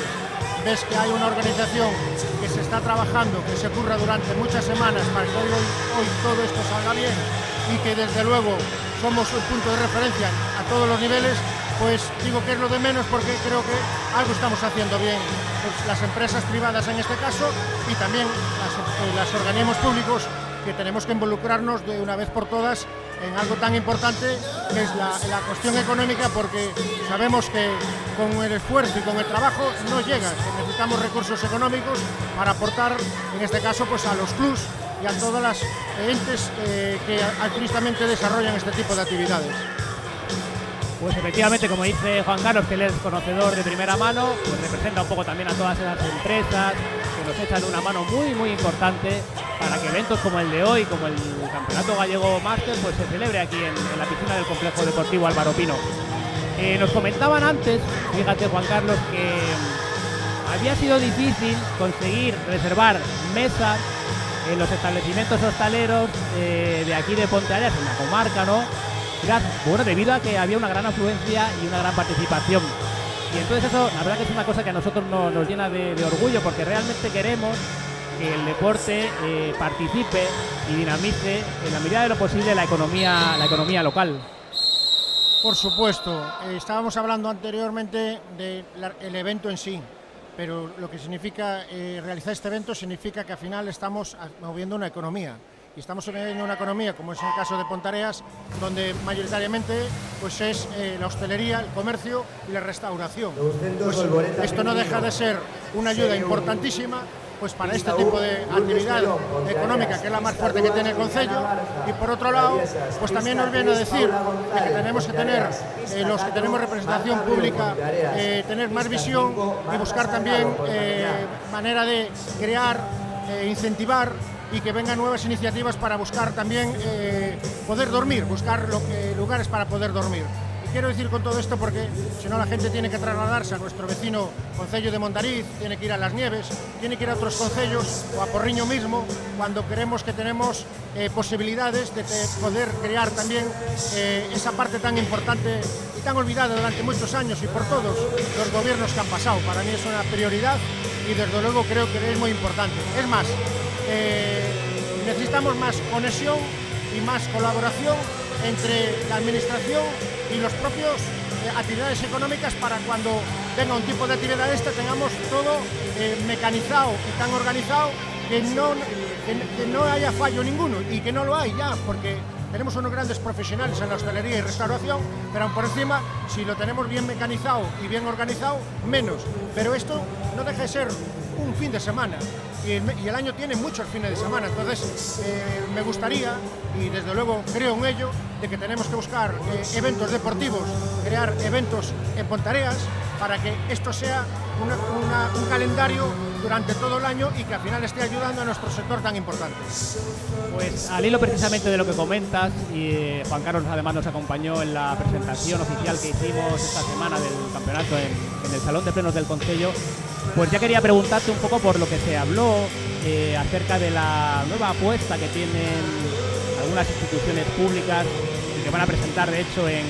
ves que hay una organización que se está trabajando, que se curra durante muchas semanas para que hoy todo esto salga bien, y que desde luego somos un punto de referencia a todos los niveles, pues digo que es lo de menos, porque creo que algo estamos haciendo bien, pues las empresas privadas en este caso, y también los organismos públicos, que tenemos que involucrarnos de una vez por todas en algo tan importante que es la cuestión económica, porque sabemos que con el esfuerzo y con el trabajo no llega, que necesitamos recursos económicos para aportar, en este caso, pues a los clubs y a todas las entes que altruistamente desarrollan este tipo de actividades. Pues efectivamente, como dice Juan Carlos, que él es conocedor de primera mano, pues representa un poco también a todas esas empresas que nos echan una mano muy importante para que eventos como el de hoy, como el Campeonato Gallego Máster, pues se celebre aquí en la piscina del Complejo Deportivo Álvaro Pino. Nos comentaban antes, fíjate Juan Carlos, que había sido difícil conseguir reservar mesas en los establecimientos hosteleros de aquí de Ponteareas, en la comarca, ¿no? Bueno, debido a que había una gran afluencia y una gran participación. Y entonces eso, la verdad que es una cosa que a nosotros nos llena de orgullo, porque realmente queremos que el deporte participe y dinamice en la medida de lo posible la economía local. Por supuesto, estábamos hablando anteriormente del evento en sí, pero lo que significa realizar este evento significa que al final estamos moviendo una economía. Y estamos en una economía, como es el caso de Ponteareas, donde mayoritariamente pues es la hostelería, el comercio y la restauración. Pues esto no deja de ser una ayuda importantísima pues para este tipo de actividad económica, que es la más fuerte que tiene el concello. Y por otro lado, pues también nos viene a decir que tenemos que tener, los que tenemos representación pública, tener más visión y buscar también manera de crear, incentivar, y que vengan nuevas iniciativas para buscar también poder dormir, buscar lugares para poder dormir. Y quiero decir con todo esto porque si no la gente tiene que trasladarse a nuestro vecino concello de Mondariz, tiene que ir a Las Nieves, tiene que ir a otros concellos o a Porriño mismo, cuando creemos que tenemos posibilidades de poder crear también esa parte tan importante y tan olvidada durante muchos años y por todos los gobiernos que han pasado. Para mí es una prioridad y desde luego creo que es muy importante. Es más, necesitamos más conexión y más colaboración entre la administración y los propios actividades económicas, para cuando venga un tipo de actividad tengamos todo mecanizado y tan organizado que no haya fallo ninguno, y que no lo hay ya, porque tenemos unos grandes profesionales en la hostelería y restauración, pero aún por encima, si lo tenemos bien mecanizado y bien organizado, menos. Pero esto no deja de ser un fin de semana, y el año tiene muchos fines de semana. Entonces me gustaría, y desde luego creo en ello, de que tenemos que buscar eventos deportivos, crear eventos en Ponteareas, para que esto sea un calendario durante todo el año y que al final esté ayudando a nuestro sector tan importante. Pues al hilo precisamente de lo que comentas, y Juan Carlos además nos acompañó en la presentación oficial que hicimos esta semana del campeonato en el Salón de Plenos del Concello, pues ya quería preguntarte un poco por lo que se habló acerca de la nueva apuesta que tienen algunas instituciones públicas y que van a presentar de hecho en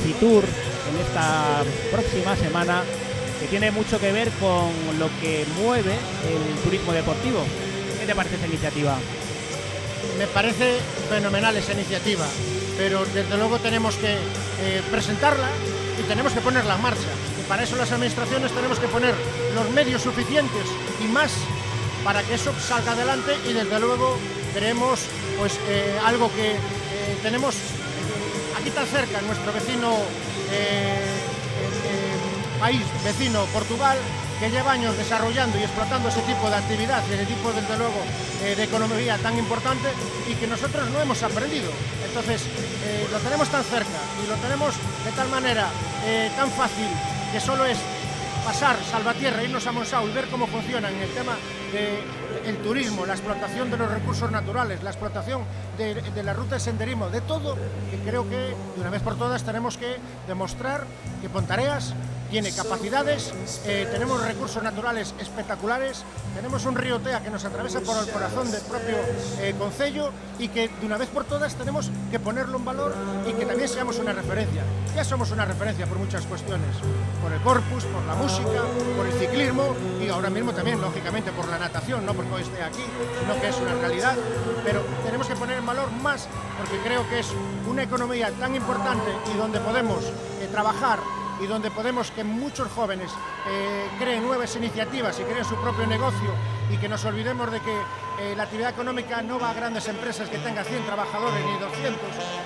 Fitur en esta próxima semana, que tiene mucho que ver con lo que mueve el turismo deportivo. ¿Qué te parece esa iniciativa? Me parece fenomenal esa iniciativa, pero desde luego tenemos que presentarla y tenemos que ponerla en marcha. Y para eso las administraciones tenemos que poner los medios suficientes y más para que eso salga adelante, y desde luego creemos pues algo que tenemos aquí tan cerca, nuestro vecino país vecino Portugal, que lleva años desarrollando y explotando ese tipo de actividad y ese tipo desde luego de economía tan importante, y que nosotros no hemos aprendido. Entonces lo tenemos tan cerca y lo tenemos de tal manera tan fácil, que solo es pasar Salvatierra, irnos a Montsau y ver cómo funciona en el tema del turismo, la explotación de los recursos naturales, la explotación de la ruta de senderismo, de todo, que creo que de una vez por todas tenemos que demostrar que Pontareas tiene capacidades, tenemos recursos naturales espectaculares, tenemos un río Tea que nos atraviesa por el corazón del propio concello, y que de una vez por todas tenemos que ponerlo en valor y que también seamos una referencia. Ya somos una referencia por muchas cuestiones, por el corpus, por la música, por el ciclismo y ahora mismo también, lógicamente, por la natación, no porque hoy esté aquí, sino que es una realidad, pero tenemos que poner en valor más, porque creo que es una economía tan importante y donde podemos trabajar, y donde podemos que muchos jóvenes creen nuevas iniciativas y creen su propio negocio, y que nos olvidemos de que la actividad económica no va a grandes empresas que tenga 100 trabajadores ni 200,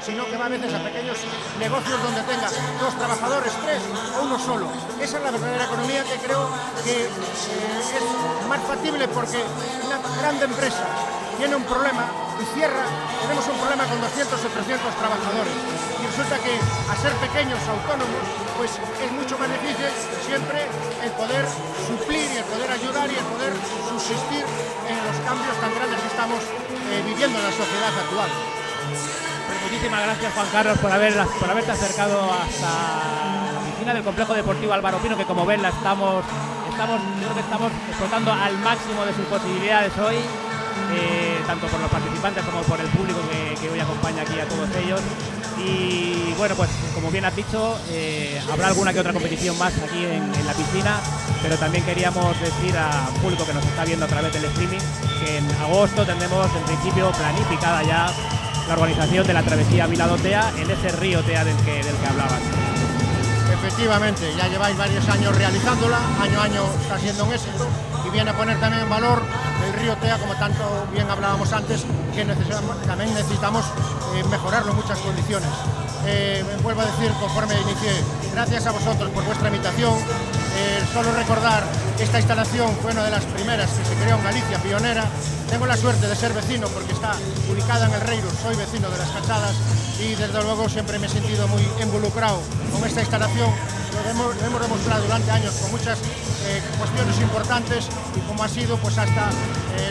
sino que va a veces a pequeños negocios donde tenga 2 trabajadores, 3 o uno solo. Esa es la verdadera economía, que creo que es más factible, porque una grande empresa tiene un problema y cierra, tenemos un problema con 200 o 300 trabajadores, y resulta que a ser pequeños autónomos pues es mucho más difícil siempre el poder suplir y el poder ayudar y el poder subsistir en los cambios tan grandes que estamos viviendo en la sociedad actual. Pues muchísimas gracias, Juan Carlos, por haberte acercado hasta la piscina del Complejo Deportivo Álvaro Pino, que como ven estamos explotando al máximo de sus posibilidades hoy, tanto por los participantes como por el público que hoy acompaña aquí a todos ellos. Y bueno, pues como bien has dicho, habrá alguna que otra competición más aquí en la piscina, pero también queríamos decir al público que nos está viendo a través del streaming que en agosto tendremos en principio planificada ya la organización de la travesía Viladotea en ese río Tea del que hablabas. Efectivamente, ya lleváis varios años realizándola, año a año está siendo un éxito, y viene a poner también en valor el río Tea, como tanto bien hablábamos antes, que también necesitamos mejorarlo en muchas condiciones. Vuelvo a decir, conforme inicié, gracias a vosotros por vuestra invitación. Solo recordar que esta instalación fue una de las primeras que se creó en Galicia, pionera. Tengo la suerte de ser vecino porque está ubicada en el Reiro, soy vecino de Las Cachadas, y desde luego siempre me he sentido muy involucrado con esta instalación. Lo hemos demostrado durante años con muchas cuestiones importantes, y como ha sido pues hasta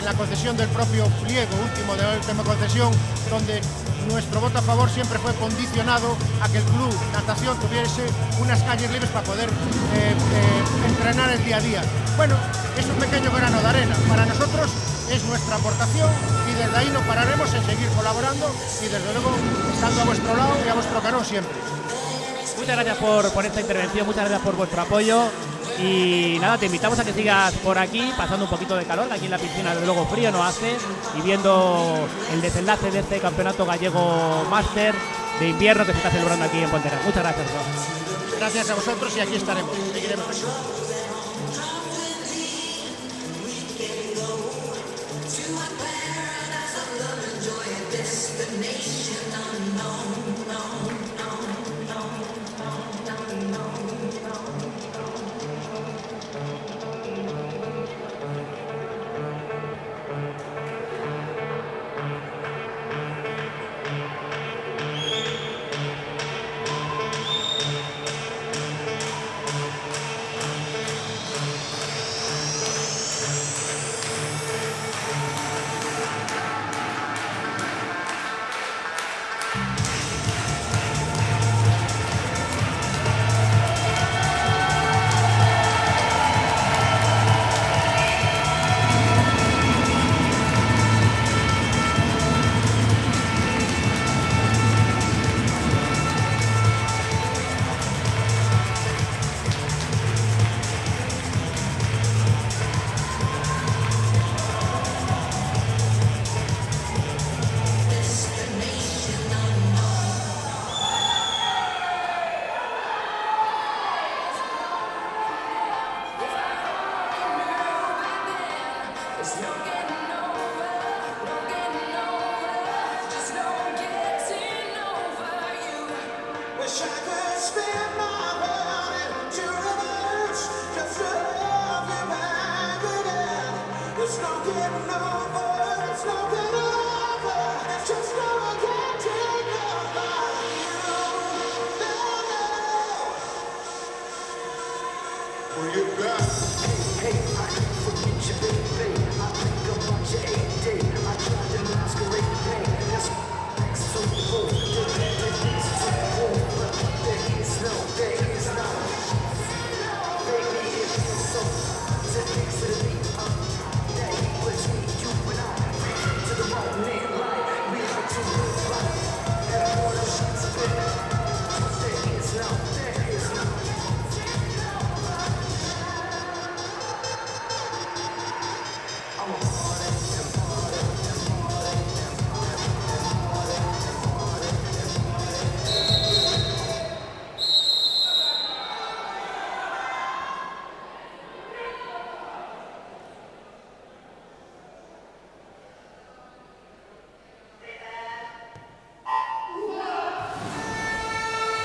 la concesión del propio pliego último de la última concesión, donde nuestro voto a favor siempre fue condicionado a que el club natación tuviese unas calles libres para poder entrenar el día a día. Bueno, es un pequeño grano de arena. Para nosotros es nuestra aportación, y desde ahí no pararemos en seguir colaborando y desde luego estando a vuestro lado y a vuestro carón siempre. Muchas gracias por esta intervención, muchas gracias por vuestro apoyo, y nada, te invitamos a que sigas por aquí pasando un poquito de calor, que aquí en la piscina desde luego frío no hace, y viendo el desenlace de este campeonato gallego máster de invierno que se está celebrando aquí en Pontevedra. Muchas gracias. Gracias a vosotros, y aquí estaremos, seguiremos aquí.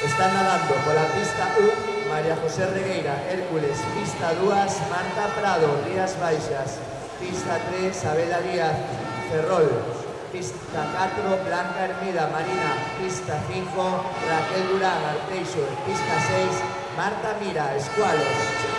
Están nadando por la pista 1 María José Regueira, Hércules, pista 2 Marta Prado, Rías Baixas, pista 3 Abela Díaz, Ferrol, pista 4 Blanca Hermida, Marina, pista 5 Raquel Durán, Arteixo, pista 6 Marta Mira, Escualos.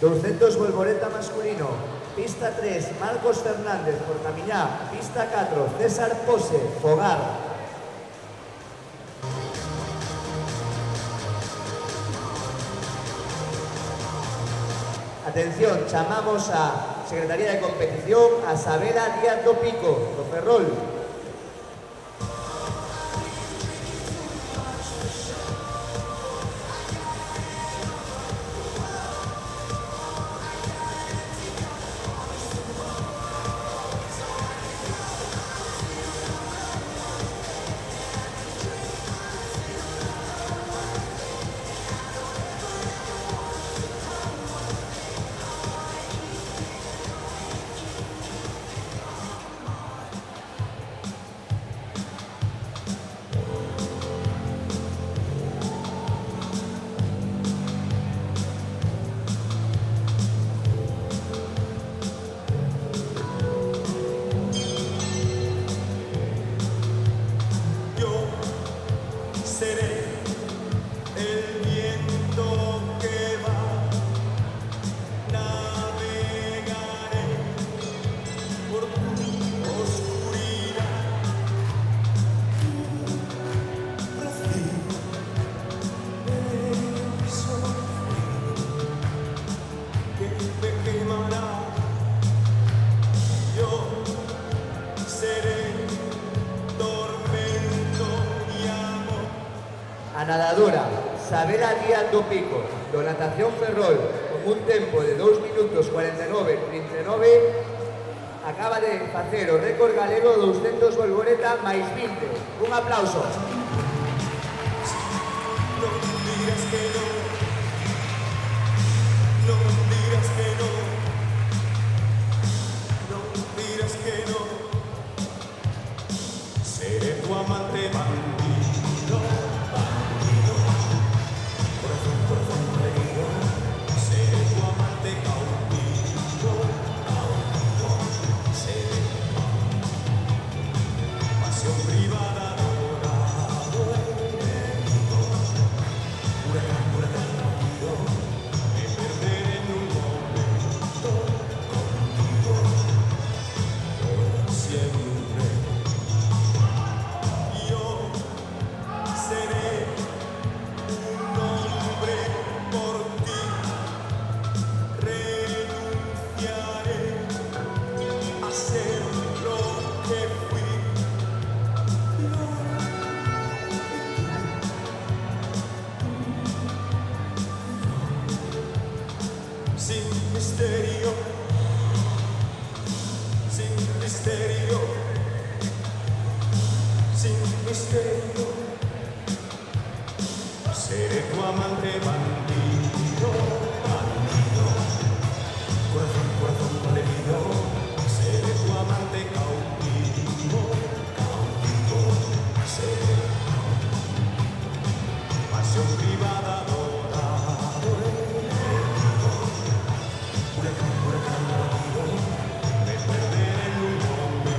200 Volvoreta masculino, pista 3, Marcos Fernández, Portamiñá, pista 4, César Pose, Fogar. Atención, chamamos a Secretaría de Competición, a Sabela Díaz do Pico, do Ferrol. A nadadora Sabela Díaz do Pico, do Natación Ferrol, con un tempo de 2 minutos 49:39, acaba de facer o récord galego 200 Volvoreta máis 20. Un aplauso. No digas que no, no digas que no, no digas que no, seré tu amante bandido, bandido, corazón, corazón malherido, seré tu amante cautivo, cautivo, seré pasión privada. Sin misterio, sin misterio, sin misterio, seré tu amante bandido, bandido, corazón, corazón malherido, seré tu amante cautivo, cautivo, seré pasión privada. Me perderé en un momento.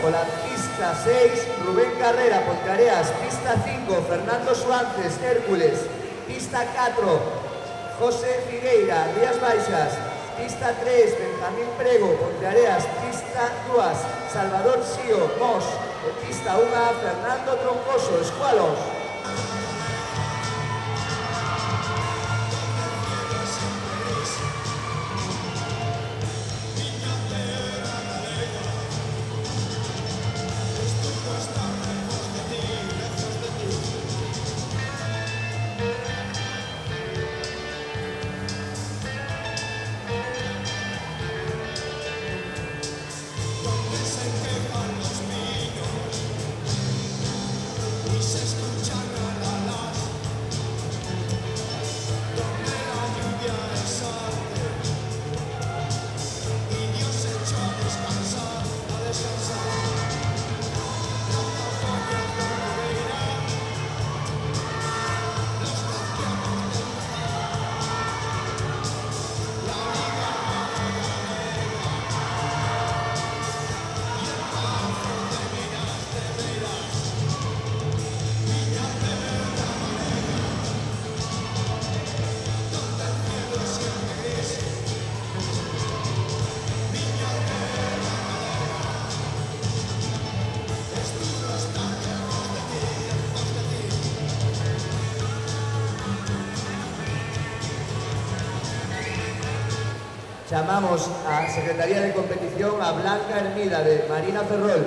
pola pista 6, Rubén Carrera, Ponteareas. Pista 5, Fernando Suárez, Hércules. Pista 4, José Figueira, Rías Baixas. Pista 3, Benjamín Prego, Ponteareas. Pista 2, Salvador Sío, Mos. E pista 1, Fernando Troncoso, Escualos. Chamamos a Secretaría de Competición a Blanca Hermida de Marina Ferrol.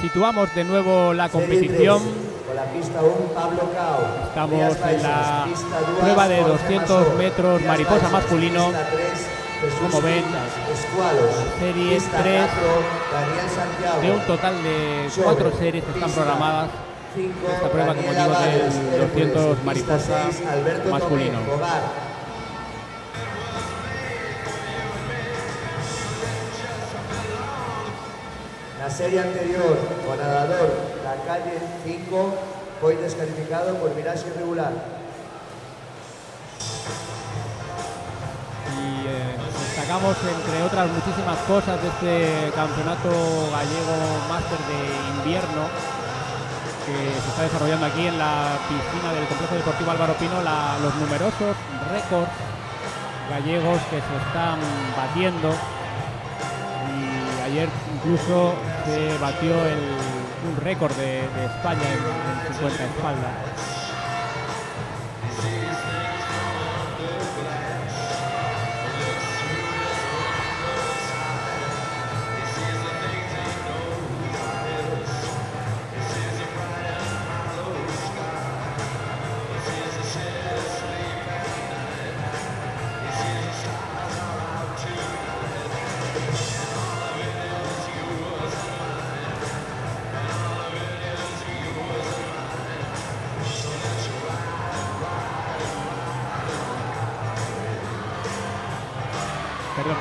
Situamos de nuevo la competición. Con la pista 1, Pablo Cao. Estamos en la prueba de 200 metros mariposa masculino. Como ven, serie 3 de un total de 4 series que están programadas. Esta prueba, como digo, del 200 mariposa masculino. La serie anterior, con nadador La Calle 5, fue descalificado por viraje irregular. Destacamos, entre otras muchísimas cosas, de este campeonato gallego máster de invierno que se está desarrollando aquí en la piscina del Complejo Deportivo Álvaro Pino, los numerosos récords gallegos que se están batiendo. Y ayer incluso se batió un récord de España en 50 espalda.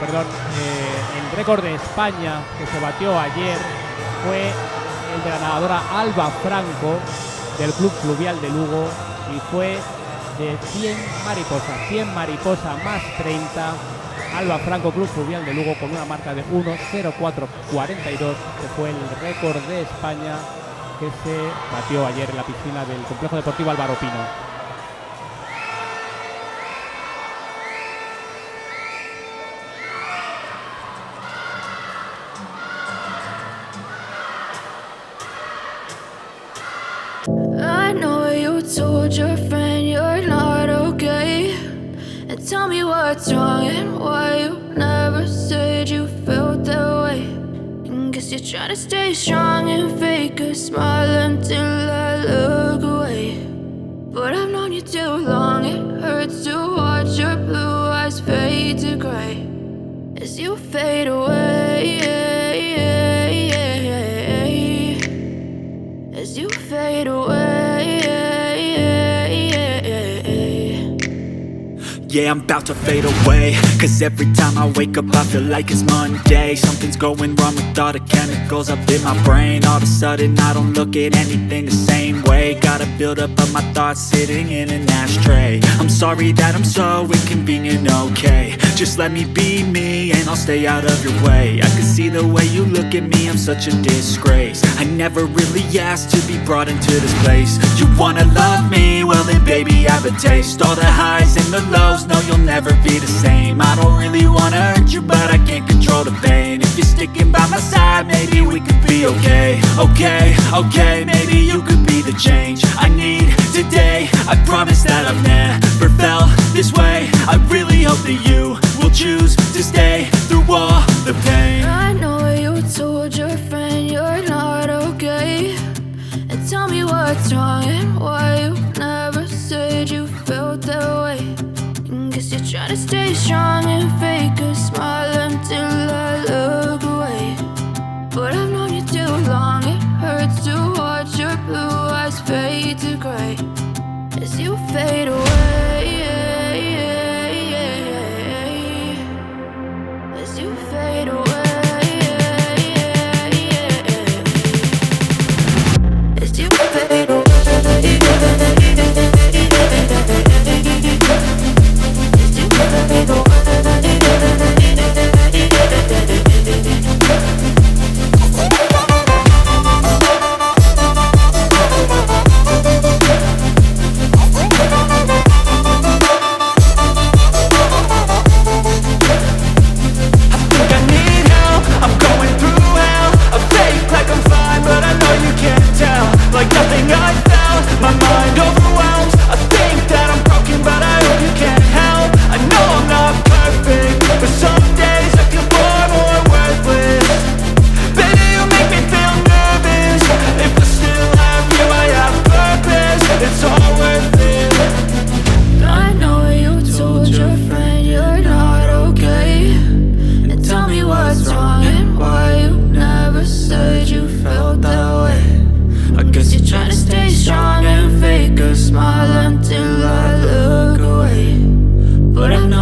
El récord de España que se batió ayer fue el de la nadadora Alba Franco del Club Fluvial de Lugo y fue de 100 mariposas más 30. Alba Franco, Club Fluvial de Lugo, con una marca de 1:04:42, que fue el récord de España que se batió ayer en la piscina del Complejo Deportivo Álvaro Pino. Told your friend you're not okay, and tell me what's wrong and why you never said you felt that way. And guess you're trying to stay strong and fake a smile until I look away. But I've known you too long, it hurts to watch your blue eyes fade to gray as you fade away, as you fade away. Yeah, I'm about to fade away, cause every time I wake up I feel like it's Monday. Something's going wrong with all the chemicals up in my brain. All of a sudden I don't look at anything the same way. Gotta build up of my thoughts sitting in an ashtray. I'm sorry that I'm so inconvenient, okay. Just let me be me and I'll stay out of your way. I can see the way you look at me, I'm such a disgrace. I never really asked to be brought into this place. You wanna love me? Well then baby I have a taste. All the highs and the lows, no you'll never be the same. I don't really wanna hurt you but I can't control the pain. If you're sticking by my side maybe we could be okay. Okay, maybe you could be the change I need today. I promise that I've never felt this way. I really hope that you will choose to stay through all the pain. I know you told your friend you're not okay, and tell me what's wrong and why you never said you felt that way. And guess you're trying to stay strong and fake a smile until I look away. But I've known you too long, it hurts to watch your blue eyes fade to gray as you fade away, as you fade away, as you fade away. As you fade away.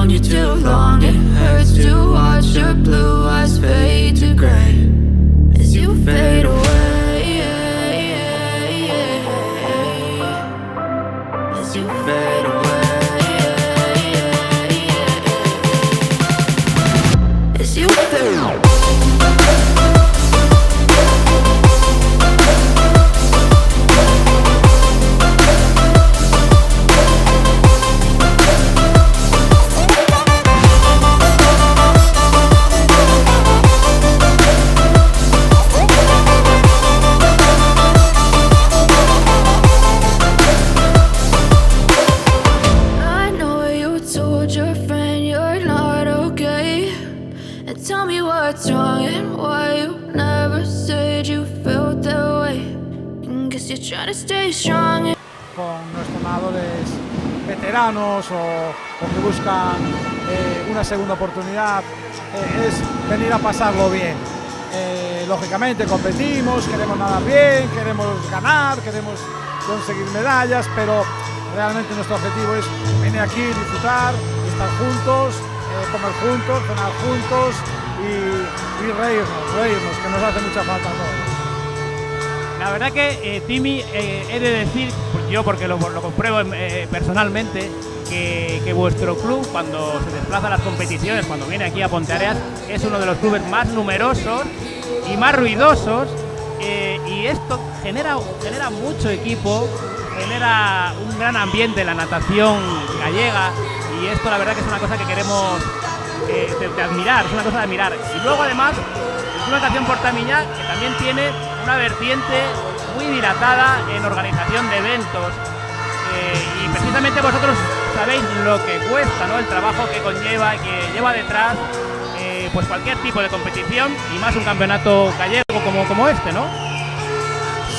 known you too long. It hurts to watch your blue eyes fade to gray as you fade away. As you fade away. As you fade away. Con nuestros nadadores veteranos o que buscan una segunda oportunidad, es venir a pasarlo bien. Lógicamente competimos, queremos nadar bien, queremos ganar, queremos conseguir medallas, pero realmente nuestro objetivo es venir aquí, disfrutar, estar juntos, comer juntos, cenar juntos y reírnos, que nos hace mucha falta a todos. La verdad que, Timmy, he de decir, yo porque lo compruebo personalmente, que vuestro club, cuando se desplaza a las competiciones, cuando viene aquí a Ponteareas, es uno de los clubes más numerosos y más ruidosos, y esto genera mucho equipo, genera un gran ambiente en la natación gallega, y esto la verdad que es una cosa que queremos de admirar, es una cosa de admirar. Y luego además, el Club Natación Portamiñá, que también tiene una vertiente muy dilatada en organización de eventos, y precisamente vosotros sabéis lo que cuesta, ¿no? El trabajo que conlleva, que lleva detrás pues cualquier tipo de competición, y más un campeonato gallego como este, ¿no?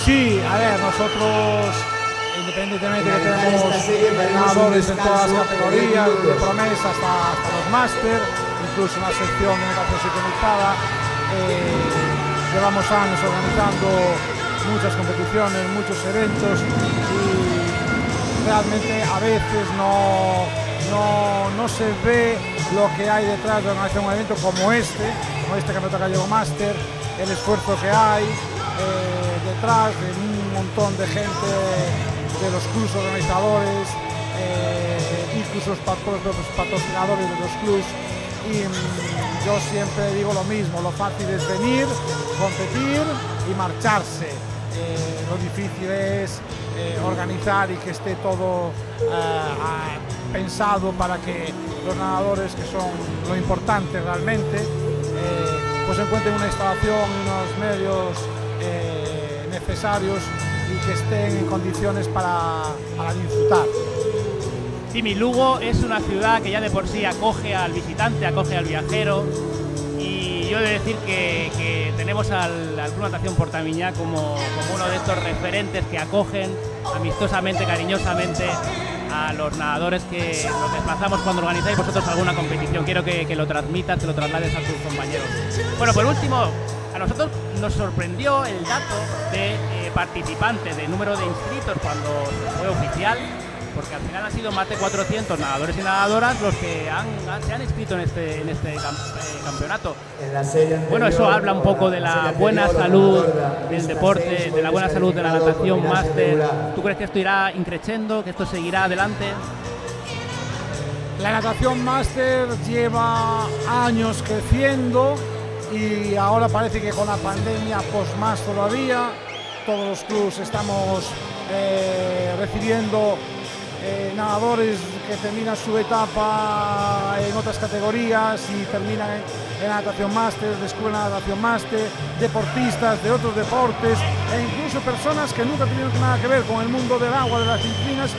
Sí, a ver, nosotros, independientemente de que tenemos nadadores en todas las categorías, de promesa hasta los máster, incluso una sección de natación sincronizada, llevamos años organizando muchas competiciones, muchos eventos, y realmente a veces no se ve lo que hay detrás de organizar un evento como este Campeonato Gallego Máster, el esfuerzo que hay detrás de un montón de gente, de los clubes organizadores, incluso los propios patrocinadores de los clubes. Y yo siempre digo lo mismo, lo fácil es venir, competir y marcharse. Lo difícil es organizar y que esté todo pensado para que los nadadores, que son lo importante realmente, pues encuentren una instalación y unos medios necesarios y que estén en condiciones para disfrutar. Timmy, Lugo es una ciudad que ya de por sí acoge al visitante, acoge al viajero, y yo he de decir que tenemos al Club Natación Portamiñá como uno de estos referentes que acogen amistosamente, cariñosamente a los nadadores que nos desplazamos cuando organizáis vosotros alguna competición. Quiero que lo transmitas, que lo traslades a tus compañeros. Bueno, por último, a nosotros nos sorprendió el dato de participantes, de número de inscritos cuando fue oficial, porque al final han sido más de 400 nadadores y nadadoras los que se han inscrito en este campeonato. Bueno, eso habla un poco de la buena salud del deporte, de la buena salud de la natación máster. ¿Tú crees que esto irá increciendo, que esto seguirá adelante? La natación máster lleva años creciendo y ahora parece que con la pandemia, pues más todavía. Todos los clubes estamos recibiendo nadadores que terminan su etapa en otras categorías y terminan en natación máster, descubren la natación máster, deportistas de otros deportes e incluso personas que nunca tuvieron nada que ver con el mundo del agua, de las piscinas,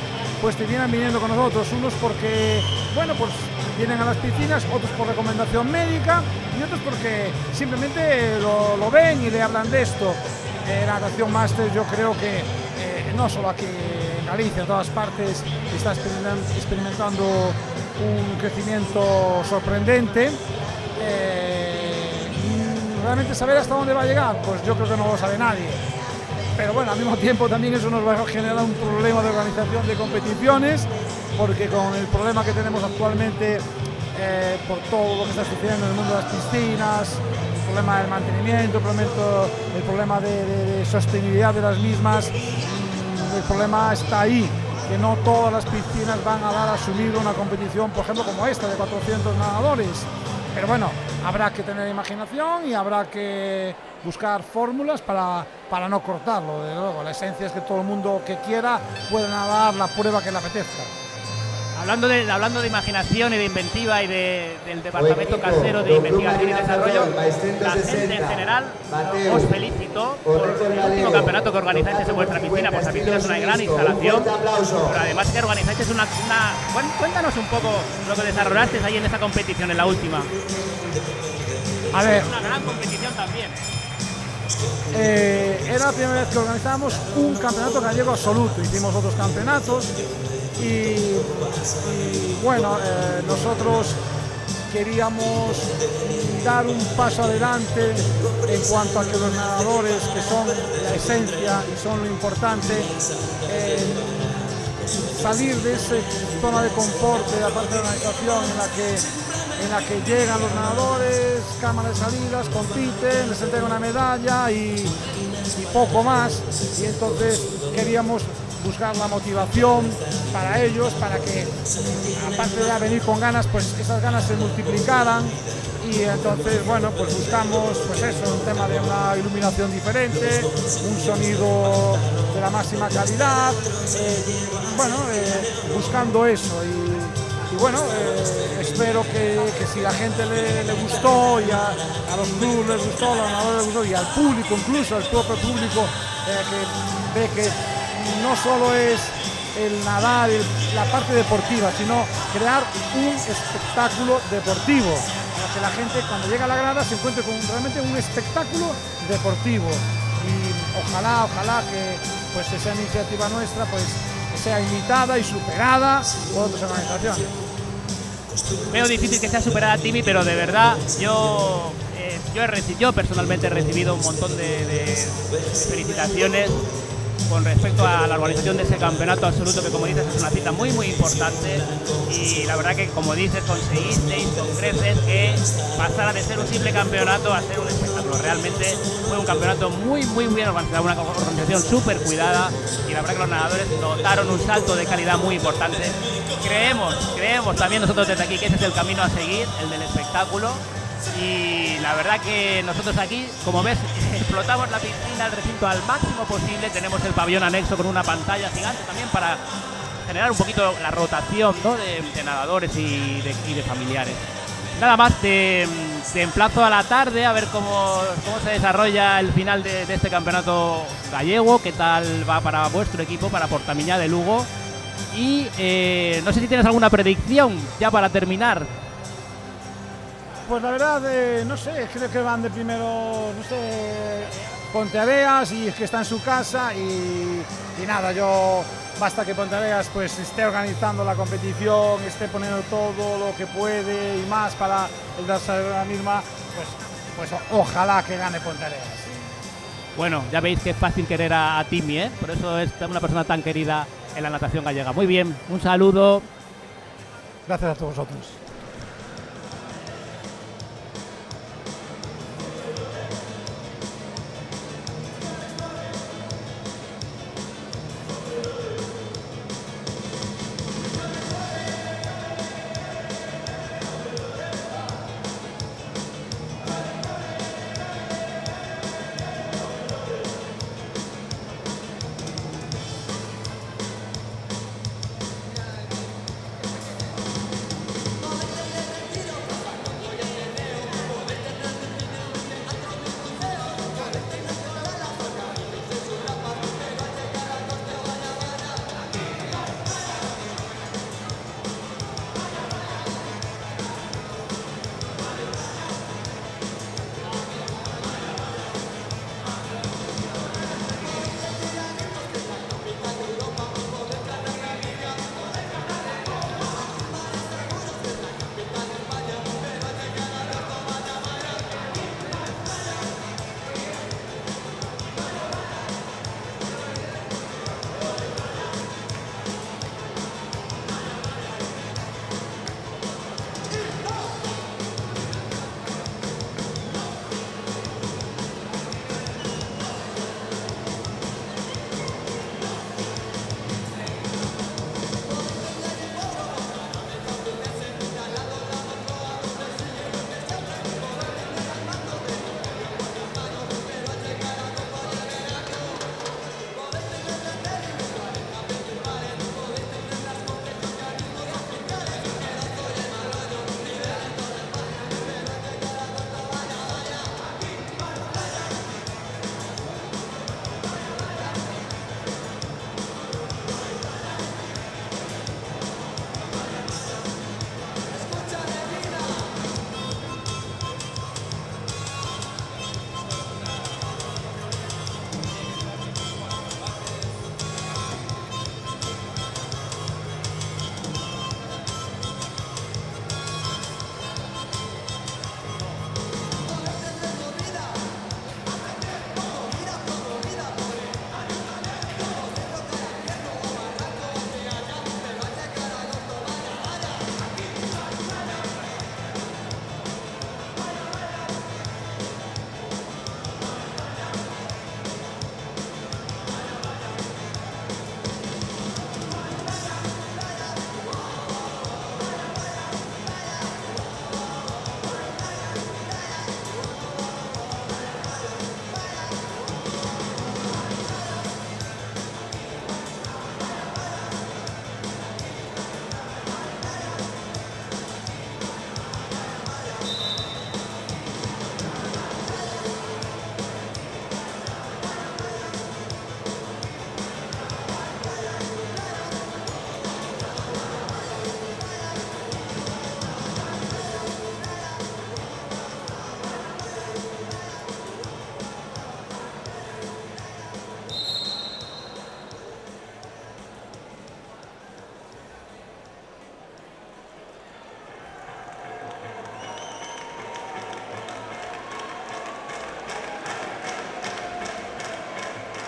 pues te vienen viniendo con nosotros, unos porque, bueno, pues vienen a las piscinas, otros por recomendación médica y otros porque simplemente lo ven y le hablan de esto. Natación máster, yo creo que no solo aquí en Galicia, en todas partes está experimentando un crecimiento sorprendente. Realmente saber hasta dónde va a llegar, pues yo creo que no lo sabe nadie. Pero bueno, al mismo tiempo también eso nos va a generar un problema de organización de competiciones, porque con el problema que tenemos actualmente por todo lo que está sucediendo en el mundo de las piscinas, el problema del mantenimiento, el problema de sostenibilidad de las mismas. El problema está ahí, que no todas las piscinas van a dar a asumir una competición, por ejemplo, como esta, de 400 nadadores. Pero bueno, habrá que tener imaginación y habrá que buscar fórmulas para no cortarlo. Desde luego, la esencia es que todo el mundo que quiera pueda nadar la prueba que le apetezca. Hablando de imaginación y de inventiva y del Departamento Casero de Investigación y Desarrollo, la gente en general os felicito por el último campeonato que organizáis en vuestra piscina. Vuestra piscina es una gran instalación, pero además que organizáis cuéntanos un poco lo que desarrollasteis ahí en esa competición, en la última. A ver, es una gran competición también. Era la primera vez que organizábamos un campeonato gallego absoluto. Hicimos otros campeonatos y bueno, nosotros queríamos dar un paso adelante en cuanto a que los nadadores, que son la esencia y son lo importante, salir de esa zona de confort de la parte de la organización en la que llegan los nadadores, cámara de salidas, compiten, les entregan una medalla y poco más. Y entonces queríamos buscar la motivación para ellos, para que aparte de venir con ganas, pues esas ganas se multiplicaran. Y entonces, bueno, pues buscamos, pues eso, un tema de una iluminación diferente, un sonido de la máxima calidad, buscando eso. Y bueno, espero que si la gente le gustó y a los clubes les gustó, a los nadadores les gustó y al público, incluso al propio público, que ve que no solo es el nadar, la parte deportiva, sino crear un espectáculo deportivo, para que la gente cuando llega a la grada se encuentre con realmente un espectáculo deportivo. Y ojalá que pues esa iniciativa nuestra pues sea imitada y superada por otras organizaciones. Veo difícil que sea superada, Timmy, pero de verdad yo personalmente he recibido un montón de felicitaciones con respecto a la organización de ese campeonato absoluto, que como dices es una cita muy importante, y la verdad que como dices conseguisteis con creces que pasara de ser un simple campeonato a ser un espectáculo. Realmente fue un campeonato muy bien organizado, una organización súper cuidada, y la verdad que los nadadores notaron un salto de calidad muy importante. Creemos también nosotros desde aquí que ese es el camino a seguir, el del espectáculo. Y la verdad que nosotros aquí, como ves, explotamos la piscina, el recinto al máximo posible. Tenemos el pabellón anexo con una pantalla gigante también para generar un poquito la rotación, ¿no?, de nadadores y de familiares. Nada más, te emplazo a la tarde a ver cómo se desarrolla el final de este campeonato gallego, qué tal va para vuestro equipo, para Portamiñá de Lugo. Y no sé si tienes alguna predicción ya para terminar. Pues la verdad, no sé, creo que van de primero, no sé, Ponteareas, y es que está en su casa y nada, basta que Ponteareas pues esté organizando la competición, esté poniendo todo lo que puede y más para el darse la misma, pues ojalá que gane Ponteareas. Bueno, ya veis que es fácil querer a Timmy, ¿eh? Por eso es una persona tan querida en la natación gallega. Muy bien, un saludo. Gracias a todos vosotros.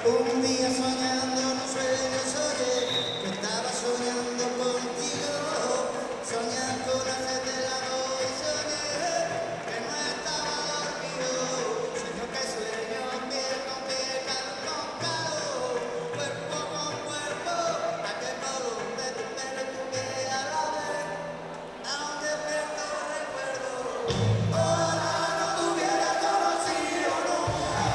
Un día soñando en un sueño soñé que estaba soñando contigo. Soñé con hacerte el amor y soñé que no estaba dormido. Sueño que sueño piel con piel, calor con calor, cuerpo con cuerpo, a que todo de tu pelo y tu piel a la vez. Aún despierto recuerdo. Ojalá no te hubiera conocido nunca.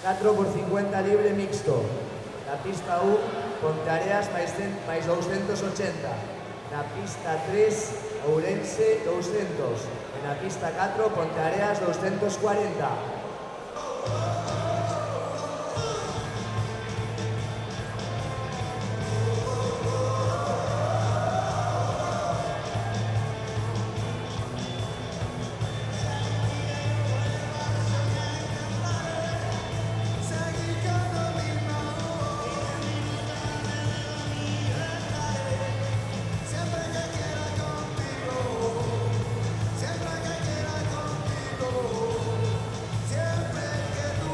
...4 por 50 libre mixto. Na pista 1, Ponteareas máis 280. Na pista 3, Ourense 200. E na pista 4, Ponteareas 240. Siempre que quiera contigo, siempre que tú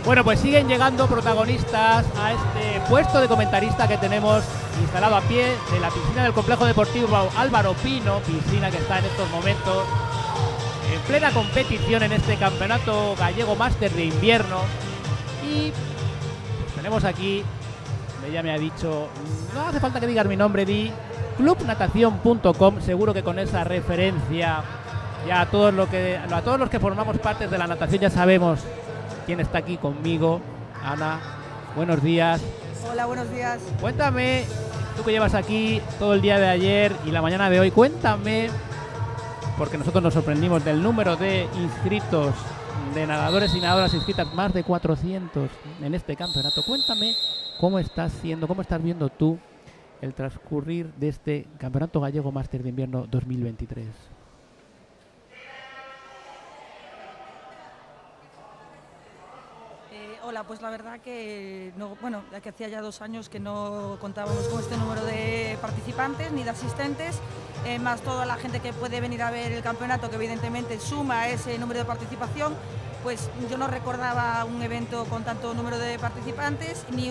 Bueno, pues siguen llegando protagonistas a este puesto de comentarista que tenemos instalado a pie de la piscina del Complejo Deportivo Álvaro Pino, piscina que está en estos momentos en plena competición en este Campeonato Gallego Máster de Invierno. Y pues tenemos aquí, ella me ha dicho, no hace falta que digas mi nombre, di clubnatación.com, seguro que con esa referencia ya a todos los que formamos parte de la natación ya sabemos quién está aquí conmigo. Ana, buenos días. Hola, buenos días. Cuéntame, tú que llevas aquí todo el día de ayer y la mañana de hoy, cuéntame, porque nosotros nos sorprendimos del número de inscritos, de nadadores y nadadoras inscritas, más de 400 en este campeonato. Cuéntame cómo estás viendo tú el transcurrir de este Campeonato Gallego Máster de Invierno 2023. Hola, pues la verdad que que hacía ya 2 años que no contábamos con este número de participantes ni de asistentes, más toda la gente que puede venir a ver el campeonato, que evidentemente suma ese número de participación. Pues yo no recordaba un evento con tanto número de participantes, ni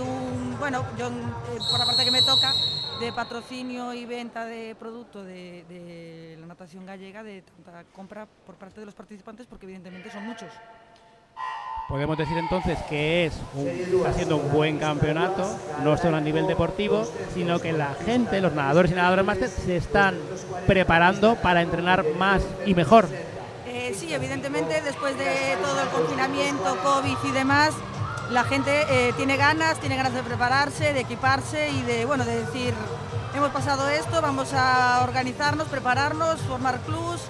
por la parte que me toca, de patrocinio y venta de producto de la natación gallega, de tanta compra por parte de los participantes, porque evidentemente son muchos. Podemos decir entonces que está siendo un buen campeonato, no solo a nivel deportivo, sino que la gente, los nadadores y nadadoras máster, se están preparando para entrenar más y mejor. Sí, evidentemente, después de todo el confinamiento, COVID y demás, la gente tiene ganas de prepararse, de equiparse y de decir, hemos pasado esto, vamos a organizarnos, prepararnos, formar clubs.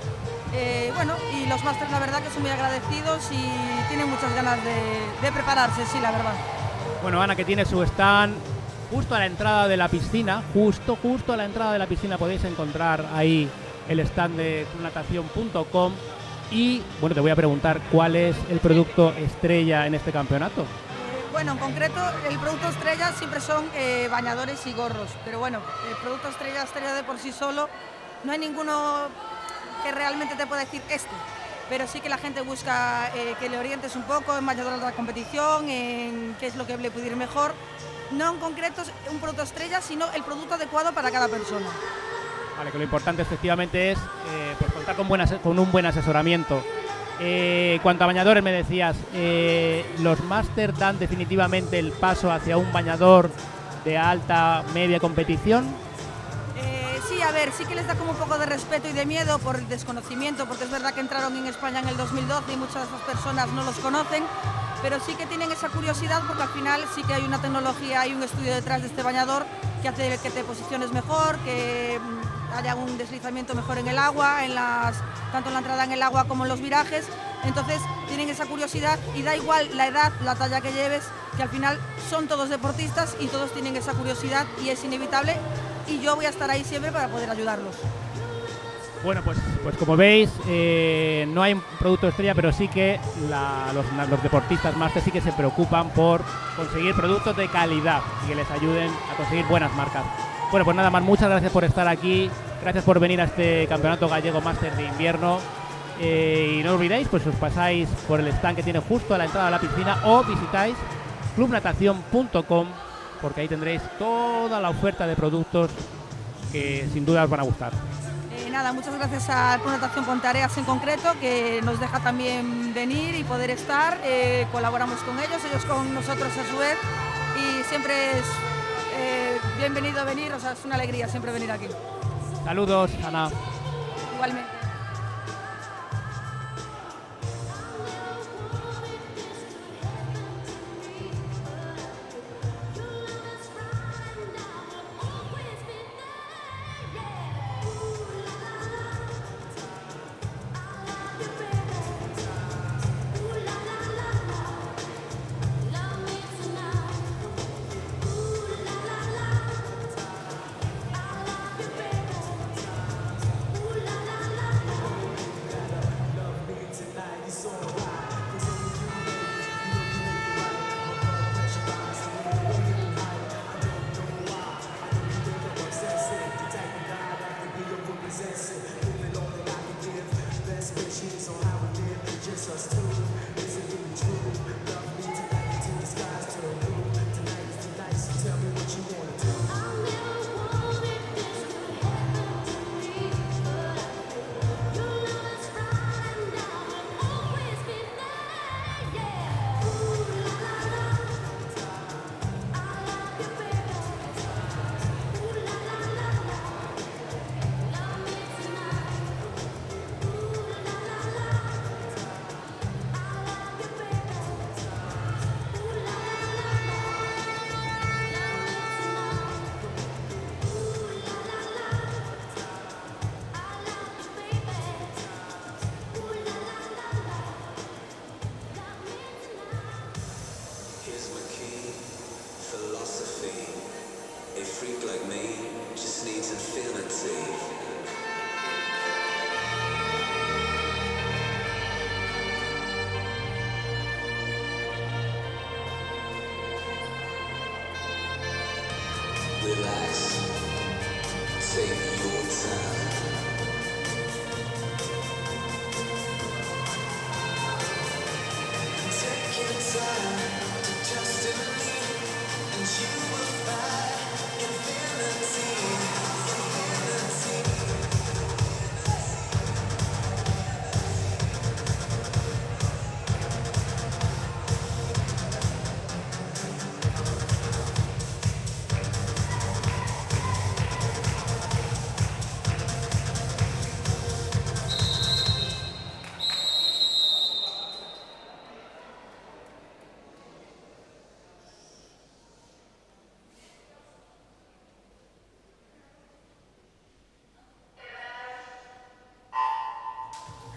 Y los másters la verdad que son muy agradecidos y tienen muchas ganas de prepararse, sí, la verdad. Bueno, Ana, que tiene su stand justo a la entrada de la piscina, justo a la entrada de la piscina podéis encontrar ahí el stand de clubnatación.com. Y bueno, te voy a preguntar, ¿cuál es el producto estrella en este campeonato? En concreto el producto estrella siempre son bañadores y gorros, pero el producto estrella de por sí solo, no hay ninguno que realmente te pueda decir pero sí que la gente busca que le orientes un poco en bañadores de la competición, en qué es lo que le puede ir mejor, no en concreto un producto estrella, sino el producto adecuado para cada persona. Vale, que lo importante efectivamente es contar con un buen asesoramiento. Cuanto a bañadores, me decías, ¿los máster dan definitivamente el paso hacia un bañador de alta, media competición? Sí, a ver, sí que les da como un poco de respeto y de miedo por el desconocimiento, porque es verdad que entraron en España en el 2012 y muchas de esas personas no los conocen, pero sí que tienen esa curiosidad porque al final sí que hay una tecnología, hay un estudio detrás de este bañador que hace que te posiciones mejor, que haya un deslizamiento mejor en el agua, tanto en la entrada en el agua como en los virajes. Entonces tienen esa curiosidad y da igual la edad, la talla que lleves, que al final son todos deportistas y todos tienen esa curiosidad y es inevitable, y yo voy a estar ahí siempre para poder ayudarlos. Bueno, pues como veis, no hay un producto estrella, pero sí que los deportistas máster sí que se preocupan por conseguir productos de calidad y que les ayuden a conseguir buenas marcas. Bueno, pues nada más, muchas gracias por estar aquí, gracias por venir a este Campeonato Gallego Máster de Invierno, y no olvidéis, pues os pasáis por el stand que tiene justo a la entrada de la piscina o visitáis clubnatación.com, porque ahí tendréis toda la oferta de productos que sin duda os van a gustar. Muchas gracias a Club Natación Ponte Areas en concreto, que nos deja también venir y poder estar, colaboramos con ellos con nosotros a su vez, y siempre es bienvenido a venir, es una alegría siempre venir aquí. Saludos, Ana. Igualmente.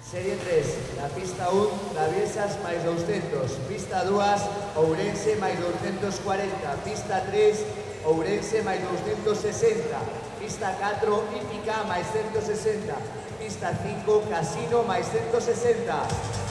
Serie 3, na pista 1, Traviesas máis 200, pista 2, Ourense máis 240, pista 3, Ourense máis 260, pista 4, Hípica máis 160, pista 5, Casino máis 160.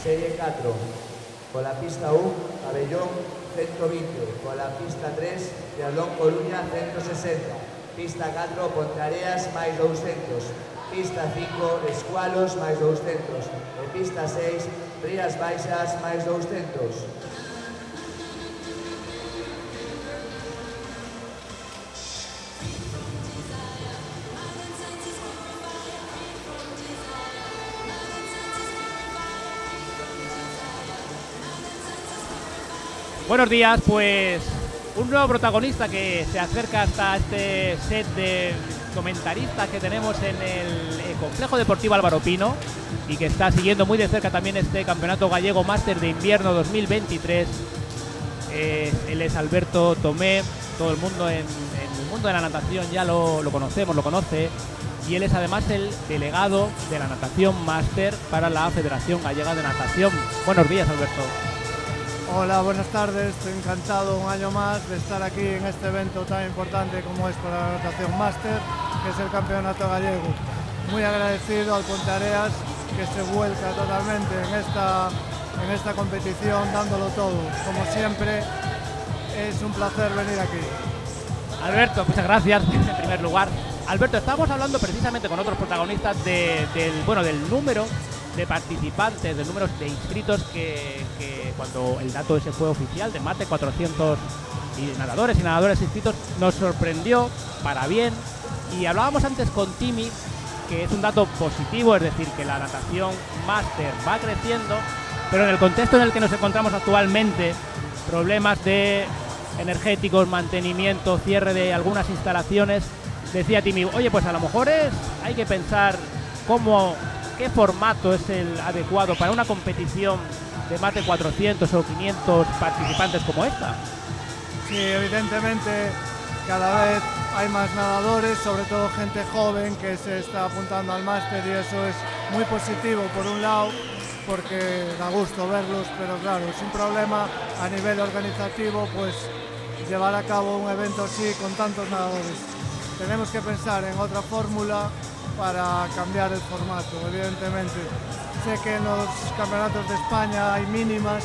Serie 4, con la pista 1, Pabellón 120, con la pista 3, Triatlón Coruña 160, pista 4, Ponteareas máis 200, pista 5, Escualos máis 200, e pista 6, Rías Baixas máis 200. Buenos días, pues un nuevo protagonista que se acerca hasta este set de comentaristas que tenemos en el Complejo Deportivo Álvaro Pino y que está siguiendo muy de cerca también este Campeonato Gallego Máster de Invierno 2023. Él es Alberto Tomé, todo el mundo en el mundo de la natación ya lo conocemos, lo conoce, y él es además el delegado de la natación máster para la Federación Gallega de Natación. Buenos días, Alberto. Hola, buenas tardes, estoy encantado un año más de estar aquí en este evento tan importante como es para la natación máster, que es el Campeonato Gallego. Muy agradecido al Ponteareas, que se vuelca totalmente en esta competición, dándolo todo. Como siempre, es un placer venir aquí. Alberto, muchas gracias en primer lugar. Alberto, estamos hablando precisamente con otros protagonistas del número de participantes, del número de inscritos que cuando el dato ese fue oficial de más de 400 nadadores y nadadoras inscritos, nos sorprendió para bien. Y hablábamos antes con Timi, que es un dato positivo, es decir, que la natación máster va creciendo, pero en el contexto en el que nos encontramos actualmente, problemas de energéticos, mantenimiento, cierre de algunas instalaciones, decía Timi, oye, pues a lo mejor hay que pensar qué formato es el adecuado para una competición de más de 400 o 500 participantes como esta. Sí, evidentemente cada vez hay más nadadores, sobre todo gente joven que se está apuntando al máster, y eso es muy positivo por un lado, porque da gusto verlos, pero claro, es un problema a nivel organizativo pues llevar a cabo un evento así con tantos nadadores. Tenemos que pensar en otra fórmula para cambiar el formato, evidentemente. Sé que en los campeonatos de España hay mínimas,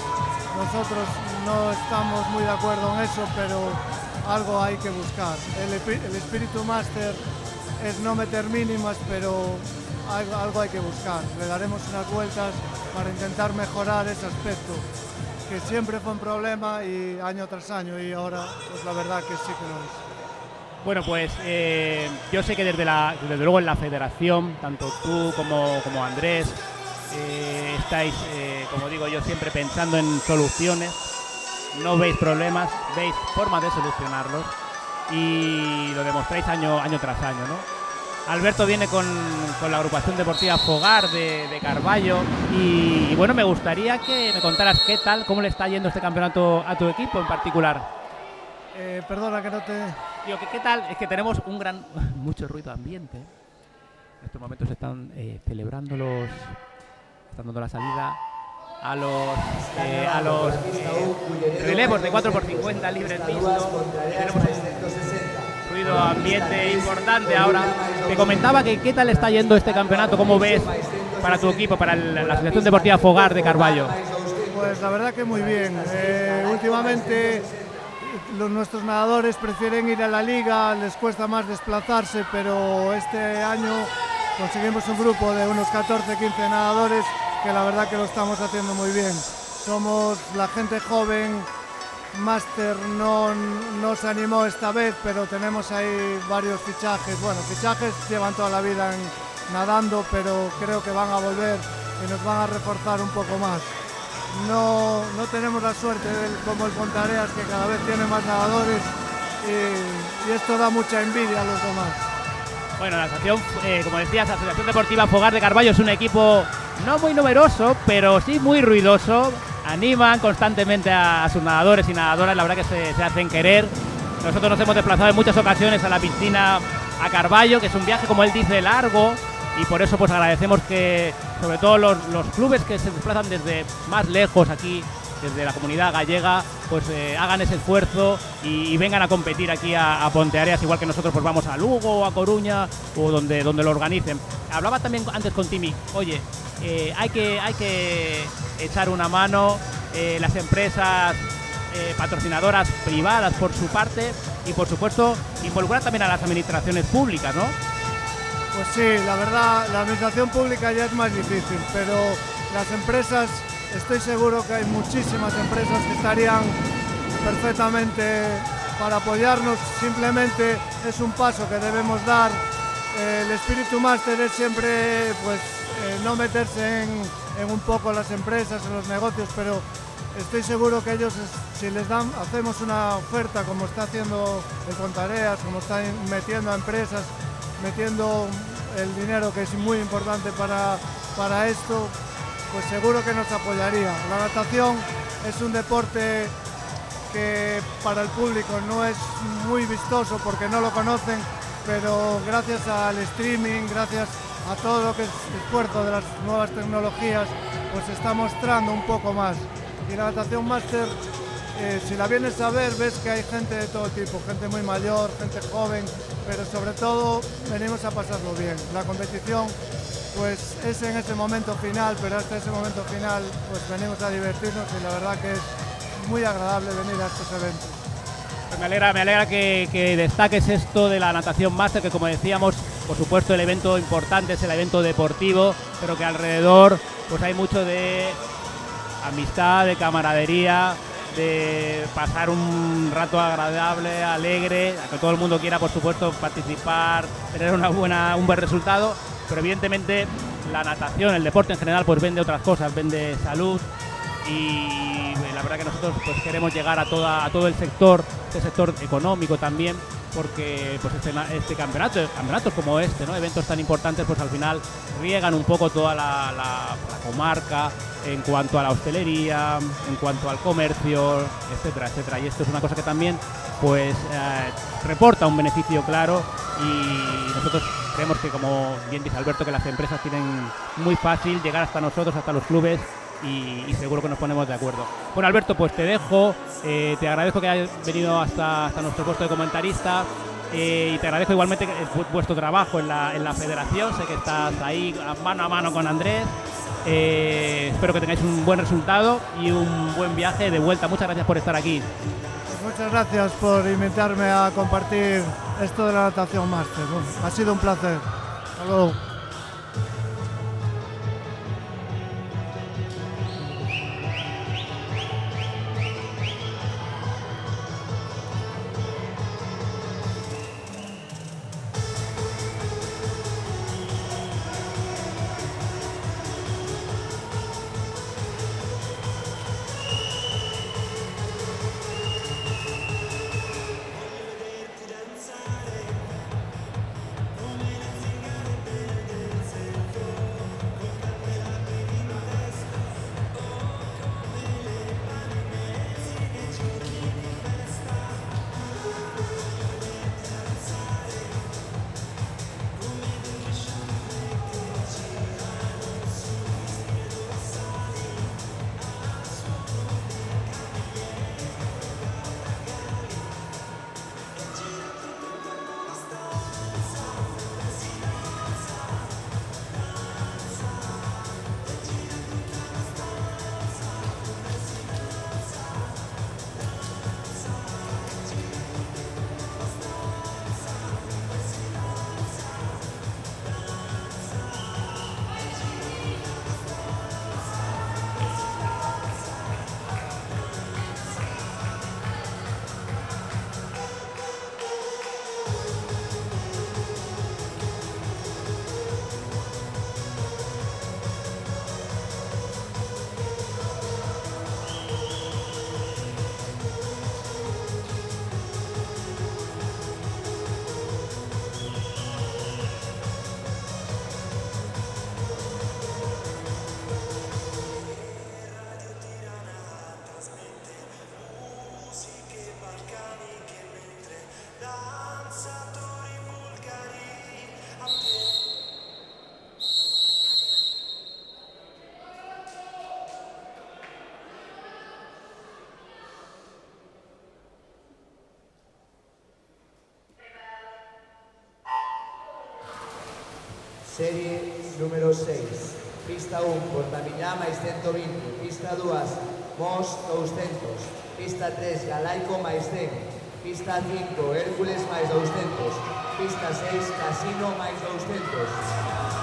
nosotros no estamos muy de acuerdo en eso, pero algo hay que buscar. El espíritu máster es no meter mínimas, pero algo hay que buscar. Le daremos unas vueltas para intentar mejorar ese aspecto, que siempre fue un problema y año tras año, y ahora pues la verdad que sí que lo es. Bueno, pues yo sé que desde luego en la federación, tanto tú como Andrés, estáis, como digo yo, siempre pensando en soluciones, no veis problemas, veis formas de solucionarlos y lo demostráis año tras año, ¿no? Alberto viene con la agrupación deportiva Fogar de Carballo y bueno, me gustaría que me contaras cómo le está yendo este campeonato a tu equipo en particular. Perdona que no te... Digo, ¿qué tal? Es que tenemos mucho ruido ambiente. En estos momentos están celebrando están dando la salida a los relevos de 4x50 libre mixto. Tenemos un ruido ambiente importante ahora. Te comentaba que qué tal está yendo este campeonato, cómo ves para tu equipo, para la Asociación Deportiva Fogar de Carballo. Pues la verdad que muy bien. Últimamente nuestros nadadores prefieren ir a la liga, les cuesta más desplazarse, pero este año conseguimos un grupo de unos 14-15 nadadores que la verdad que lo estamos haciendo muy bien. Somos la gente joven, máster no se animó esta vez, pero tenemos ahí varios fichajes. Bueno, fichajes llevan toda la vida nadando, pero creo que van a volver y nos van a reforzar un poco más. No tenemos la suerte como el Ponteareas, que cada vez tiene más nadadores y esto da mucha envidia a los demás. Bueno, la asociación, como decías, la Asociación Deportiva Fogar de Carballo es un equipo no muy numeroso, pero sí muy ruidoso. Animan constantemente a sus nadadores y nadadoras, la verdad que se hacen querer. Nosotros nos hemos desplazado en muchas ocasiones a la piscina a Carballo, que es un viaje, como él dice, largo, y por eso pues agradecemos que sobre todo los clubes que se desplazan desde más lejos aquí, desde la comunidad gallega, pues hagan ese esfuerzo y vengan a competir aquí a Ponteareas, igual que nosotros pues vamos a Lugo o a Coruña o donde lo organicen. Hablaba también antes con Timi, oye, hay que echar una mano, las empresas patrocinadoras privadas por su parte y por supuesto involucrar también a las administraciones públicas, ¿no? Pues sí, la verdad, la administración pública ya es más difícil, pero las empresas, estoy seguro que hay muchísimas empresas que estarían perfectamente para apoyarnos. Simplemente es un paso que debemos dar. El espíritu máster es siempre pues no meterse en un poco las empresas, en los negocios, pero estoy seguro que ellos, si les hacemos una oferta como está haciendo el Ponteareas, como está metiendo a empresas, metiendo el dinero que es muy importante para esto, pues seguro que nos apoyaría. La natación es un deporte que para el público no es muy vistoso porque no lo conocen, pero gracias al streaming, gracias a todo lo que es esfuerzo de las nuevas tecnologías, pues se está mostrando un poco más. Y la natación máster, si la vienes a ver, ves que hay gente de todo tipo, gente muy mayor, gente joven, pero sobre todo venimos a pasarlo bien. La competición pues es en ese momento final, pero hasta ese momento final pues venimos a divertirnos y la verdad que es muy agradable venir a estos eventos. Pues me alegra que destaques esto de la natación máster, que como decíamos, por supuesto el evento importante es el evento deportivo, pero que alrededor pues hay mucho de amistad, de camaradería, de pasar un rato agradable, alegre, a que todo el mundo quiera, por supuesto, participar, tener un buen resultado, pero evidentemente la natación, el deporte en general, pues vende otras cosas, vende salud y la verdad que nosotros pues queremos llegar a todo el sector, este sector económico también, porque pues este campeonatos como este, ¿no? Eventos tan importantes, pues al final riegan un poco toda la comarca en cuanto a la hostelería, en cuanto al comercio, etcétera, etcétera. Y esto es una cosa que también pues reporta un beneficio claro y nosotros creemos que, como bien dice Alberto, que las empresas tienen muy fácil llegar hasta nosotros, hasta los clubes y seguro que nos ponemos de acuerdo. Bueno, Alberto, pues te dejo, te agradezco que hayas venido hasta nuestro puesto de comentarista y te agradezco igualmente vuestro trabajo en la federación, sé que estás ahí mano a mano con Andrés. Espero que tengáis un buen resultado y un buen viaje de vuelta. Muchas gracias por estar aquí. Muchas gracias por invitarme a compartir esto de la natación máster. Bueno, ha sido un placer. Hasta luego. Serie número 6. Pista 1, Portamillá máis 120. Pista 2, Mos 200. Pista 3, Galaico máis 100. Pista 5, Hércules máis 200. Pista 6, Casino máis 200.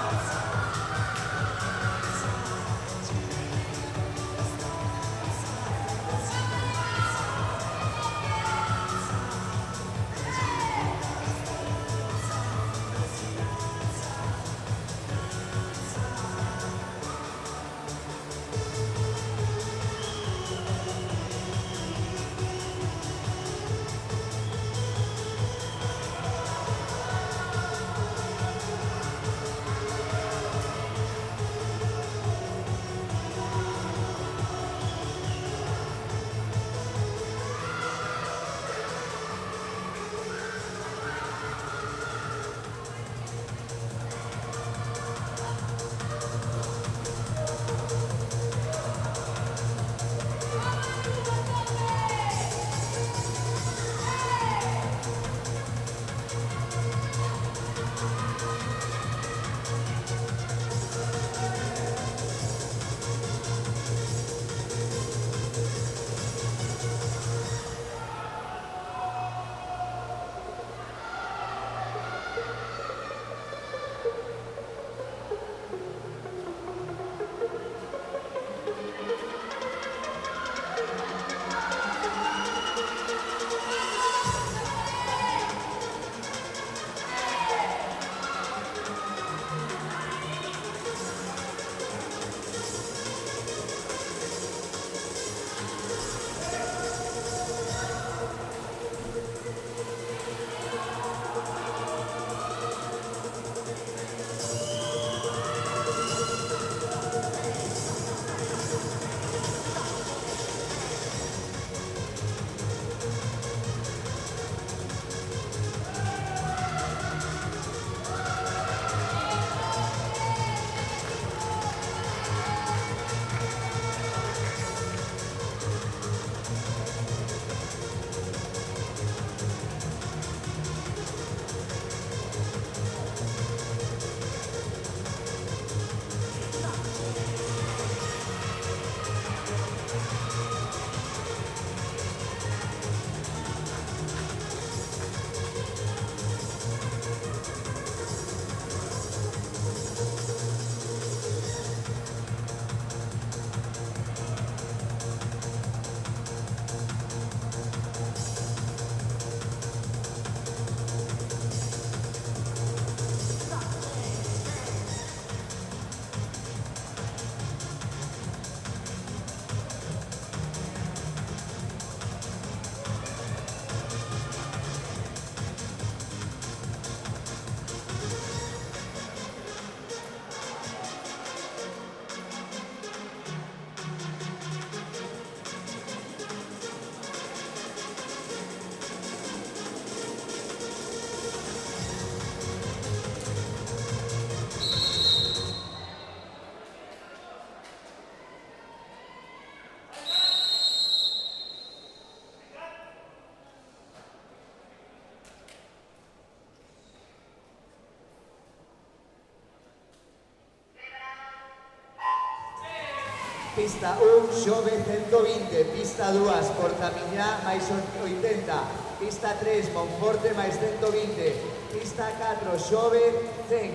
Pista 1, Xove 120. Pista 2, Portamillá máis 80. Pista 3, Monforte máis 120. Pista 4, Xove 100.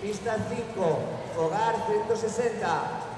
Pista 5, Fogar 160.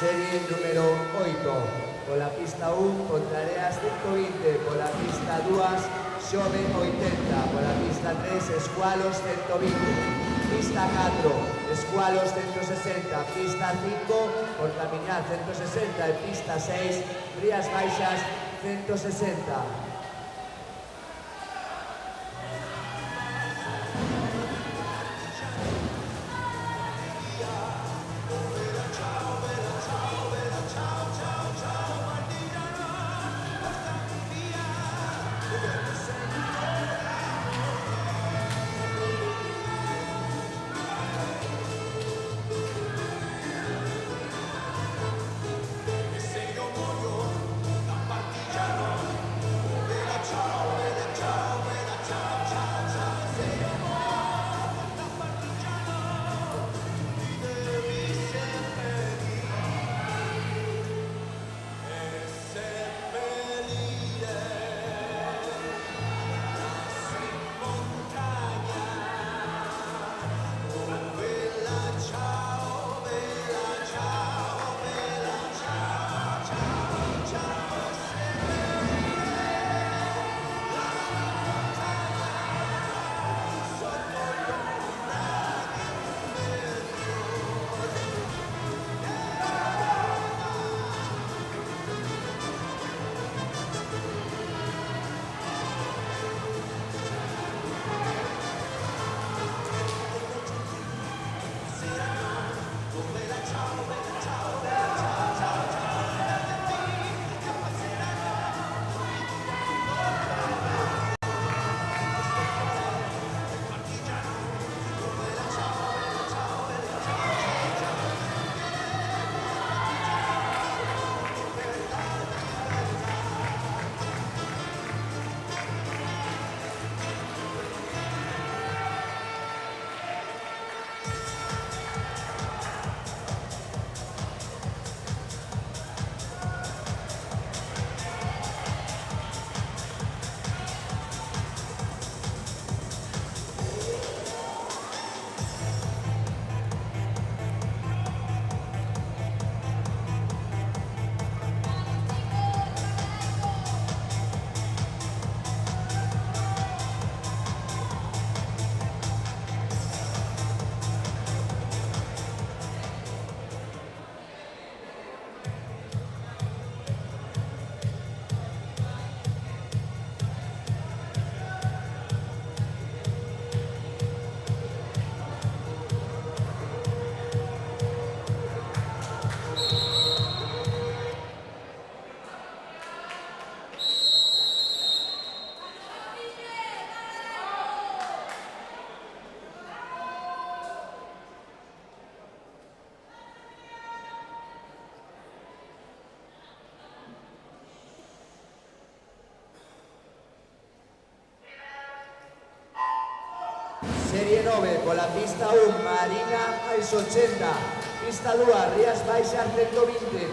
Serie número 8. Pola pista 1, Ponteareas 120. Pola pista 2, Xove 80. Pola pista 3, Escualos 120. Pista 4, Escualos 160. Pista 5, Portamiñán 160. E pista 6, Rías Baixas 160. Serie 9, pola pista 1, Marina Ais 80. Pista 2, Rías Baixas 120.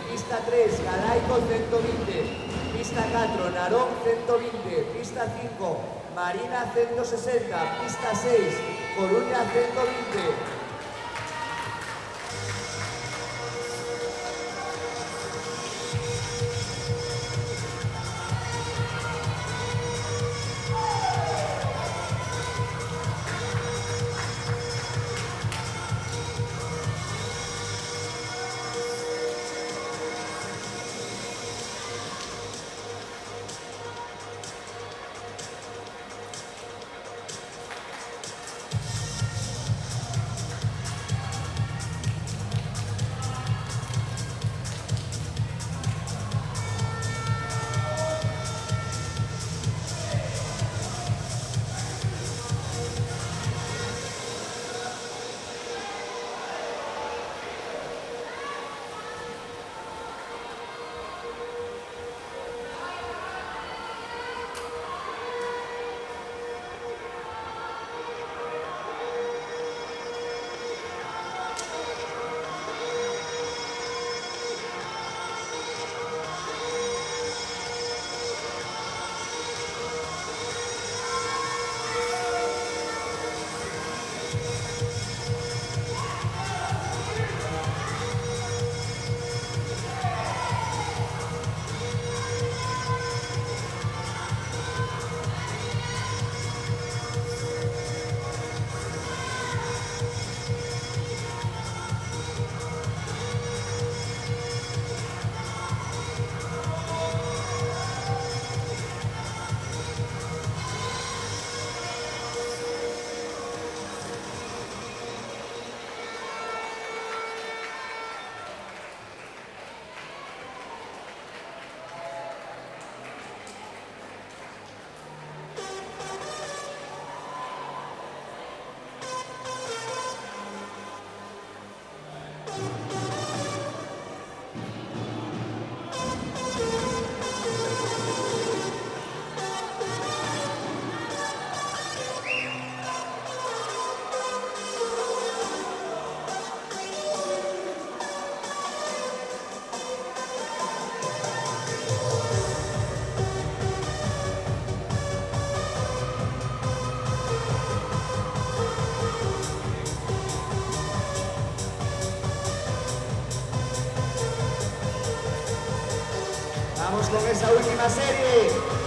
Pista 3, Galaico 120. Pista 4, Narón 120. Pista 5, Marina 160. Pista 6, Coruña 120. con esa última serie.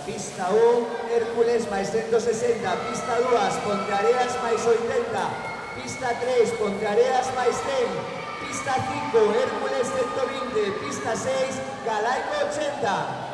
Pista 1, Hércules máis 160, pista 2, Ponteareas máis 80, pista 3, Ponteareas máis 100, pista 5, Hércules 120, pista 6, Galaico 80.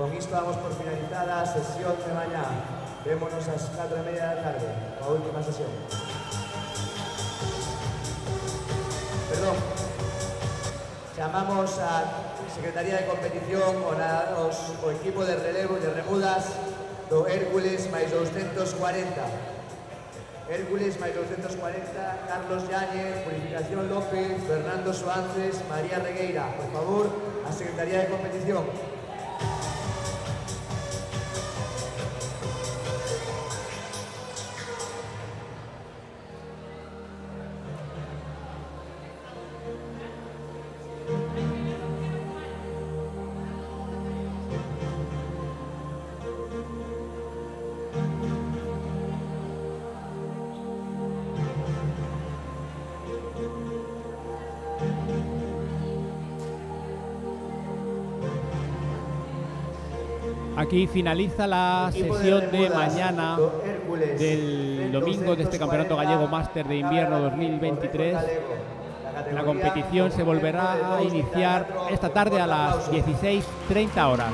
Con isto damos por finalizada a sesión de mañá. Vémonos ás 4:30 da tarde, a última sesión. Perdón. Chamamos a Secretaría de Competición o equipo de relevo e de remudas do Hércules máis 240. Hércules máis 240, Carlos Yáñez, Purificación López, Fernando Suárez, María Regueira. Por favor, a Secretaría de Competición. Aquí finaliza la sesión de mañana del domingo de este Campeonato Gallego Máster de Invierno 2023. La competición se volverá a iniciar esta tarde a las 16:30 horas.